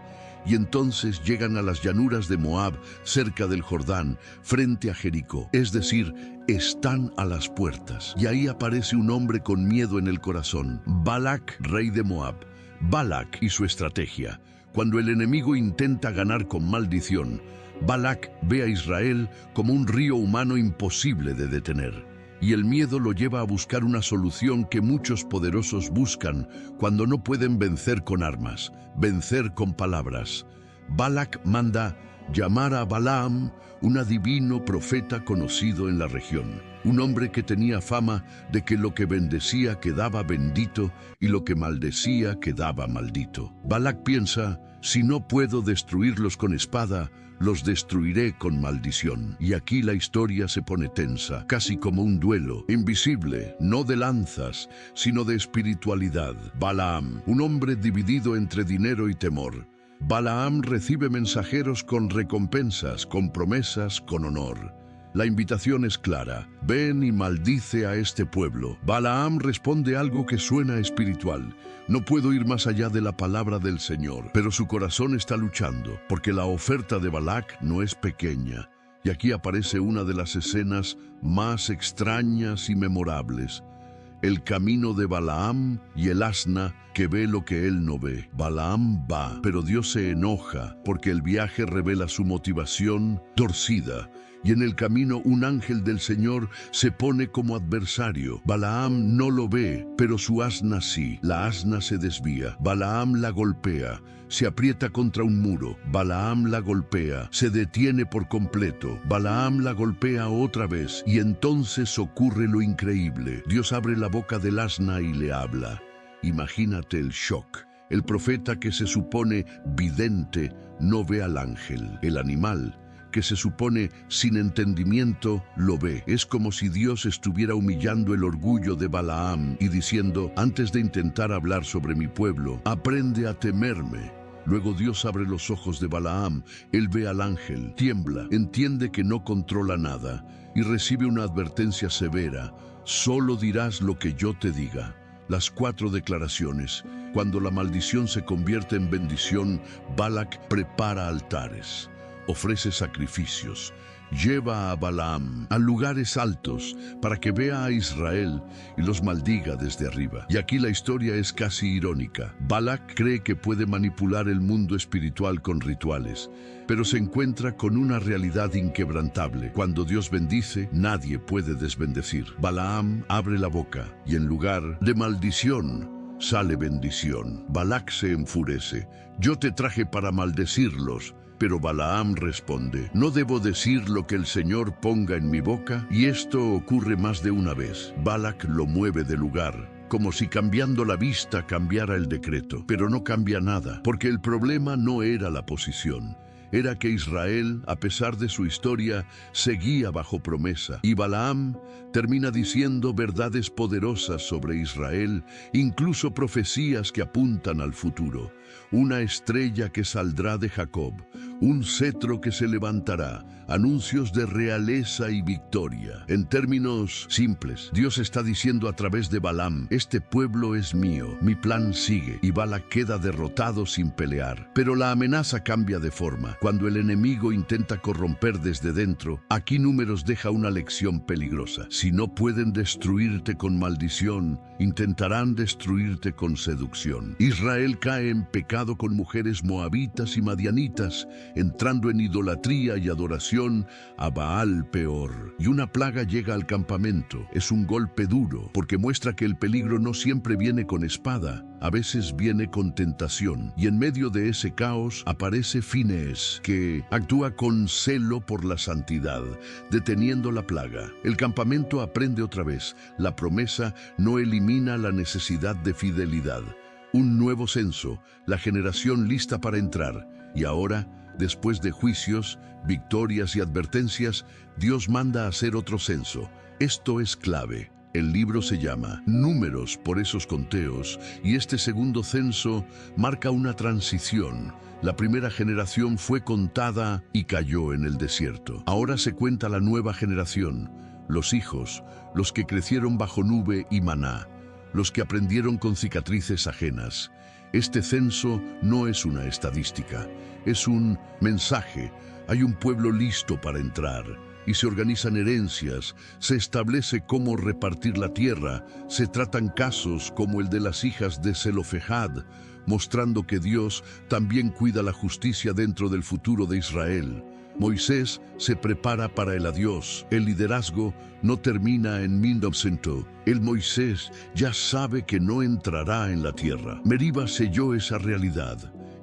A: Y entonces llegan a las llanuras de Moab, cerca del Jordán, frente a Jericó. Es decir, están a las puertas. Y ahí aparece un hombre con miedo en el corazón, Balac, rey de Moab. Balac y su estrategia. Cuando el enemigo intenta ganar con maldición, Balac ve a Israel como un río humano imposible de detener. Y el miedo lo lleva a buscar una solución que muchos poderosos buscan cuando no pueden vencer con armas, vencer con palabras. Balac manda llamar a Balaam, un adivino profeta conocido en la región, un hombre que tenía fama de que lo que bendecía quedaba bendito y lo que maldecía quedaba maldito. Balac piensa, si no puedo destruirlos con espada, los destruiré con maldición. Y aquí la historia se pone tensa, casi como un duelo, invisible, no de lanzas, sino de espiritualidad. Balaam, un hombre dividido entre dinero y temor. Balaam recibe mensajeros con recompensas, con promesas, con honor. La invitación es clara. Ven y maldice a este pueblo. Balaam responde algo que suena espiritual. No puedo ir más allá de la palabra del Señor, pero su corazón está luchando, porque la oferta de Balac no es pequeña. Y aquí aparece una de las escenas más extrañas y memorables. El camino de Balaam y el asna que ve lo que él no ve. Balaam va, pero Dios se enoja porque el viaje revela su motivación torcida. Y en el camino un ángel del Señor se pone como adversario. Balaam no lo ve, pero su asna sí. La asna se desvía. Balaam la golpea. Se aprieta contra un muro. Balaam la golpea. Se detiene por completo. Balaam la golpea otra vez. Y entonces ocurre lo increíble. Dios abre la boca del asna y le habla. Imagínate el shock. El profeta que se supone vidente no ve al ángel. El animal que se supone sin entendimiento, lo ve. Es como si Dios estuviera humillando el orgullo de Balaam y diciendo, antes de intentar hablar sobre mi pueblo, aprende a temerme. Luego Dios abre los ojos de Balaam, él ve al ángel, tiembla, entiende que no controla nada y recibe una advertencia severa. Solo dirás lo que yo te diga. Las 4 declaraciones. Cuando la maldición se convierte en bendición, Balac prepara altares. Ofrece sacrificios, lleva a Balaam a lugares altos para que vea a Israel y los maldiga desde arriba. Y aquí la historia es casi irónica. Balac cree que puede manipular el mundo espiritual con rituales, pero se encuentra con una realidad inquebrantable. Cuando Dios bendice, nadie puede desbendecir. Balaam abre la boca y en lugar de maldición, sale bendición. Balac se enfurece. Yo te traje para maldecirlos. Pero Balaam responde, ¿no debo decir lo que el Señor ponga en mi boca? Y esto ocurre más de una vez. Balac lo mueve de lugar, como si cambiando la vista cambiara el decreto. Pero no cambia nada, porque el problema no era la posición. Era que Israel, a pesar de su historia, seguía bajo promesa. Y Balaam termina diciendo verdades poderosas sobre Israel, incluso profecías que apuntan al futuro. Una estrella que saldrá de Jacob, un cetro que se levantará, anuncios de realeza y victoria. En términos simples, Dios está diciendo a través de Balaam, este pueblo es mío, mi plan sigue, y Balac queda derrotado sin pelear. Pero la amenaza cambia de forma. Cuando el enemigo intenta corromper desde dentro, aquí Números deja una lección peligrosa. Si no pueden destruirte con maldición, intentarán destruirte con seducción. Israel cae en pecado con mujeres moabitas y madianitas, entrando en idolatría y adoración a Baal Peor. Y una plaga llega al campamento. Es un golpe duro, porque muestra que el peligro no siempre viene con espada, a veces viene con tentación. Y en medio de ese caos aparece Finés, que actúa con celo por la santidad, deteniendo la plaga. El campamento aprende otra vez. La promesa no elimina la necesidad de fidelidad. Un nuevo censo, la generación lista para entrar. Y ahora, después de juicios, victorias y advertencias, Dios manda hacer otro censo. Esto es clave. El libro se llama Números por esos conteos, y este segundo censo marca una transición. La primera generación fue contada y cayó en el desierto. Ahora se cuenta la nueva generación, los hijos, los que crecieron bajo nube y maná, los que aprendieron con cicatrices ajenas. Este censo no es una estadística, es un mensaje. Hay un pueblo listo para entrar y se organizan herencias, se establece cómo repartir la tierra, se tratan casos como el de las hijas de Zelofehad, mostrando que Dios también cuida la justicia dentro del futuro de Israel. Moisés se prepara para el adiós. El liderazgo no termina en 1900. El Moisés ya sabe que no entrará en la tierra. Meriba selló esa realidad.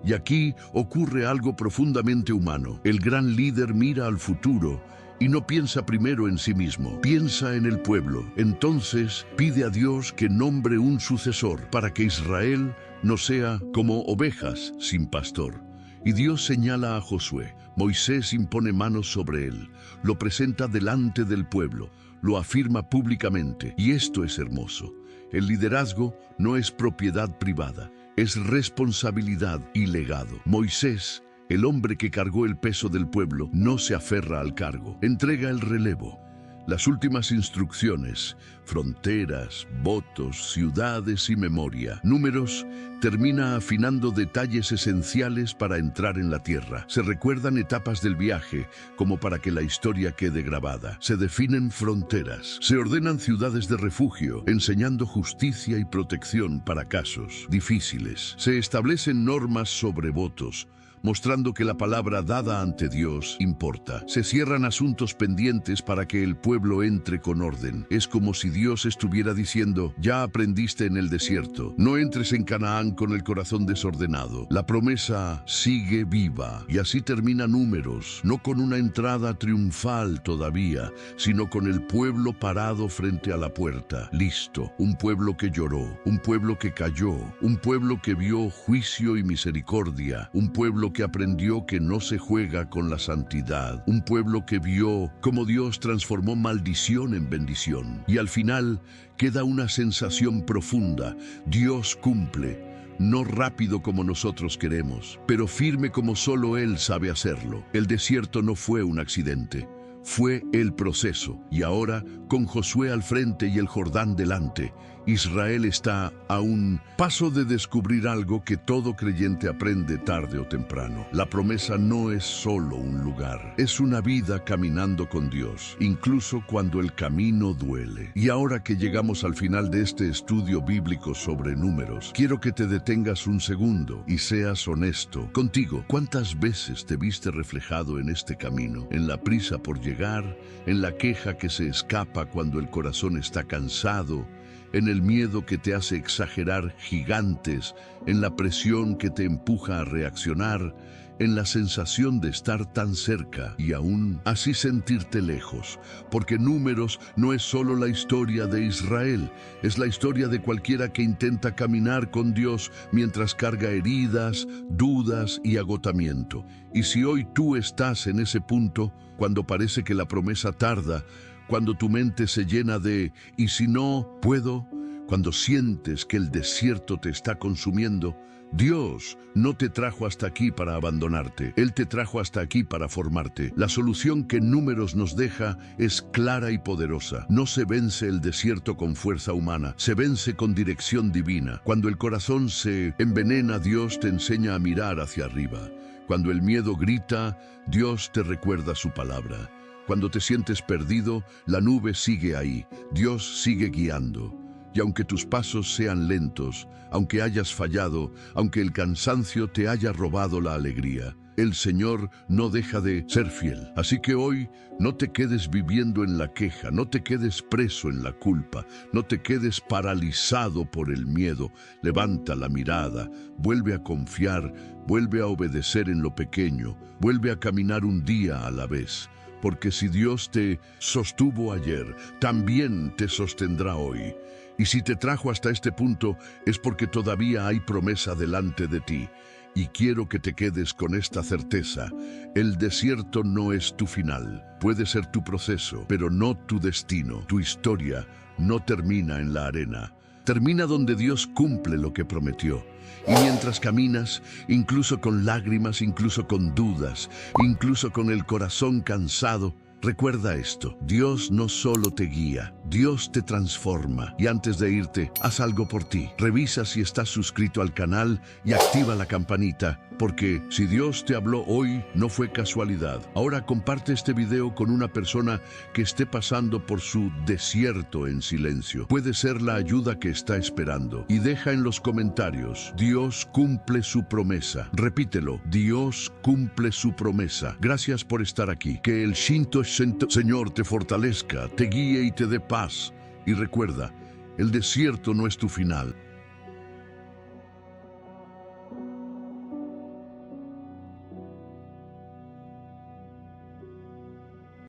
A: Y aquí ocurre algo profundamente humano. El gran líder mira al futuro y no piensa primero en sí mismo, piensa en el pueblo. Entonces pide a Dios que nombre un sucesor para que Israel no sea como ovejas sin pastor. Y Dios señala a Josué. Moisés impone manos sobre él, lo presenta delante del pueblo, lo afirma públicamente. Y esto es hermoso. El liderazgo no es propiedad privada, es responsabilidad y legado. Moisés, el hombre que cargó el peso del pueblo, no se aferra al cargo, entrega el relevo. Las últimas instrucciones, fronteras, votos, ciudades y memoria. Números termina afinando detalles esenciales para entrar en la tierra. Se recuerdan etapas del viaje como para que la historia quede grabada. Se definen fronteras. Se ordenan ciudades de refugio, enseñando justicia y protección para casos difíciles. Se establecen normas sobre votos, mostrando que la palabra dada ante Dios importa. Se cierran asuntos pendientes para que el pueblo entre con orden. Es como si Dios estuviera diciendo: ya aprendiste en el desierto, no entres en Canaán con el corazón desordenado. La promesa sigue viva. Y así termina Números, no con una entrada triunfal todavía, sino con el pueblo parado frente a la puerta, listo. Un pueblo que lloró, un pueblo que cayó, un pueblo que vio juicio y misericordia, un pueblo que aprendió que no se juega con la santidad, un pueblo que vio cómo Dios transformó maldición en bendición. Y al final queda una sensación profunda: Dios cumple, no rápido como nosotros queremos, pero firme como solo Él sabe hacerlo. El desierto no fue un accidente, fue el proceso. Y ahora, con Josué al frente y el Jordán delante, Israel está a un paso de descubrir algo que todo creyente aprende tarde o temprano. La promesa no es solo un lugar, es una vida caminando con Dios, incluso cuando el camino duele. Y ahora que llegamos al final de este estudio bíblico sobre Números, quiero que te detengas un segundo y seas honesto contigo. ¿Cuántas veces te viste reflejado en este camino? En la prisa por llegar, en la queja que se escapa cuando el corazón está cansado, en el miedo que te hace exagerar gigantes, en la presión que te empuja a reaccionar, en la sensación de estar tan cerca y aún así sentirte lejos. Porque Números no es solo la historia de Israel, es la historia de cualquiera que intenta caminar con Dios mientras carga heridas, dudas y agotamiento. Y si hoy tú estás en ese punto, cuando parece que la promesa tarda, cuando tu mente se llena de «¿y si no puedo?», cuando sientes que el desierto te está consumiendo, Dios no te trajo hasta aquí para abandonarte. Él te trajo hasta aquí para formarte. La solución que Números nos deja es clara y poderosa. No se vence el desierto con fuerza humana, se vence con dirección divina. Cuando el corazón se envenena, Dios te enseña a mirar hacia arriba. Cuando el miedo grita, Dios te recuerda su palabra. Cuando te sientes perdido, la nube sigue ahí, Dios sigue guiando. Y aunque tus pasos sean lentos, aunque hayas fallado, aunque el cansancio te haya robado la alegría, el Señor no deja de ser fiel. Así que hoy no te quedes viviendo en la queja, no te quedes preso en la culpa, no te quedes paralizado por el miedo. Levanta la mirada, vuelve a confiar, vuelve a obedecer en lo pequeño, vuelve a caminar un día a la vez. Porque si Dios te sostuvo ayer, también te sostendrá hoy. Y si te trajo hasta este punto, es porque todavía hay promesa delante de ti. Y quiero que te quedes con esta certeza: el desierto no es tu final. Puede ser tu proceso, pero no tu destino. Tu historia no termina en la arena. Termina donde Dios cumple lo que prometió. Y mientras caminas, incluso con lágrimas, incluso con dudas, incluso con el corazón cansado, Recuerda esto, Dios no solo te guía, Dios te transforma. Y antes de irte, haz algo por ti. Revisa si estás suscrito al canal y activa la campanita, porque si Dios te habló hoy, no fue casualidad. Ahora comparte este video con una persona que esté pasando por su desierto en silencio. Puede ser la ayuda que está esperando. Y deja en los comentarios, Dios cumple su promesa. Repítelo, Dios cumple su promesa. Gracias por estar aquí. Que el Shinto Señor te fortalezca, te guíe y te dé paz. Y recuerda, el desierto no es tu final.